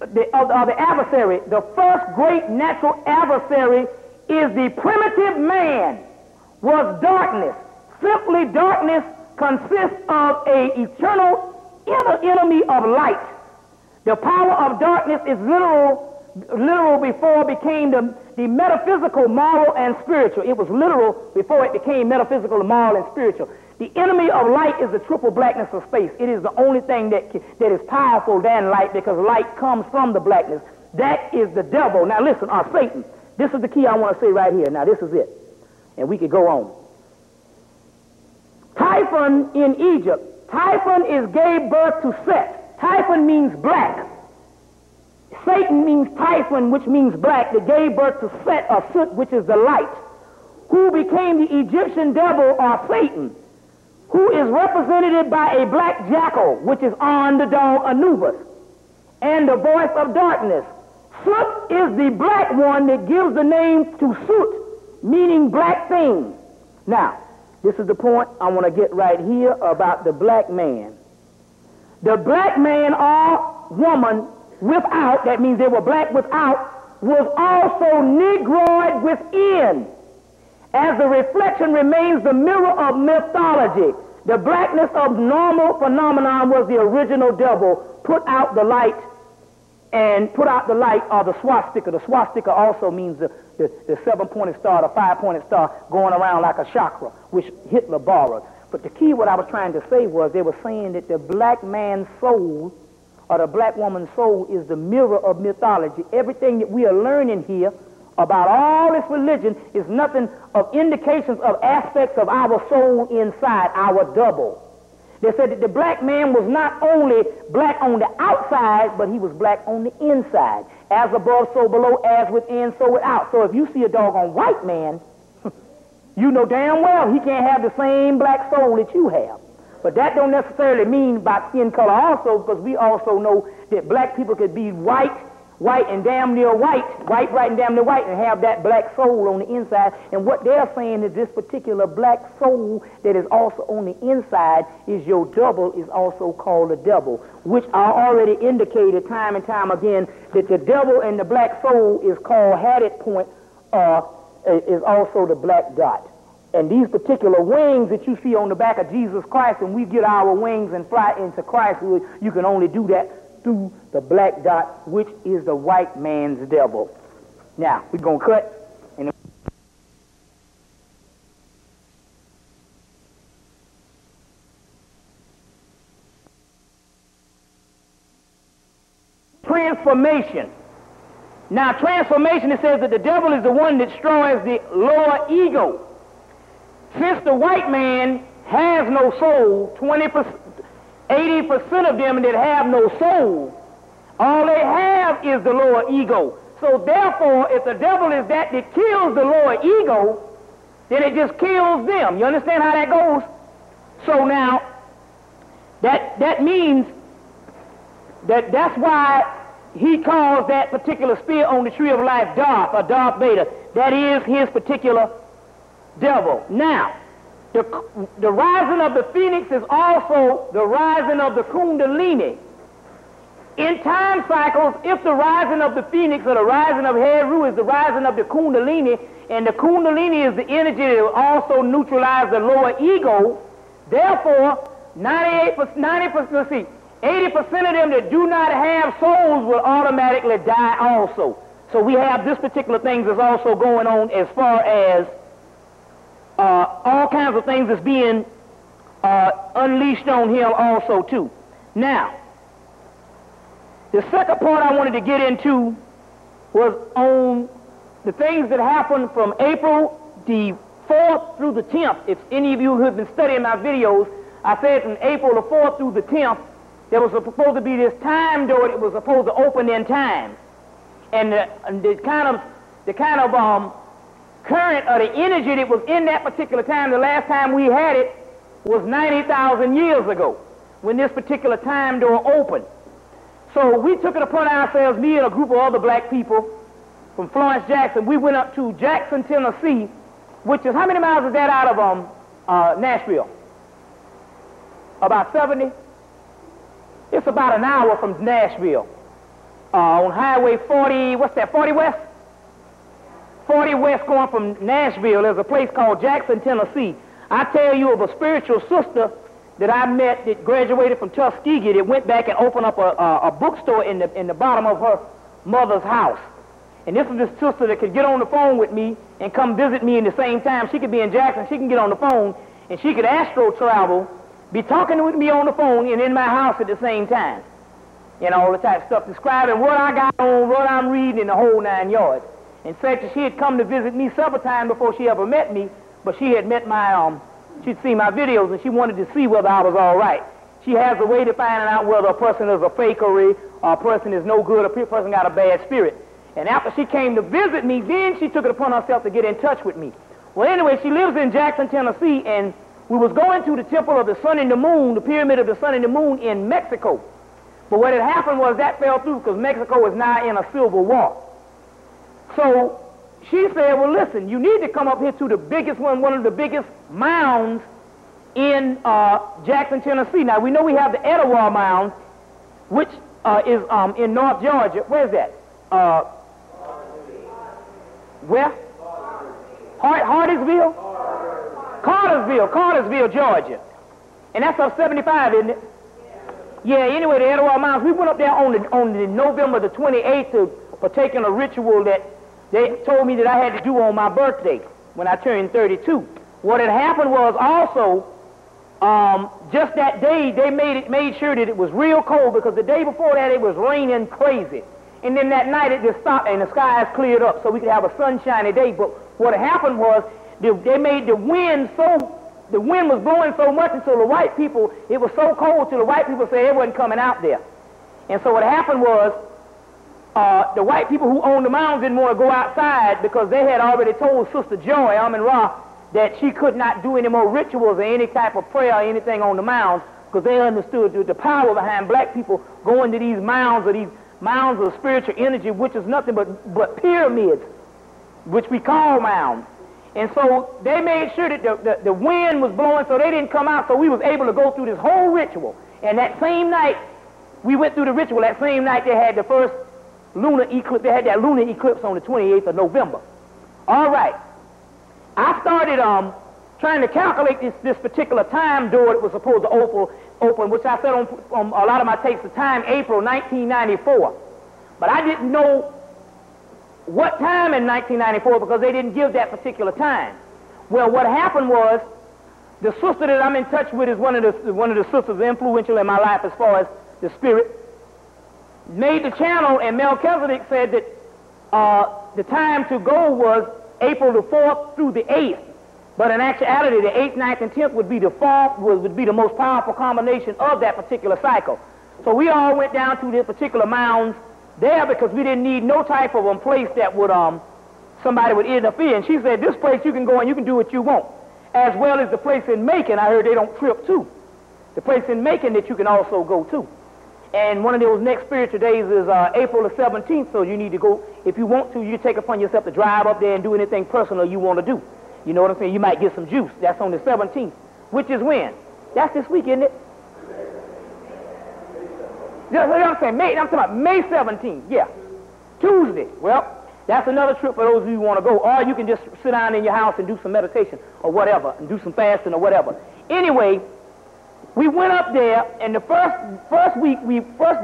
The first great natural adversary is the primitive man, was darkness. Simply, darkness consists of an eternal enemy of light. The power of darkness is literal before it became the metaphysical, moral, and spiritual. It was literal before it became metaphysical, moral, and spiritual. The enemy of light is the triple blackness of space. It is the only thing that is powerful than light, because light comes from the blackness. That is the devil. Now listen, or Satan. This is the key I want to say right here. Now this is it. And we could go on. Typhon in Egypt. Typhon gave birth to Set. Typhon means black. Satan means Typhon, which means black, that gave birth to Set, or Soot, which is the light, who became the Egyptian devil, or Satan, who is represented by a black jackal, which is on the dog Anubis, and the voice of darkness. Soot is the black one that gives the name to Soot, meaning black thing. Now, this is the point I want to get right here about the black man. The black man or woman without, that means they were black without, was also negroid within. As the reflection remains the mirror of mythology, the blackness of normal phenomenon was the original devil, put out the light, or the swastika. The swastika also means the seven-pointed star, the five-pointed star going around like a chakra, which Hitler borrowed. But the key, what I was trying to say was, they were saying that the black man's soul, or the black woman's soul, is the mirror of mythology. Everything that we are learning here about all this religion is nothing of indications of aspects of our soul inside, our double. They said that the black man was not only black on the outside, but he was black on the inside. As above, so below, as within, so without. So if you see a doggone white man, you know damn well he can't have the same black soul that you have. But that don't necessarily mean by skin color also, because we also know that black people could be white and damn near white, bright and damn near white, and have that black soul on the inside. And what they're saying is this particular black soul that is also on the inside is your double, is also called a devil, which I already indicated time and time again that the devil and the black soul is called Hatted Point, is also the black dot. And these particular wings that you see on the back of Jesus Christ, and we get our wings and fly into Christ, you can only do that through the black dot, which is the white man's devil. Now, we're going to cut. And transformation. Now, transformation, it says that the devil is the one that destroys the lower ego. Since the white man has no soul, 80% of them that have no soul, all they have is the lower ego. So therefore, if the devil is that kills the lower ego, then it just kills them. You understand how that goes? So now, that means that's why he calls that particular spear on the tree of life Darth, or Darth Vader. That is his particular devil. Now, the rising of the phoenix is also the rising of the kundalini. In time cycles, if the rising of the phoenix or the rising of Heru is the rising of the kundalini, and the kundalini is the energy that will also neutralize the lower ego, therefore, 80% of them that do not have souls will automatically die also. So we have this particular thing that's also going on as far as all kinds of things that's being unleashed on him also too. Now, the second part I wanted to get into was on the things that happened from April the 4th through the 10th. If any of you who have been studying my videos, I said from April the 4th through the 10th, there was supposed to be this time door that was supposed to open in time. And the kind of current or the energy that was in that particular time, the last time we had it was 90,000 years ago when this particular time door opened. So we took it upon ourselves, me and a group of other black people from Florence, Jackson. We went up to Jackson, Tennessee, which is, how many miles is that out of Nashville? About 70? It's about an hour from Nashville. On Highway 40, what's that, 40 West? 40 West going from Nashville, there's a place called Jackson, Tennessee. I tell you of a spiritual sister that I met that graduated from Tuskegee that went back and opened up a bookstore in the bottom of her mother's house. And this is this sister that could get on the phone with me and come visit me in the same time. She could be in Jackson, she can get on the phone, and she could astro travel, be talking with me on the phone and in my house at the same time. And all the type of stuff, describing what I got on, what I'm reading, in the whole 9 yards. In fact, she had come to visit me several times before she ever met me, but she had met my, she'd seen my videos and she wanted to see whether I was all right. She has a way to finding out whether a person is a fakery, or a person is no good, or a person got a bad spirit. And after she came to visit me, then she took it upon herself to get in touch with me. Well, anyway, she lives in Jackson, Tennessee, and we was going to the temple of the sun and the moon, the pyramid of the sun and the moon in Mexico. But what had happened was that fell through because Mexico is now in a civil war. So she said, well, listen, you need to come up here to the biggest one of the biggest mounds in Jackson, Tennessee. Now, we know we have the Etowah Mound, which is in North Georgia. Where's that? Where? Hardersville? Cartersville, Georgia. And that's up 75, isn't it? Yeah, anyway, the Etowah Mounds, we went up there on the November the 28th to partake in a ritual that they told me that I had to do on my birthday when I turned 32. What had happened was also, just that day, they made sure that it was real cold, because the day before that it was raining crazy. And then that night it just stopped and the skies cleared up so we could have a sunshiny day. But what happened was they made the wind was blowing so much until the white people, it was so cold till the white people said it wasn't coming out there. And so what happened was the white people who owned the mounds didn't want to go outside because they had already told Sister Joy, Amin Ra, that she could not do any more rituals or any type of prayer or anything on the mounds, because they understood the power behind black people going to these mounds of spiritual energy, which is nothing but pyramids, which we call mounds. And so they made sure that the wind was blowing, so they didn't come out, so we was able to go through this whole ritual. And that same night, we went through the ritual. That same night, they had the first lunar eclipse. They had that lunar eclipse on the 28th of November. All right. I started trying to calculate this particular time door that was supposed to open, which I said on a lot of my tapes, the time April 1994. But I didn't know what time in 1994 because they didn't give that particular time. Well, what happened was the sister that I'm in touch with is one of the sisters influential in my life as far as the spirit, made the channel, and Melchizedek said that the time to go was April the 4th through the 8th. But in actuality, the 8th, 9th, and 10th would be the would be the most powerful combination of that particular cycle. So we all went down to the particular mounds there because we didn't need no type of place that would somebody would interfere. And she said, this place you can go and you can do what you want, as well as the place in Macon. I heard they don't trip too. The place in Macon that you can also go to. And one of those next spiritual days is April the 17th, so you need to go, if you want to, you take upon yourself to drive up there and do anything personal you want to do. You know what I'm saying? You might get some juice. That's on the 17th, which is when? That's this week, isn't it? Yeah, I'm saying I'm talking about May 17th, yeah. Tuesday. Well, that's another trip for those of you who want to go. Or you can just sit down in your house and do some meditation or whatever, and do some fasting or whatever. Anyway, we went up there, and the first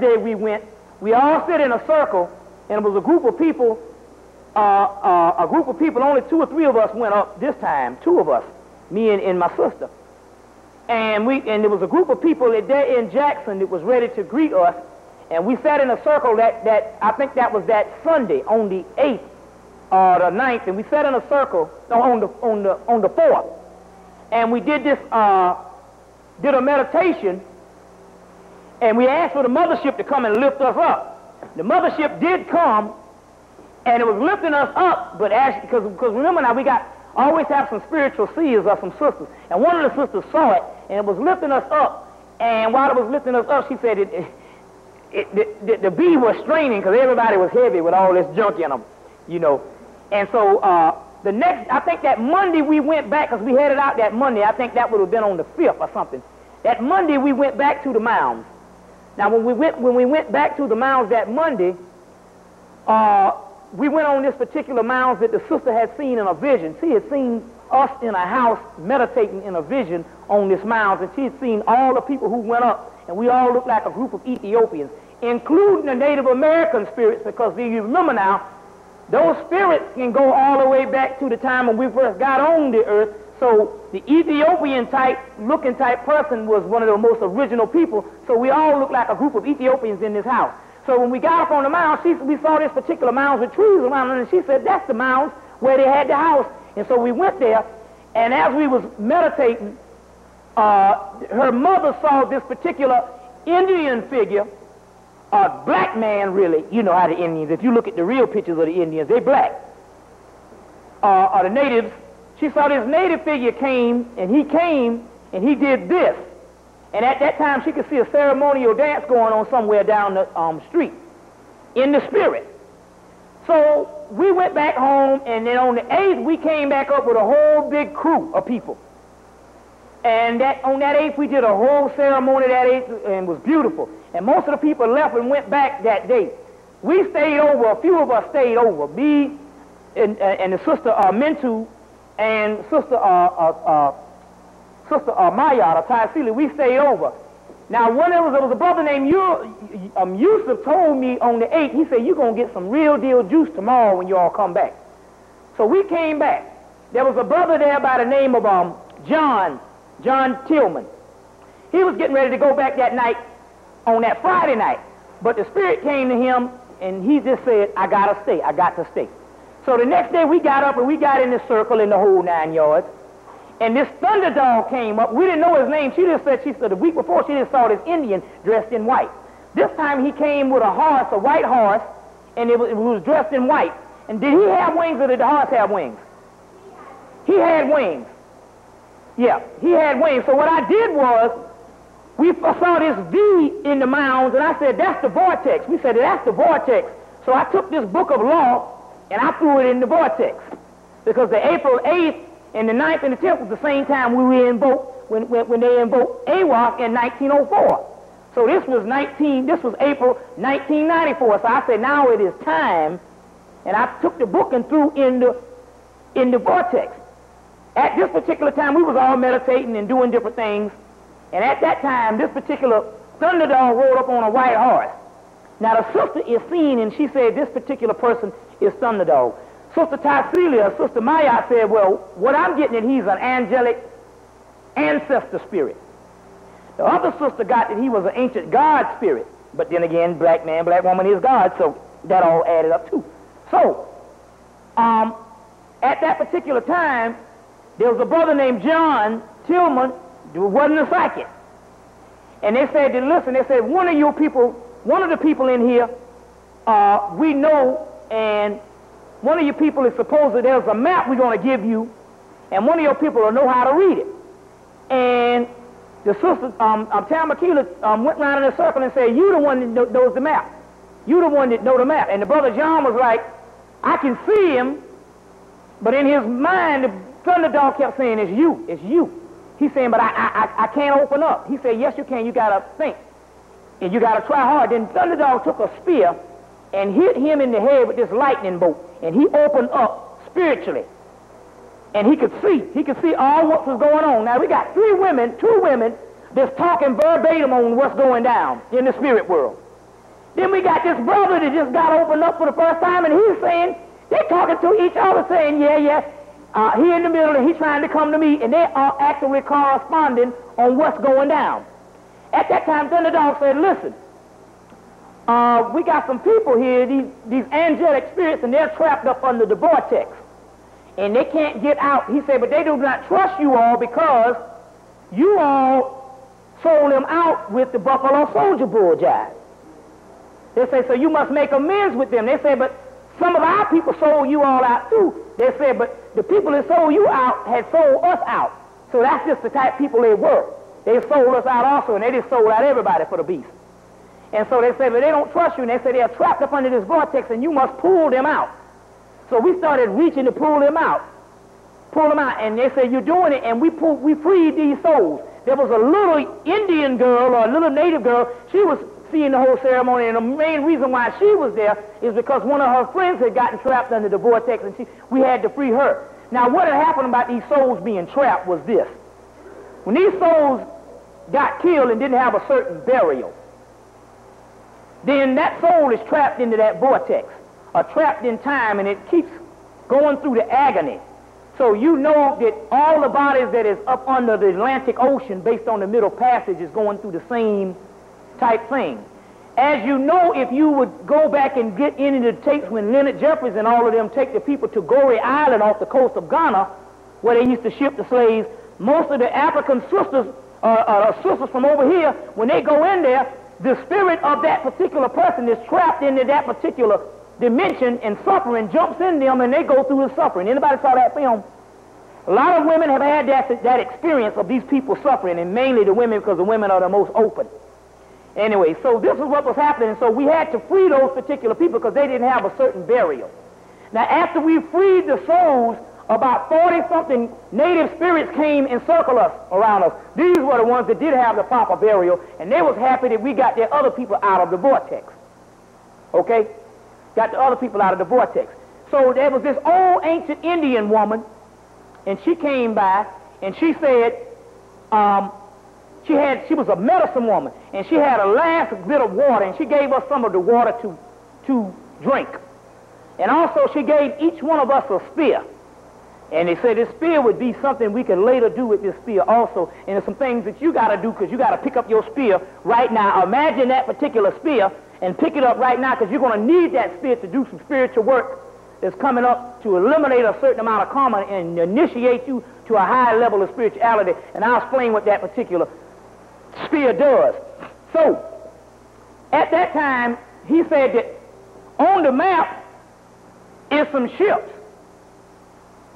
day we went, we all sit in a circle, and it was a group of people, only 2 or 3 of us went up this time, 2 of us, me and my sister. And there was a group of people there in Jackson that was ready to greet us, and we sat in a circle that I think that was that Sunday on the 8th or the 9th, and we sat in a circle on the 4th, and we did this. Did a meditation, and we asked for the mothership to come and lift us up. The mothership did come, and it was lifting us up, but actually, because remember now, we always have some spiritual seers or some sisters, and one of the sisters saw it, and it was lifting us up, and while it was lifting us up, she said the bee was straining because everybody was heavy with all this junk in them, you know. And so I think that Monday we went back, because we headed out that Monday. I think that would have been on the 5th or something. That Monday we went back to the mounds. Now when we went back to the mounds that Monday, we went on this particular mounds that the sister had seen in a vision. She had seen us in a house meditating in a vision on this mounds, and she had seen all the people who went up, and we all looked like a group of Ethiopians, including the Native American spirits, because you remember now, those spirits can go all the way back to the time when we first got on the earth. So the Ethiopian looking type person was one of the most original people. So we all looked like a group of Ethiopians in this house. So when we got up on the mound, we saw this particular mound with trees around it, and she said, that's the mound where they had the house. And so we went there, and as we was meditating, her mother saw this particular Indian figure, a black man, really. You know how the Indians, if you look at the real pictures of the Indians, they're black. Or the natives, she saw this native figure came and he did this. And at that time, she could see a ceremonial dance going on somewhere down the street in the spirit. So we went back home, and then on the 8th, we came back up with a whole big crew of people. And on that 8th, we did a whole ceremony that 8th, and it was beautiful. And most of the people left and went back that day. We stayed over, a few of us stayed over. Me and the sister Mintu and sister Maya, the Taisili, we stayed over. Now, there was a brother named Yusuf told me on the 8th, he said, you're going to get some real deal juice tomorrow when you all come back. So we came back. There was a brother there by the name of John Tillman. He was getting ready to go back that night on that Friday night. But the Spirit came to him, and he just said, I got to stay. So the next day we got up and we got in the circle in the whole 9 yards. And this thunder dog came up. We didn't know his name. She said the week before she just saw this Indian dressed in white. This time he came with a horse, a white horse, and it was dressed in white. And did he have wings or did the horse have wings? He had wings. Yeah, he had wings. So what I did was, we saw this V in the mounds, and I said, that's the vortex. We said, that's the vortex. So I took this book of law, and I threw it in the vortex. Because the April 8th and the 9th and the 10th was the same time we were invoked, when they invoked AWOC in 1904. So this was April 1994. So I said, now it is time, and I took the book and threw in the vortex. At this particular time, we was all meditating and doing different things. And at that time, this particular thunderdog rode up on a white horse. Now, the sister is seen, and she said this particular person is Thunderdog. Sister Tycelia, Sister Maya said, well, what I'm getting at, he's an angelic ancestor spirit. The other sister got that he was an ancient God spirit. But then again, black man, black woman is God, so that all added up too. So, at that particular time, there was a brother named John Tillman who wasn't a psychic. And they said, listen, they said, one of the people in here, we know, and one of your people is supposed that there's a map we're going to give you, and one of your people will know how to read it. And the sister, Tamakila, went around in a circle and said, you the one that knows the map. You the one that know the map. And the brother John was like, I can see him, but in his mind, the Thunderdog kept saying, it's you. He's saying, but I can't open up. He said, yes, you can. You got to think. And you got to try hard. Then Thunderdog took a spear and hit him in the head with this lightning bolt. And he opened up spiritually. And he could see all what was going on. Now, we got two women that's talking verbatim on what's going down in the spirit world. Then we got this brother that just got opened up for the first time, and he's saying, they're talking to each other saying, yeah, he in the middle and he's trying to come to me, and they are actually corresponding on what's going down. At that time, Thunderdog said, listen, we got some people here, these angelic spirits, and they're trapped up under the vortex, and they can't get out. He said, but they do not trust you all because you all sold them out with the Buffalo Soldier bull jive. They say, so you must make amends with them. They say, but some of our people sold you all out too. They said, but the people that sold you out had sold us out. So that's just the type of people they were. They sold us out also, and they just sold out everybody for the beast. And so they said, but they don't trust you, and they said they are trapped up under this vortex, and you must pull them out. So we started reaching to pull them out. And they said, you're doing it, and we freed these souls. There was a little Indian girl or a little native girl. She was seeing the whole ceremony, and the main reason why she was there is because one of her friends had gotten trapped under the vortex, and we had to free her. Now, what had happened about these souls being trapped was this. When these souls got killed and didn't have a certain burial, then that soul is trapped into that vortex, or trapped in time, and it keeps going through the agony. So you know that all the bodies that is up under the Atlantic Ocean based on the Middle Passage is going through the same type thing. As you know, if you would go back and get into the tapes when Leonard Jeffries and all of them take the people to Goree Island off the coast of Ghana, where they used to ship the slaves, most of the African sisters, sisters from over here, when they go in there, the spirit of that particular person is trapped into that particular dimension, and suffering jumps in them, and they go through the suffering. Anybody saw that film? A lot of women have had that experience of these people suffering, and mainly the women, because the women are the most open. Anyway, so this is what was happening. So we had to free those particular people because they didn't have a certain burial. Now, after we freed the souls, about 40-something native spirits came and circled us around us. These were the ones that did have the proper burial, and they was happy that we got their other people out of the vortex. Okay? Got the other people out of the vortex. So there was this old ancient Indian woman, and she came by, and she said, she was a medicine woman, and she had a last bit of water, and she gave us some of the water to drink. And also she gave each one of us a spear. And they said this spear would be something we could later do with this spear also. And there's some things that you got to do, because you got to pick up your spear right now. Imagine that particular spear and pick it up right now, because you're going to need that spear to do some spiritual work that's coming up to eliminate a certain amount of karma and initiate you to a higher level of spirituality. And I'll explain what that particular spear does. So, at that time, he said that on the map is some ships.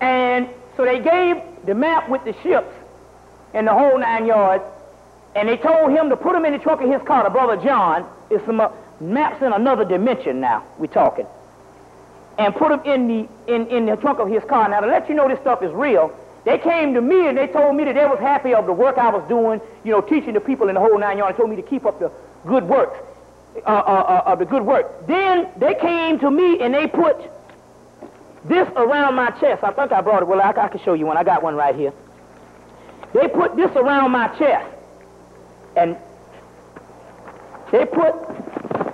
And so they gave the map with the ships and the whole 9 yards. And they told him to put them in the trunk of his car. The brother John, it's some maps in another dimension now, we're talking. And put them in the trunk of his car. Now, to let you know this stuff is real, they came to me and they told me that they was happy of the work I was doing, you know, teaching the people in the whole 9 yards. They told me to keep up the good work, the good work. Then they came to me and they put this around my chest. I think I brought it. Well, I can show you one. I got one right here. They put this around my chest. And they put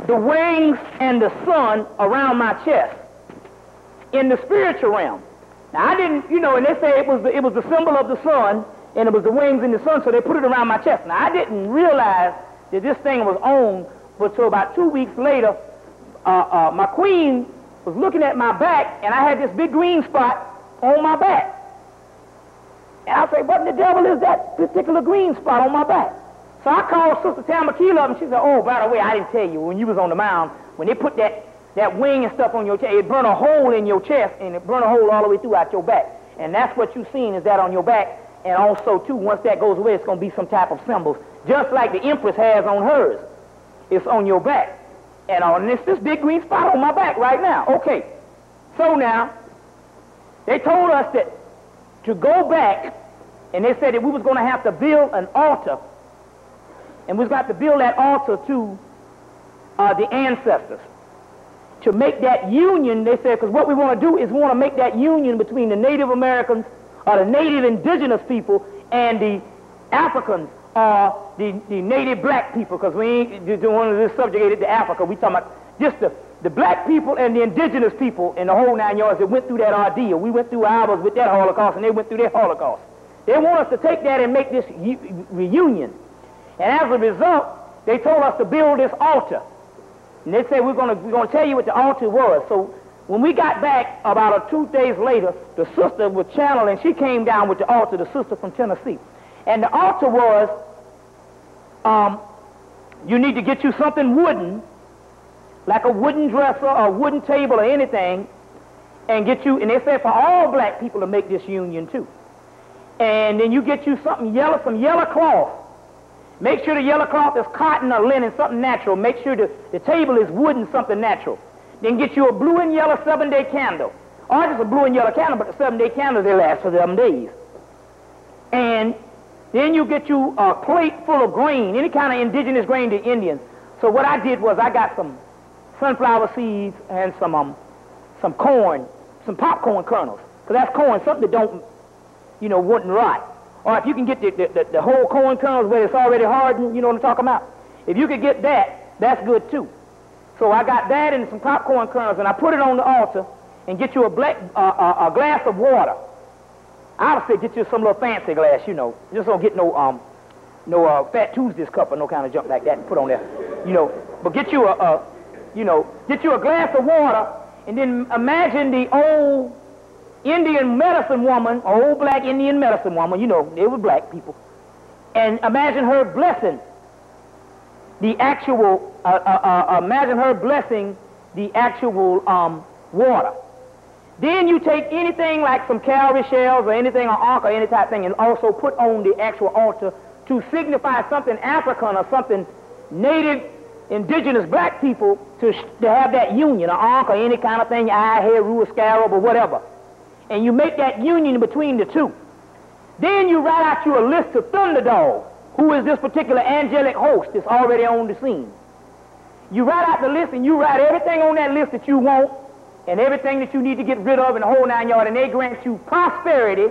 the wings and the sun around my chest in the spiritual realm. Now, I didn't, you know, and they say it was the symbol of the sun, and it was the wings in the sun, so they put it around my chest. Now, I didn't realize that this thing was on until about 2 weeks later. My queen was looking at my back, and I had this big green spot on my back. And I say, what in the devil is that particular green spot on my back? So I called Sister Tamakila up, and she said, oh, by the way, I didn't tell you, when you was on the mound, when they put that wing and stuff on your chest, it burned a hole in your chest, and it burned a hole all the way throughout your back. And that's what you've seen is that on your back. And also, too, once that goes away, it's going to be some type of symbols, just like the Empress has on hers. It's on your back. And it's this big green spot on my back right now. Okay. So now, they told us that to go back, and they said that we was going to have to build an altar. And we've got to build that altar to the ancestors. To make that union, they said, because what we want to do is we want to make that union between the Native Americans, or the Native indigenous people, and the Africans, or the Native black people, because we ain't doing this subjugated to Africa. We talking about just the black people and the indigenous people in the whole 9 yards that went through that ordeal. We went through ours with that Holocaust, and they went through their Holocaust. They want us to take that and make this reunion. And as a result, they told us to build this altar. And they said, we're going to tell you what the altar was. So when we got back, about 2 days later, the sister was channeling, she came down with the altar, the sister from Tennessee. And the altar was, you need to get you something wooden, like a wooden dresser or a wooden table or anything, and get you, and they said for all black people to make this union too. And then you get you something yellow, some yellow cloth. Make sure the yellow cloth is cotton or linen, something natural. Make sure the table is wooden, something natural. Then get you a blue and yellow 7-day candle. Or just a blue and yellow candle, but the 7-day candle, they last for 7 days. And then you get you a plate full of grain, any kind of indigenous grain to Indians. So what I did was I got some sunflower seeds and some corn, some popcorn kernels. Because that's corn, something that don't, you know, wouldn't rot. Or if you can get the whole corn kernels where it's already hardened, you know what I'm talking about? If you could get that, that's good too. So I got that and some popcorn kernels, and I put it on the altar and get you a glass of water. I would say get you some little fancy glass, you know. Just don't get no Fat Tuesdays cup or no kind of junk like that and put on there, you know. But get you get you a glass of water, and then imagine the old Indian medicine woman, old black Indian medicine woman, you know, they were black people. And imagine her blessing the actual, water. Then you take anything like some cowrie shells or anything, or ankh or any type thing, and also put on the actual altar to signify something African or something native, indigenous black people to have that union, or ankh or any kind of thing, Heru, a scarab or whatever. And you make that union between the two. Then you write out you a list of Thunderdog, who is this particular angelic host that's already on the scene. You write out the list, and you write everything on that list that you want, and everything that you need to get rid of in the whole 9 yards, and they grant you prosperity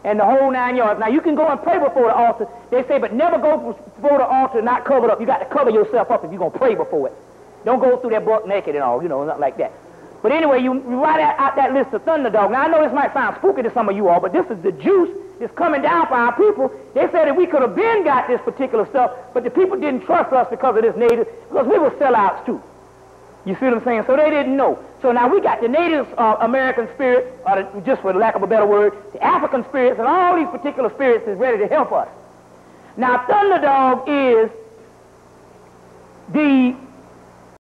and the whole 9 yards. Now, you can go and pray before the altar. They say, but never go before the altar not covered up. You got to cover yourself up if you're going to pray before it. Don't go through that buck naked and all, you know, nothing like that. But anyway, you write out that list of Thunderdog. Now, I know this might sound spooky to some of you all, but this is the juice that's coming down for our people. They said that we could have been got this particular stuff, but the people didn't trust us because of this native, because we were sellouts too. You see what I'm saying? So they didn't know. So now we got the Native American spirit, or just for lack of a better word, the African spirits, and all these particular spirits is ready to help us. Now, Thunderdog is the